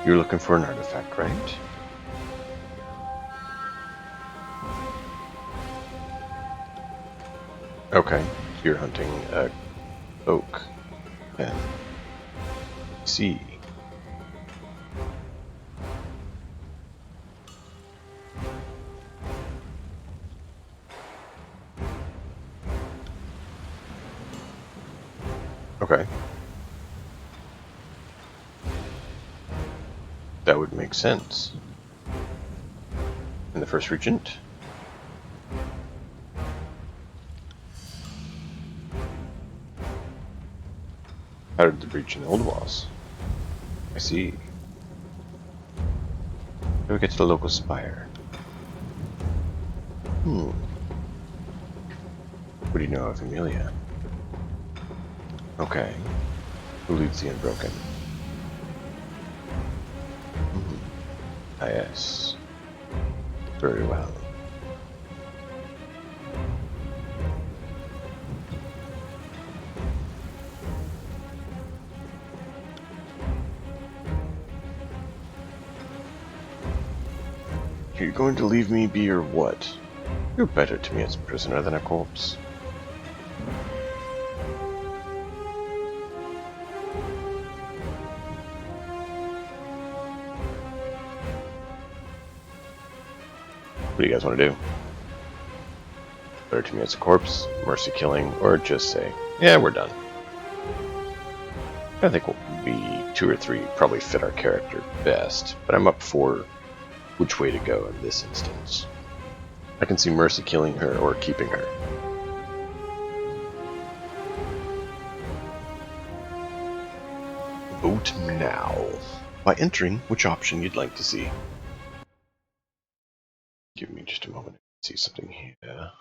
You're looking for an artifact, right? Okay, so you're hunting oak. And see. Okay. That would make sense. And the first regent? How did the breach in the old walls? I see. How do we get to the local spire? What do you know of Amelia? Okay. Who leads the Unbroken? Ah, yes. Very well. You're going to leave me be or what? You're better to me as a prisoner than a corpse. What do you guys want to do? Better to me as a corpse, mercy killing, or just say, yeah, we're done. I think we'll be 2 or 3 probably fit our character best, but I'm up for which way to go in this instance. I can see mercy killing her or keeping her. Vote vote now by entering which option you'd like to see. Give me just a moment to see something here.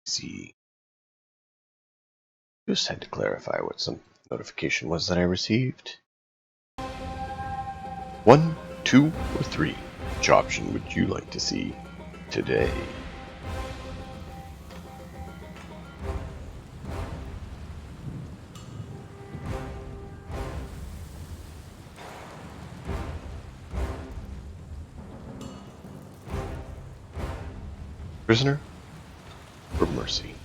See. Just had to clarify what some notification was that I received. 1, 2, or 3. Which option would you like to see today? Prisoner or mercy?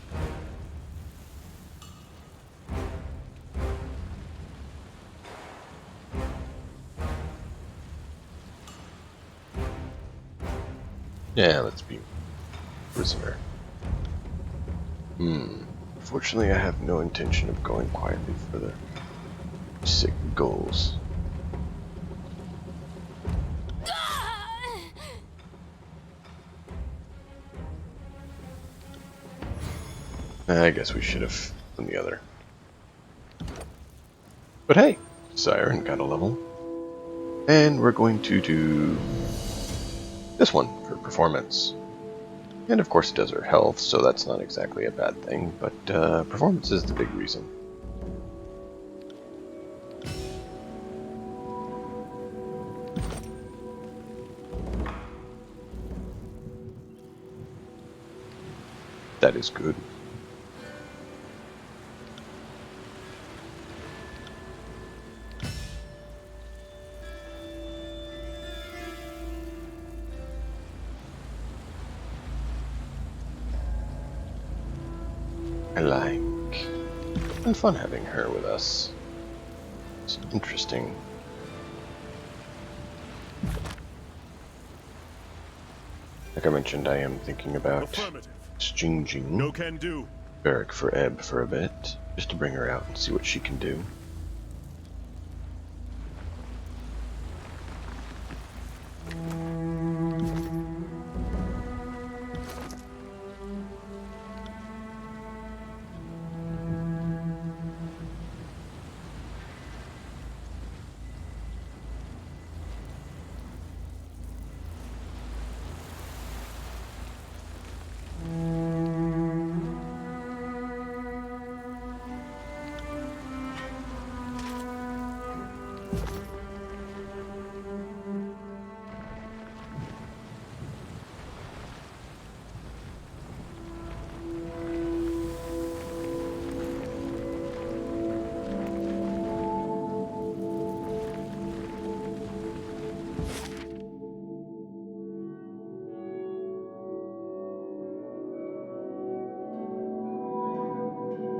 Yeah, let's be prisoner. Fortunately, I have no intention of going quietly further. Sick goals. I guess we should have done the other. But hey, Siren got a level. And we're going to do this one for performance. And of course it does her health, so that's not exactly a bad thing, but performance is the big reason. That is good. I like. It's been fun having her with us. It's interesting. Like I mentioned, I am thinking about exchanging No can do. Barrack for Ebb for a bit, just to bring her out and see what she can do.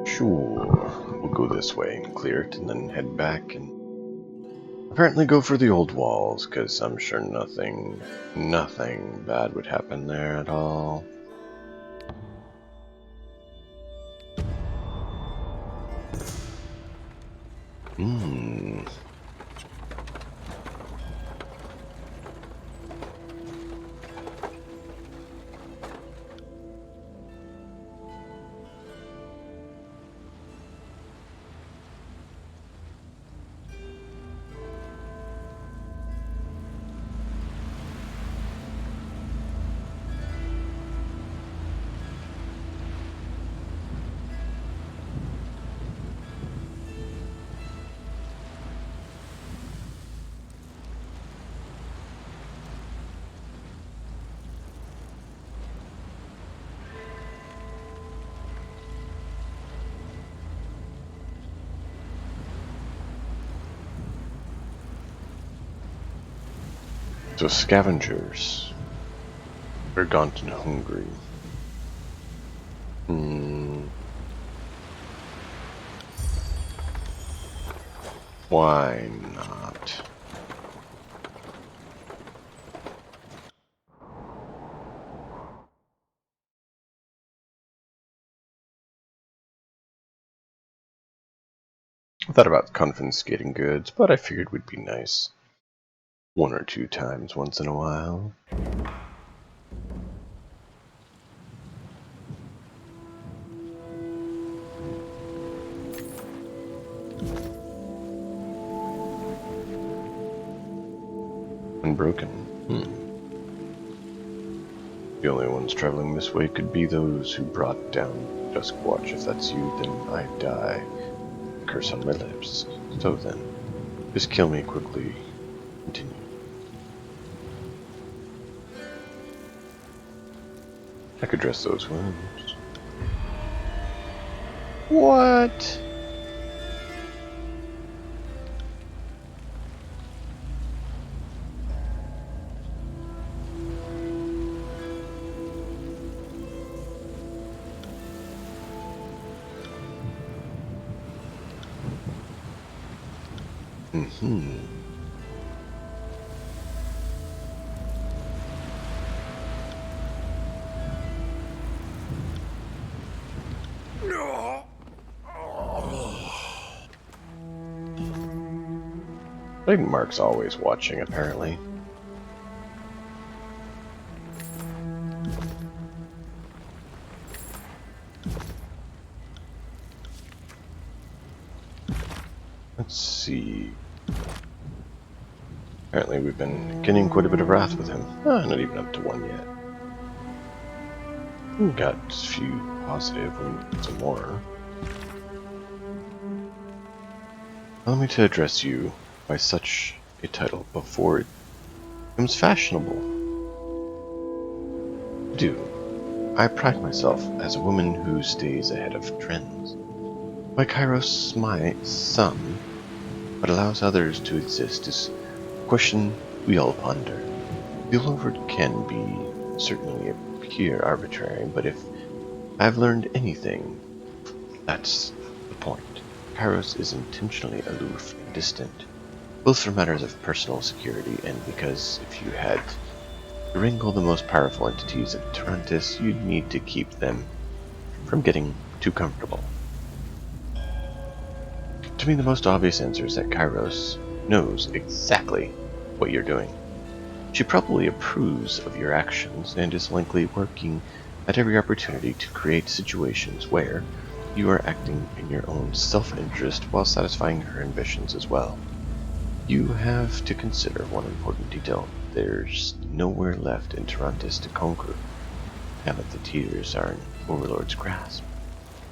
Sure, we'll go this way and clear it and then head back and apparently go for the old walls, because I'm sure nothing bad would happen there at all. So scavengers are gaunt and hungry. Why not? I thought about confiscating goods, but I figured would be nice 1 or 2 times once in a while. Unbroken. The only ones traveling this way could be those who brought down Duskwatch. If that's you, then I die. Curse on my lips. So then, just kill me quickly. Continue. I could dress those wounds. What? I think Mark's always watching, apparently. Let's see. Apparently we've been getting quite a bit of wrath with him. Not even up to 1 yet. We got a few positive and some more. Allow me to address you by such a title before it becomes fashionable. I pride myself as a woman who stays ahead of trends. Why Kairos my some, but allows others to exist is a question we all ponder. The Overlord can be certainly appear arbitrary, but if I've learned anything, that's the point. Kairos is intentionally aloof and distant, both for matters of personal security and because if you had to wrangle the most powerful entities of Tarantis, you'd need to keep them from getting too comfortable. To me, the most obvious answer is that Kairos knows exactly what you're doing. She probably approves of your actions and is likely working at every opportunity to create situations where you are acting in your own self-interest while satisfying her ambitions as well. You have to consider one important detail. There's nowhere left in Tarantis to conquer, now that the Tears are in Overlord's grasp.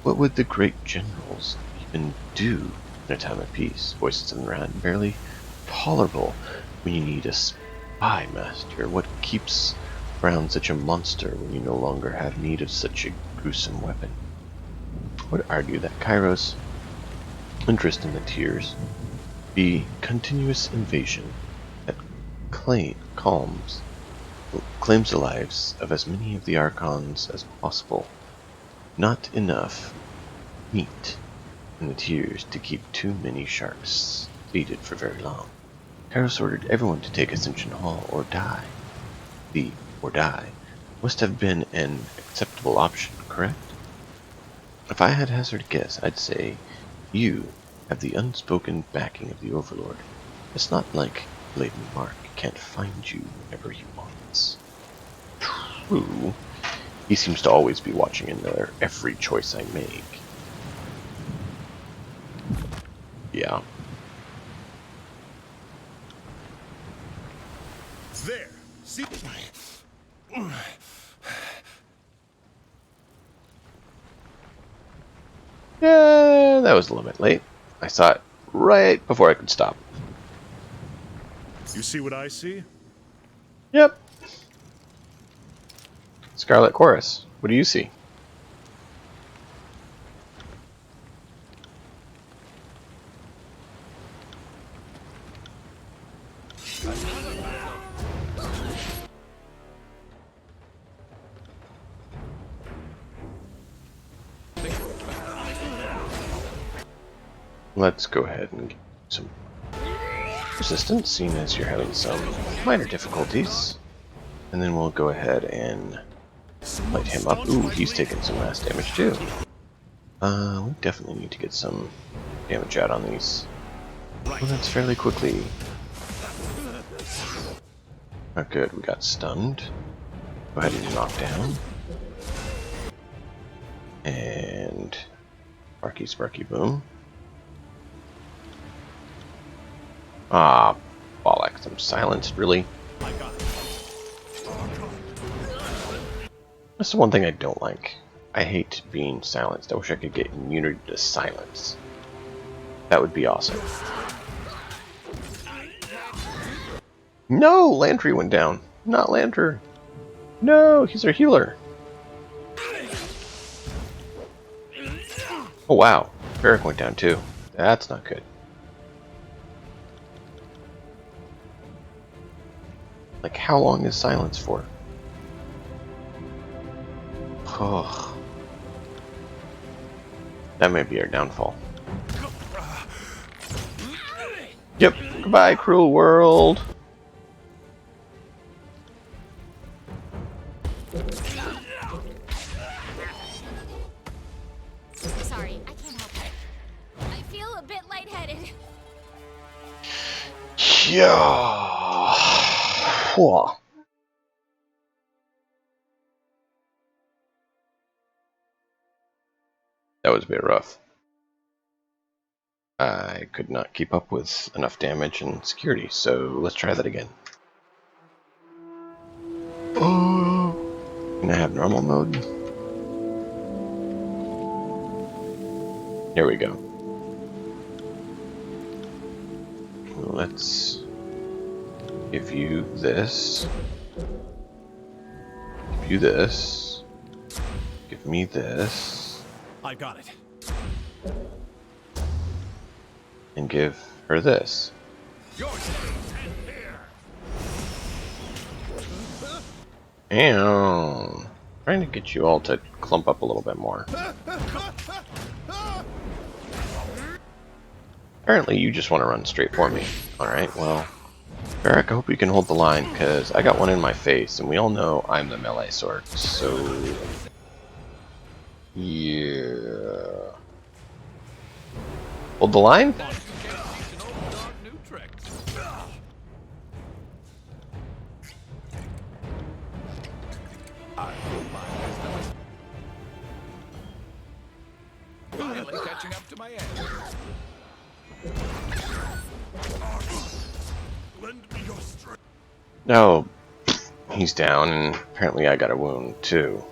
What would the great generals even do in a time of peace? Voices of the Rat, barely tolerable when you need a spy master. What keeps around such a monster when you no longer have need of such a gruesome weapon? I would argue that Kairos' interest in the Tears be continuous invasion that claims the lives of as many of the Archons as possible. Not enough meat in the Tears to keep too many sharks feeded for very long. Kairos ordered everyone to take Ascension Hall or die. The or die must have been an acceptable option, correct? If I had hazard a guess, I'd say you have the unspoken backing of the Overlord. It's not like Bladen Mark can't find you whenever he wants. True. He seems to always be watching in every choice I make. Yeah. There. See? Yeah, that was a little bit late. I saw it right before I could stop. You see what I see? Yep. Scarlet Chorus. What do you see? Let's go ahead and get some resistance, seeing as you're having some minor difficulties. And then we'll go ahead and light him up. Ooh, he's taking some mass damage too. We definitely need to get some damage out on these. Well, that's fairly quickly. Not good, we got stunned. Go ahead and knock down. And Sparky Sparky Boom. Ah, bollocks, I'm silenced, really? That's the one thing I don't like. I hate being silenced. I wish I could get immunity to silence. That would be awesome. No! Landry went down. Not Landry. No, he's our healer. Oh wow, Barrack went down too. That's not good. Like, how long is silence for? Oh. That may be our downfall. Yep, goodbye, cruel world. Sorry, I can't help it. I feel a bit lightheaded. Yeah. Whew. That was a bit rough. I could not keep up with enough damage and security, so let's try that again. Oh, can I have normal mode? Here we go. Let's give you this. Give you this. Give me this. I got it. And give her this. And trying to get you all to clump up a little bit more. Apparently you just want to run straight for me. Alright, well, Barrack, I hope you can hold the line, because I got one in my face, and we all know I'm the melee sword, so... yeah... Hold the line? Finally catching up to my end. Lend me your strength. No, he's down, and apparently I got a wound too.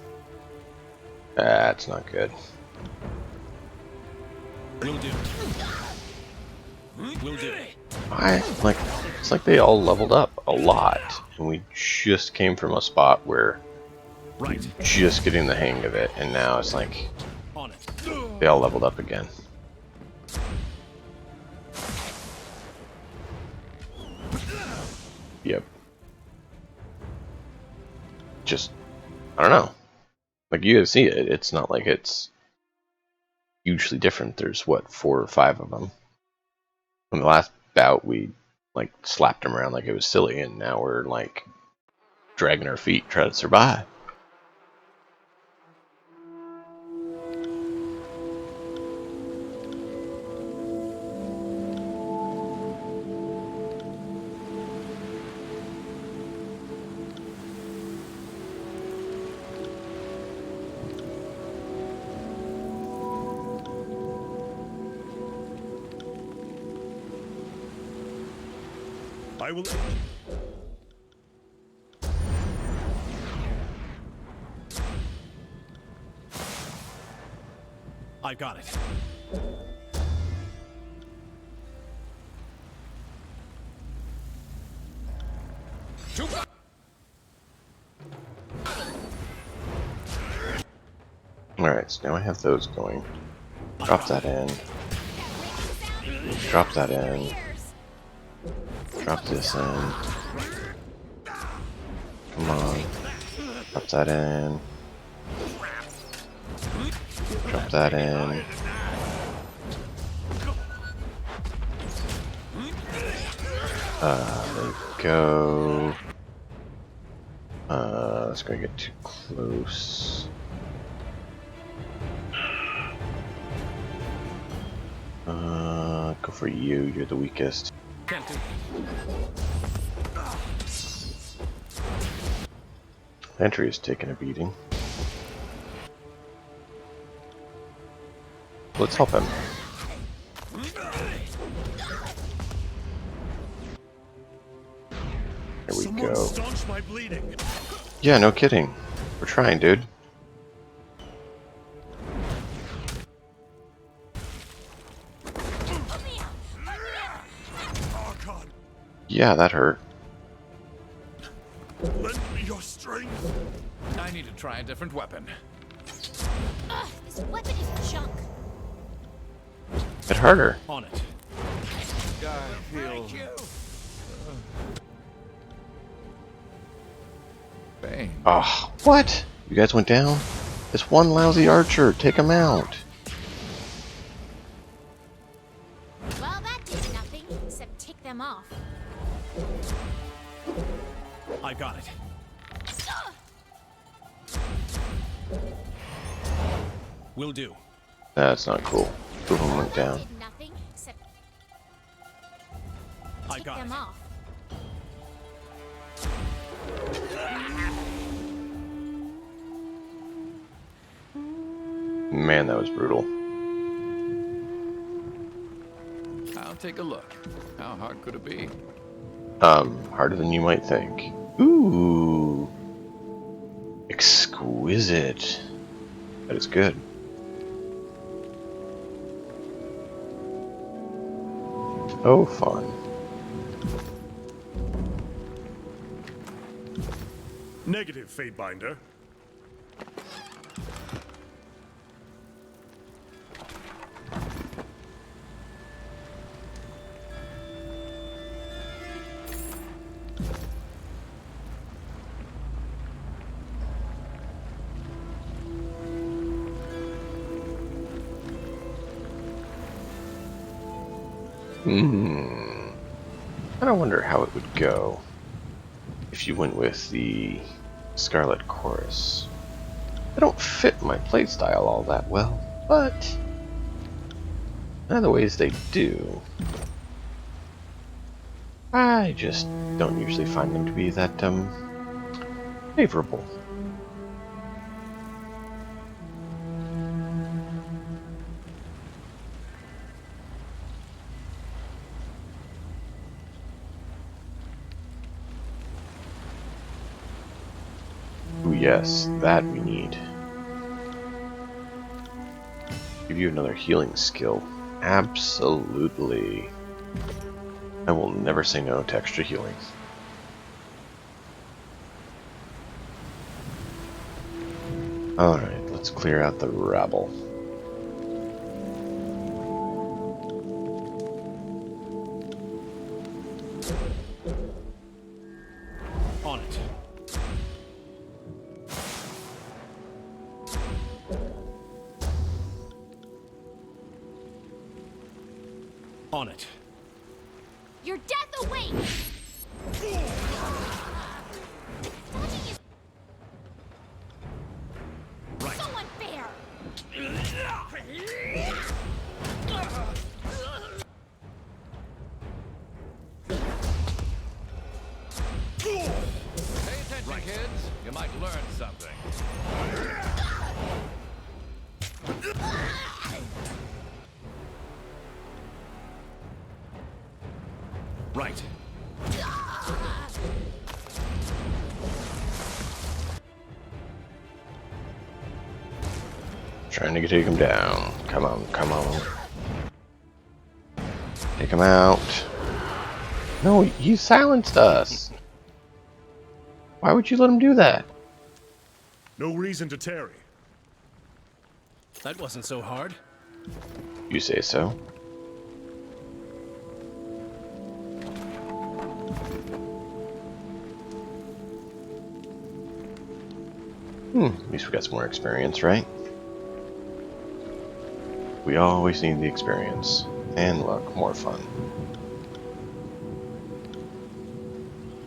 That's not good. Will do. Will do. It's like they all leveled up a lot, and we just came from a spot where Right. just getting the hang of it, and now it's like On it. they all leveled up again. Yep. Just, I don't know. Like, you guys see it, it's not like it's hugely different. There's, what, 4 or 5 of them. In the last bout, we, like, slapped them around like it was silly, and now we're, like, dragging our feet, trying to survive. I will. I got it. Alright, so now I have those going. Drop that in. Drop that in. Drop this in. Come on. Drop that in. Drop that in. There we go. It's gonna get too close. Go for you, you're the weakest. Can't do Entry is taking a beating. Let's help him. There we Someone go. staunch my bleeding. Yeah, no kidding. We're trying, dude. Yeah, that hurt. Lend me your strength. I need to try a different weapon. Ugh, this weapon is junk. It hurt her. On it. I feel pain. Oh, what? You guys went down? This one lousy archer. Take him out. Well, that did nothing except tick them off. I got it. Will do. That's not cool. Two of them went down. Did nothing except I tick got them it. off. Man, that was brutal. I'll take a look. How hard could it be? Harder than you might think. Ooh. Exquisite. That is good. Oh, fun. Negative, Fatebinder. I wonder how it would go if you went with the Scarlet Chorus. They don't fit my playstyle all that well, but in other ways they do. I just don't usually find them to be that favorable. Ooh, yes, that we need. Give you another healing skill. Absolutely. I will never say no to extra healing. Alright, let's clear out the rabble. On it. On it. Your death awaits! Dodging is Right. so unfair! Pay attention, kids. You might learn something. Right. Trying to take him down. Come on, come on. Take him out. No, he silenced us. Why would you let him do that? No reason to tarry. That wasn't so hard. You say so. At least we got some more experience, right? We always need the experience. And luck, more fun.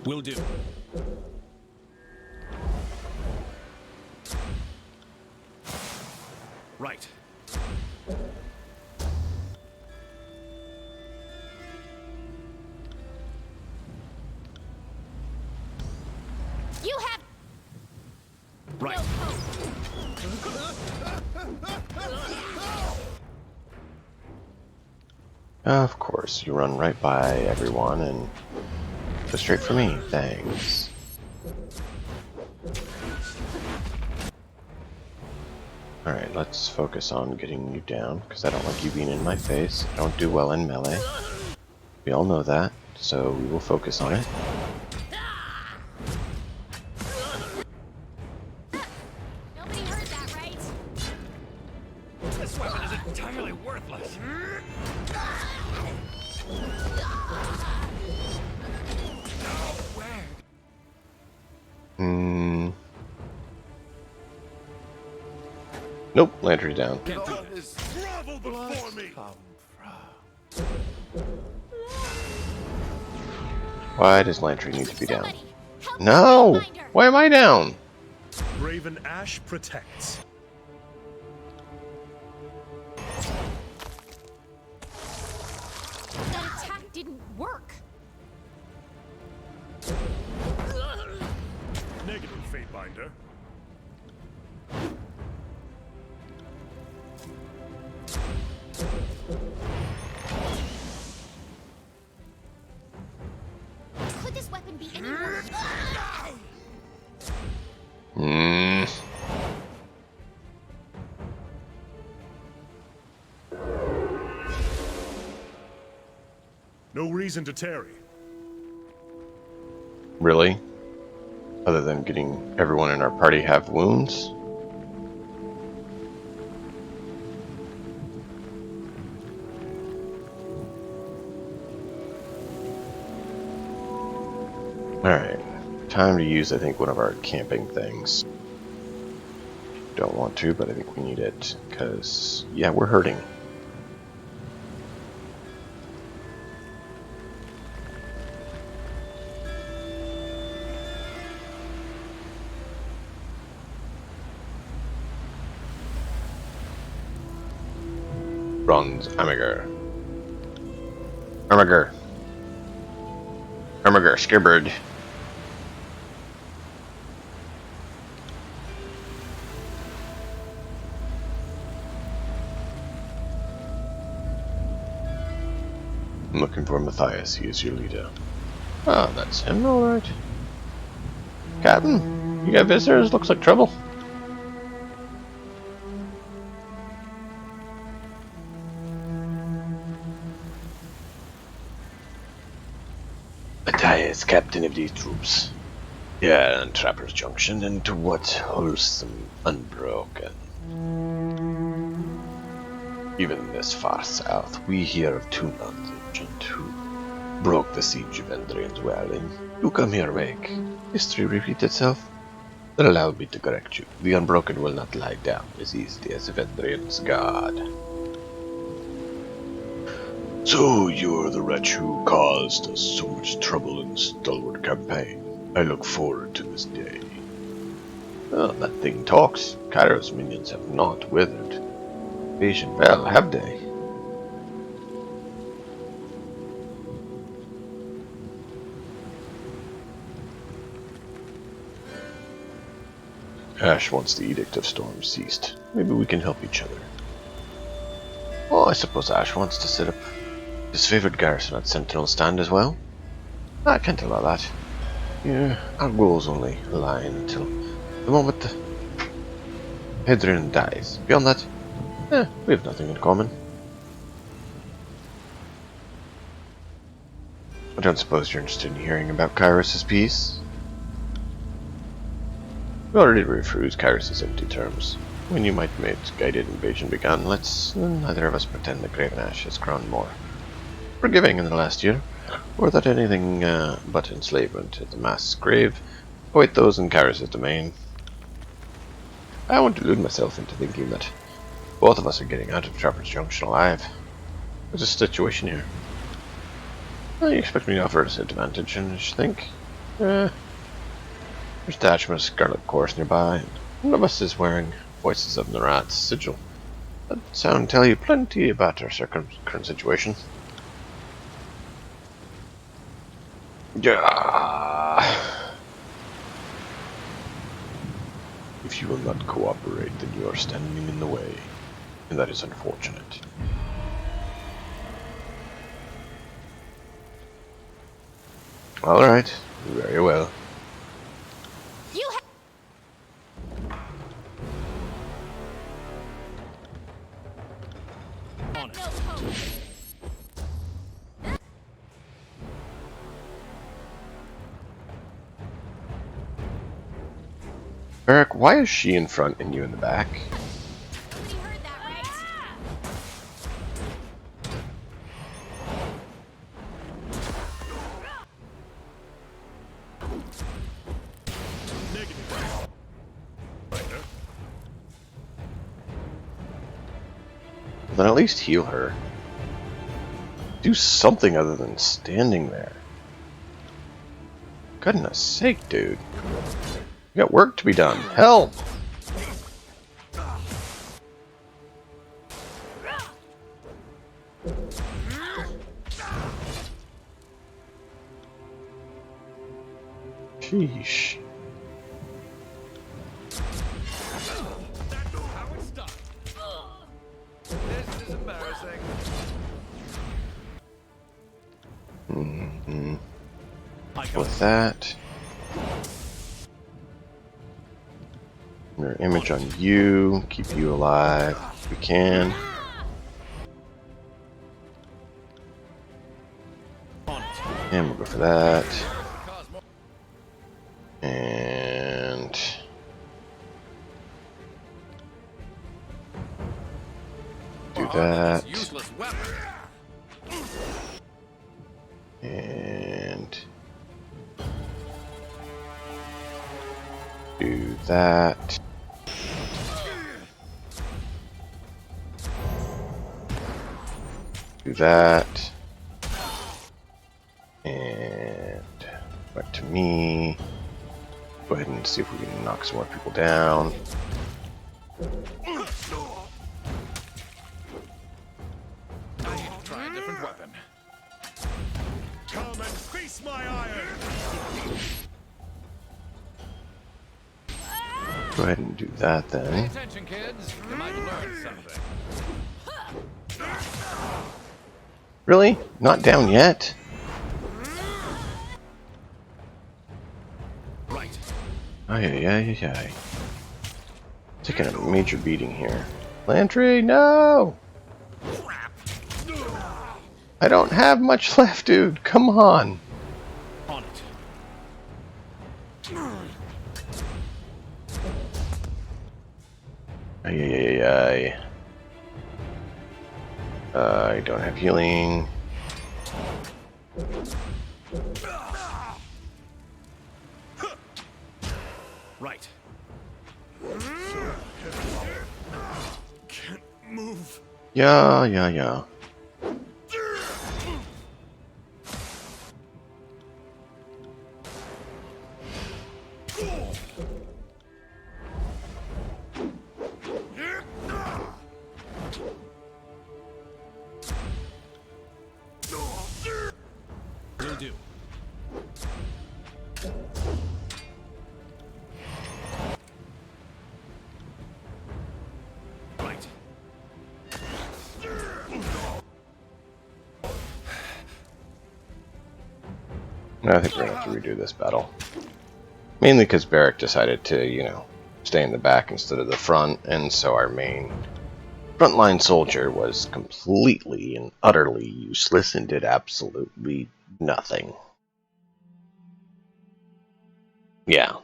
Will do. Right. You have Right. no hope! Of course, you run right by everyone and go straight for me. Thanks. Alright, let's focus on getting you down, because I don't like you being in my face. I don't do well in melee. We all know that. so we will focus on it. Nobody heard that, right? This weapon is entirely worthless. Nope, Lantry's down. Can't do this. Grovel before me! Why does Lantry need to be down? Somebody, help the No! Fatebinder. Why am I down? Raven Ash protects. That attack didn't work. Negative, Fatebinder. Could this weapon be any worse? Hmm. No reason to tarry. Really? Other than getting everyone in our party have wounds? Alright. Time to use, I think, one of our camping things. Don't want to, but I think we need it. Because, yeah, we're hurting. Bronze Armiger. Armiger. Armiger, Scarebird. I'm looking for Matthias. He is your leader. Oh, that's him, alright. Captain, you got visitors? Looks like trouble. Matthias, captain of these troops. Yeah, and Trapper's Junction, and to what wholesome unbroken. Even this far south, we hear of two nuns ancient who broke the siege of Endrian's dwelling. You come here, make history repeat itself? Then allow me to correct you. The unbroken will not lie down as easily as Endrian's god. So you're the wretch who caused us so much trouble in the stalwart campaign. I look forward to this day. Well, that thing talks. Cairo's minions have not withered. Patient well, have they? Ash wants the Edict of Storm ceased. Maybe we can help each other. Well, I suppose Ash wants to set up his favourite garrison at Sentinel Stand as well. I can't allow that. Yeah, our goals only align until the moment Hadrian dies. Beyond that, we have nothing in common. I don't suppose you're interested in hearing about Kairos' peace? We already refused Kairos' empty terms. When you might made guided invasion began, let's neither of us pretend that Graven Ash has grown more forgiving in the last year, or that anything but enslavement at the mass grave await those in Kairos' domain. I won't delude myself into thinking that both of us are getting out of Trapper's Junction alive. There's a situation here. Well, you expect me to offer a disadvantage, and I should think. There's Dashma's Scarlet Course nearby, and one of us is wearing Voices of Narat's sigil. That sound tell you plenty about our current situation. Yeah. If you will not cooperate, then you are standing in the way, and that is unfortunate. Alright, very well. You have no hope. Eric, why is she in front and you in the back? Nobody heard that, right? Negative. Binder. Then at least heal her. Do something other than standing there. Goodness sake, dude. You got work to be done. Help! Sheesh. That's how it's done. This is embarrassing. Mm-hmm. I got With that. Mirror image on you. Keep you alive if we can. And we'll go for that. And do that. Useless weapon. And do that. Do that. And back to me. Go ahead and see if we can knock some more people down. I need to try a different weapon. Come and face my iron. Go ahead and do that Pay then. attention, kids. You might learn something. Really? Not down yet? Right. Ay, ay, ay, ay. Taking a major beating here. Lantry, no! I don't have much left, dude. Come on. On it. Ay, ay, ay, ay. I don't have healing. Right. Can't move. Yeah, yeah, yeah. Will do. Right. I think we're gonna have to redo this battle. Mainly because Barrack decided to, you know, stay in the back instead of the front, and so our main frontline soldier was completely and utterly useless and did absolutely nothing. Yeah.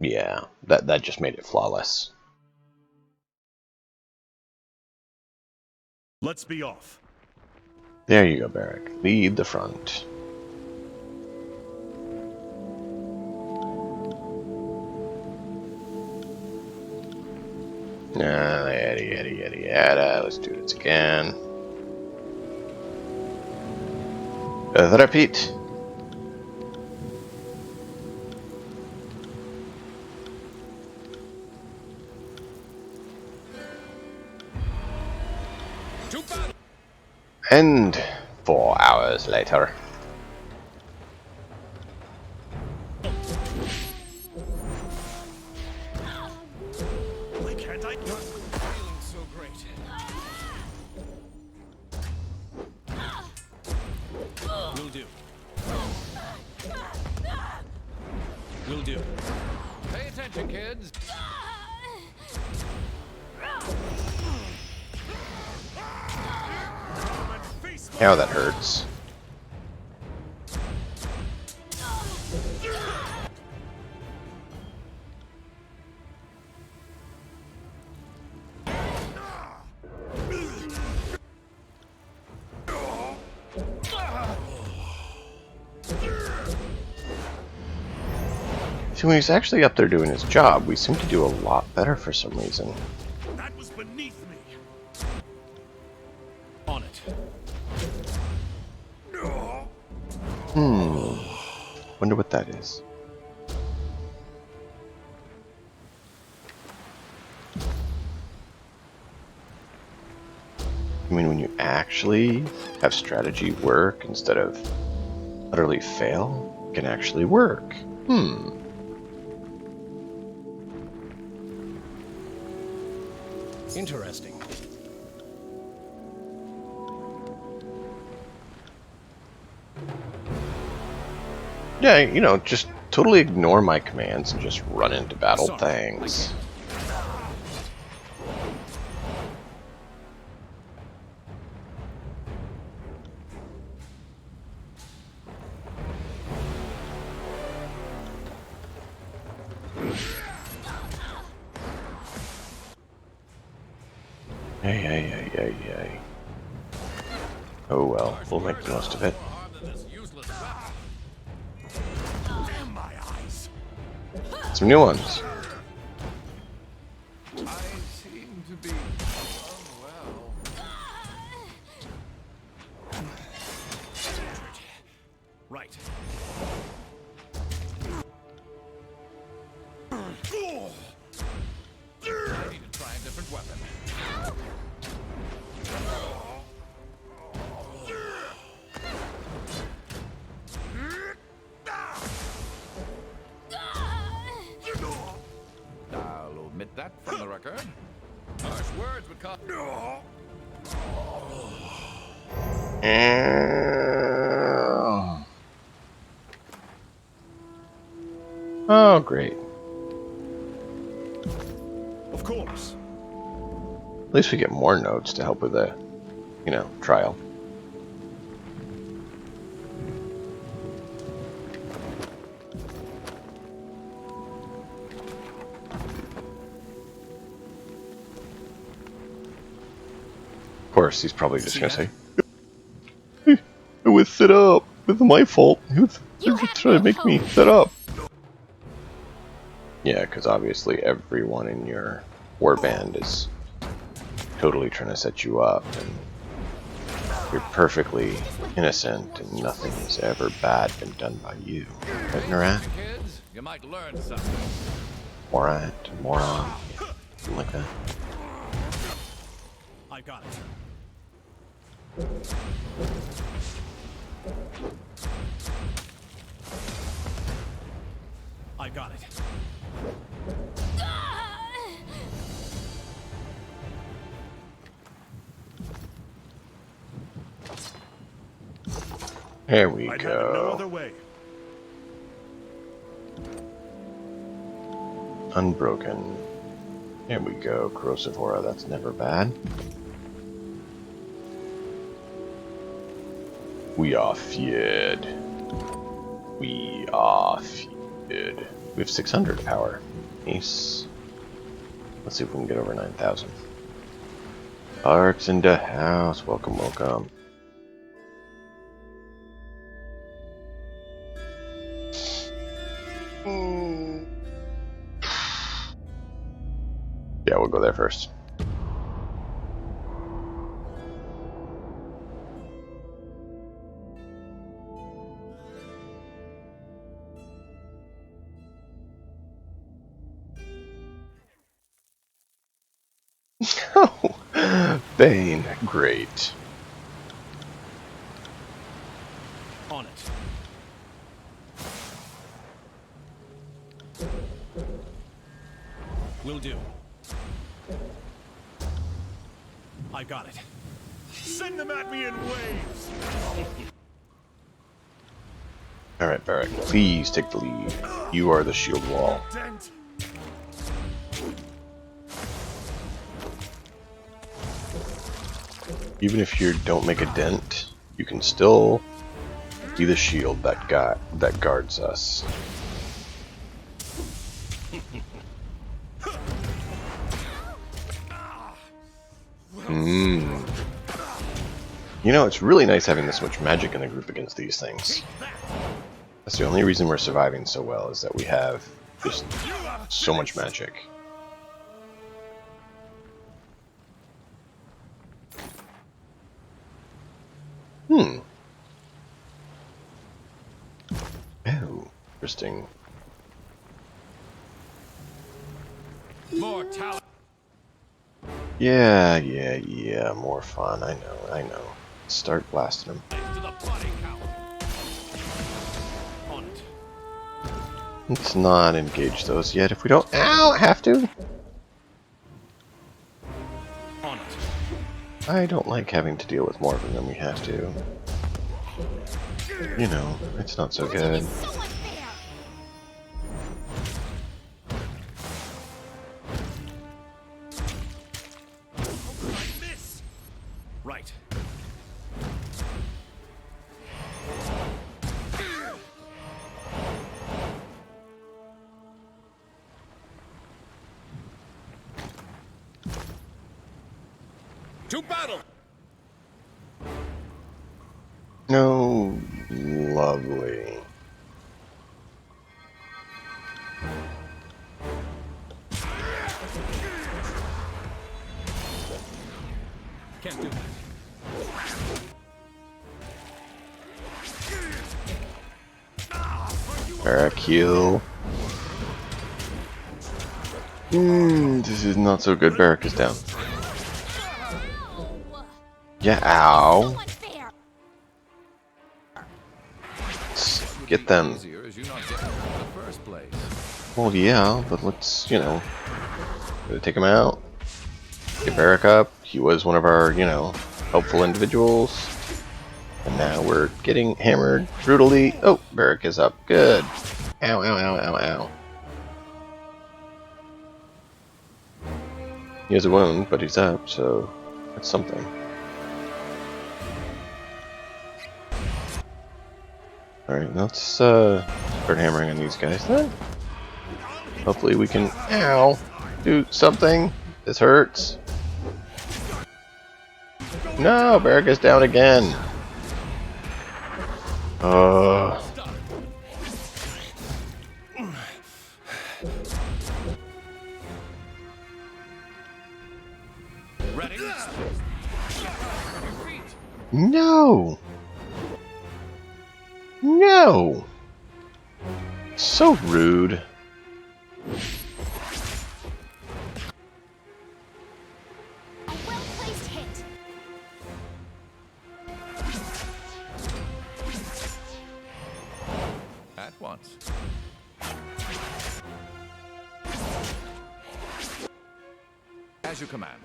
Yeah. That just made it flawless. Let's be off. There you go, Barrack. Lead the front. Yada, yada, yada, yada. Let's do this again. Repeat. And 4 hours later. Why can't I? Not feeling so great. Will do. Will do. Pay attention, kids. Ow, that hurts. See, when he's actually up there doing his job, we seem to do a lot better for some reason. That was beneath me. On it. Wonder what that is. I mean, when you actually have strategy work instead of utterly fail, it can actually work. Interesting. Yeah, you know, just totally ignore my commands and just run into battle. Sorry, Thanks. Hey. Oh well, we'll make the most of it. Damn my eyes. Some new ones. I seem to be unwell. Right. I need to try a different weapon. I'll omit that from the record. Harsh words would come. Oh, great. Of course. At least we get more notes to help with the, you know, trial. Of course, he's probably just gonna say, "It was set up. It was my fault. He was trying to make me set up." Yeah, because obviously everyone in your warband is totally trying to set you up, and you're perfectly innocent, and nothing has ever bad been done by you. Right, Narat? Kids, you might learn something. Morant, moron, something like that. I got it. I got it. There we I'd have it no other go. way. Unbroken. There we go. Corrosive aura. That's never bad. We are feared. We are feared. We have 600 power. Nice. Let's see if we can get over 9,000. Arcs in the house. Welcome, welcome. Yeah, we'll go there first. Oh, Bane, great. On it. Will do. I got it. Send them at me in waves. Alright, Barrett, please take the lead. You are the shield wall. Dent. Even if you don't make a dent, you can still be the shield that guards us. You know, it's really nice having this much magic in the group against these things. That's the only reason we're surviving so well, is that we have Just so much magic. Hmm. Oh, interesting. More talent. Yeah. More fun. I know. Start blasting them. To the body count. On it. Let's not engage those yet. If we don't, have to. On it. I don't like having to deal with more of them than we have to. You know, it's not so good. So unfair. Miss. Right. To battle. No, lovely. Can't do that. Barrack-heal. This is not so good. Barrack is down. Yeah, ow. Unfair. Get them. Easier as you not get them in the first place. Well, yeah, but let's, gotta take him out. Get Barrack up. He was one of our, helpful individuals. And now we're getting hammered brutally. Oh, Barrack is up. Good. Ow. He has a wound, but he's up, so that's something. Alright, let's start hammering on these guys then. Hopefully we can, do something. This hurts. No, Barrack is down again. Ready? No! No! So rude. A well-placed hit. At once. As you command.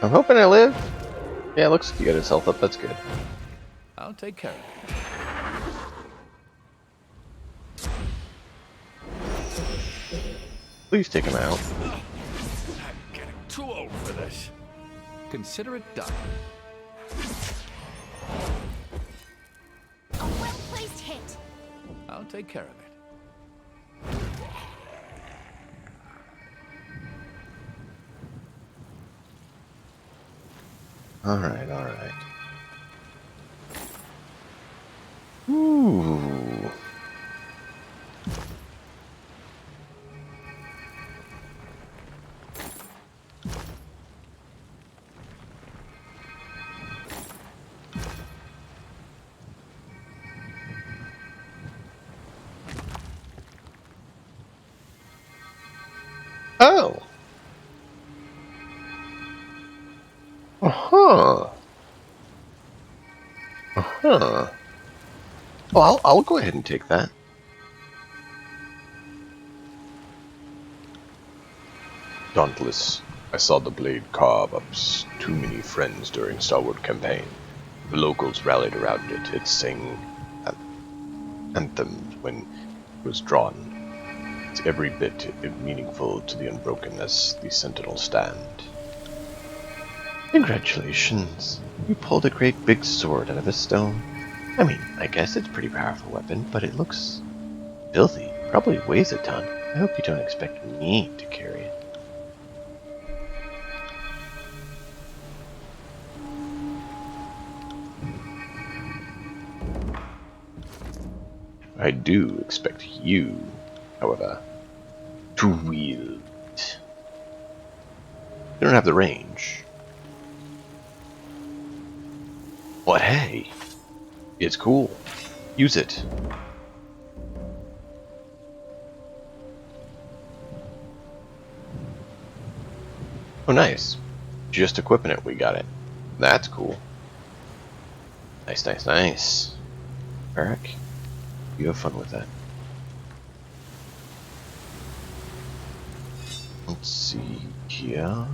I'm hoping I live. Yeah, looks like he got his health up. That's good. I'll take care of it. Please take him out. I'm getting too old for this. Consider it done. A well-placed hit. I'll take care of it. Alright. Ooh. Oh. Well, I'll go ahead and take that. Dauntless, I saw the blade carve up too many friends during Starward campaign. The locals rallied around it. It sang anthems when it was drawn. It's every bit meaningful to the Unbroken as the Sentinels stand. Congratulations. You pulled a great big sword out of a stone. I mean, I guess it's a pretty powerful weapon, but it looks filthy. Probably weighs a ton. I hope you don't expect me to carry it. I do expect you, however, to wield it. You don't have the range. But hey, it's cool. Use it. Oh, nice. Just equipping it, we got it. That's cool. Nice, nice, nice. Eric, you have fun with that. Let's see here.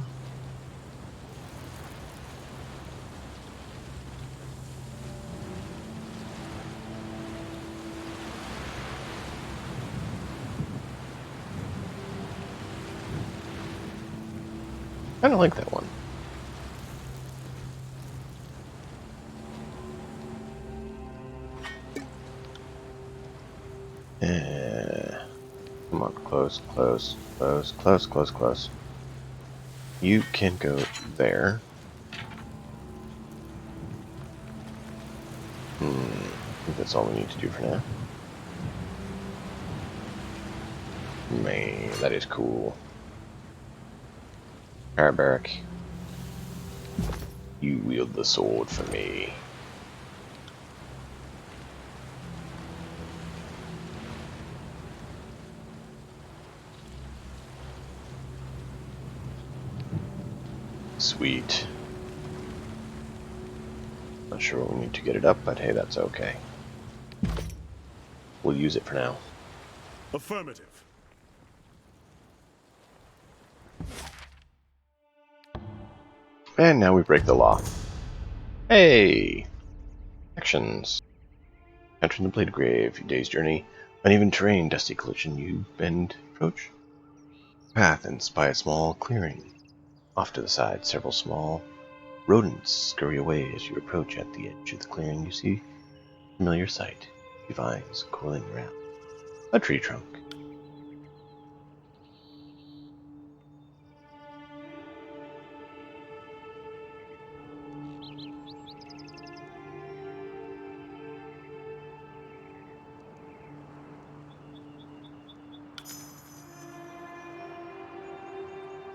Kind of like that one. Come on, close, close, close, close, close, close. You can go there. I think that's all we need to do for now. Man, that is cool. Alright, Barrack. You wield the sword for me. Sweet. Not sure what we need to get it up, but hey, that's okay. We'll use it for now. Affirmative. And now we break the law. Hey! Actions. Entering the Blade Grave, day's journey. Uneven terrain, dusty collision, you bend, approach. Path and spy a small clearing. Off to the side, several small rodents scurry away as you approach. At the edge of the clearing, you see a familiar sight. Vines coiling around. A tree trunk.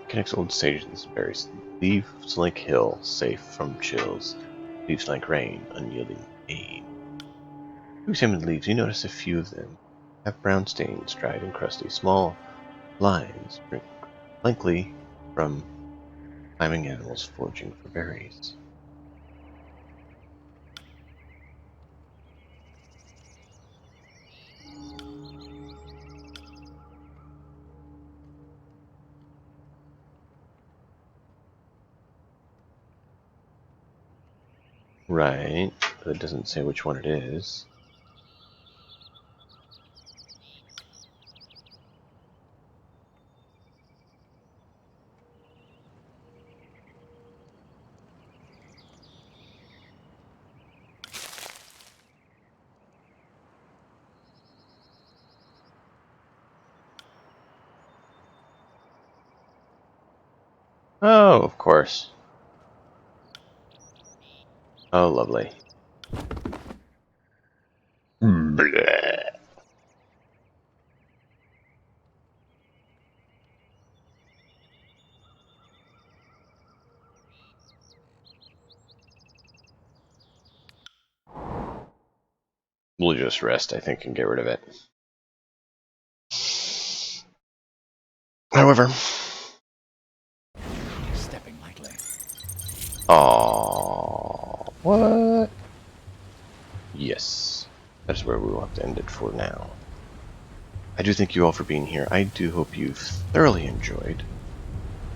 Connects old sages and berries. Leaves like hill, safe from chills. Leaves like rain, unyielding pain. You examine the leaves, you notice a few of them have brown stains, dried and crusty, small lines, likely from climbing animals foraging for berries. Right, but it doesn't say which one it is. Oh, of course. Oh, lovely. Bleh. We'll just rest, I think, and get rid of it. However, Stepping lightly. oh, what? Yes, that is where we will have to end it for now. I do thank you all for being here. I do hope you've thoroughly enjoyed,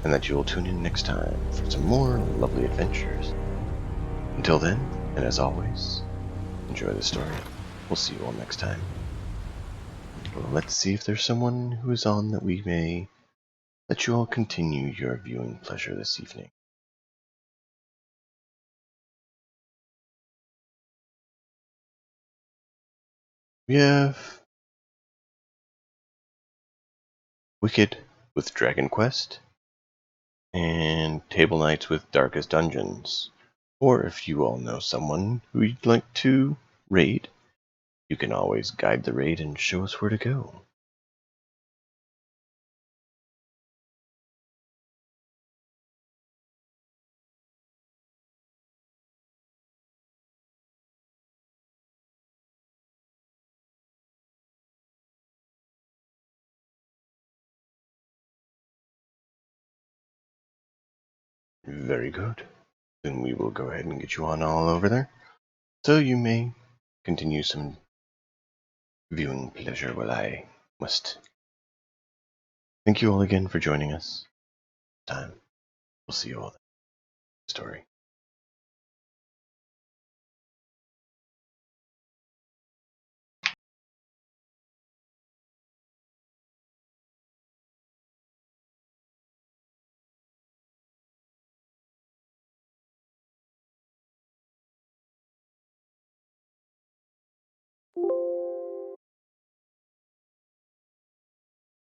and that you will tune in next time for some more lovely adventures. Until then, and as always, enjoy the story. We'll see you all next time. Let's see if there's someone who is on that we may let you all continue your viewing pleasure this evening. We have Wicked with Dragon Quest, and Table Nights with Darkest Dungeons. Or if you all know someone who you'd like to raid, You can always guide the raid and show us where to go. Very good. Then we will go ahead and get you on all over there, so you may continue some viewing pleasure while I must thank you all again for joining us. Time. We'll see you all in the story.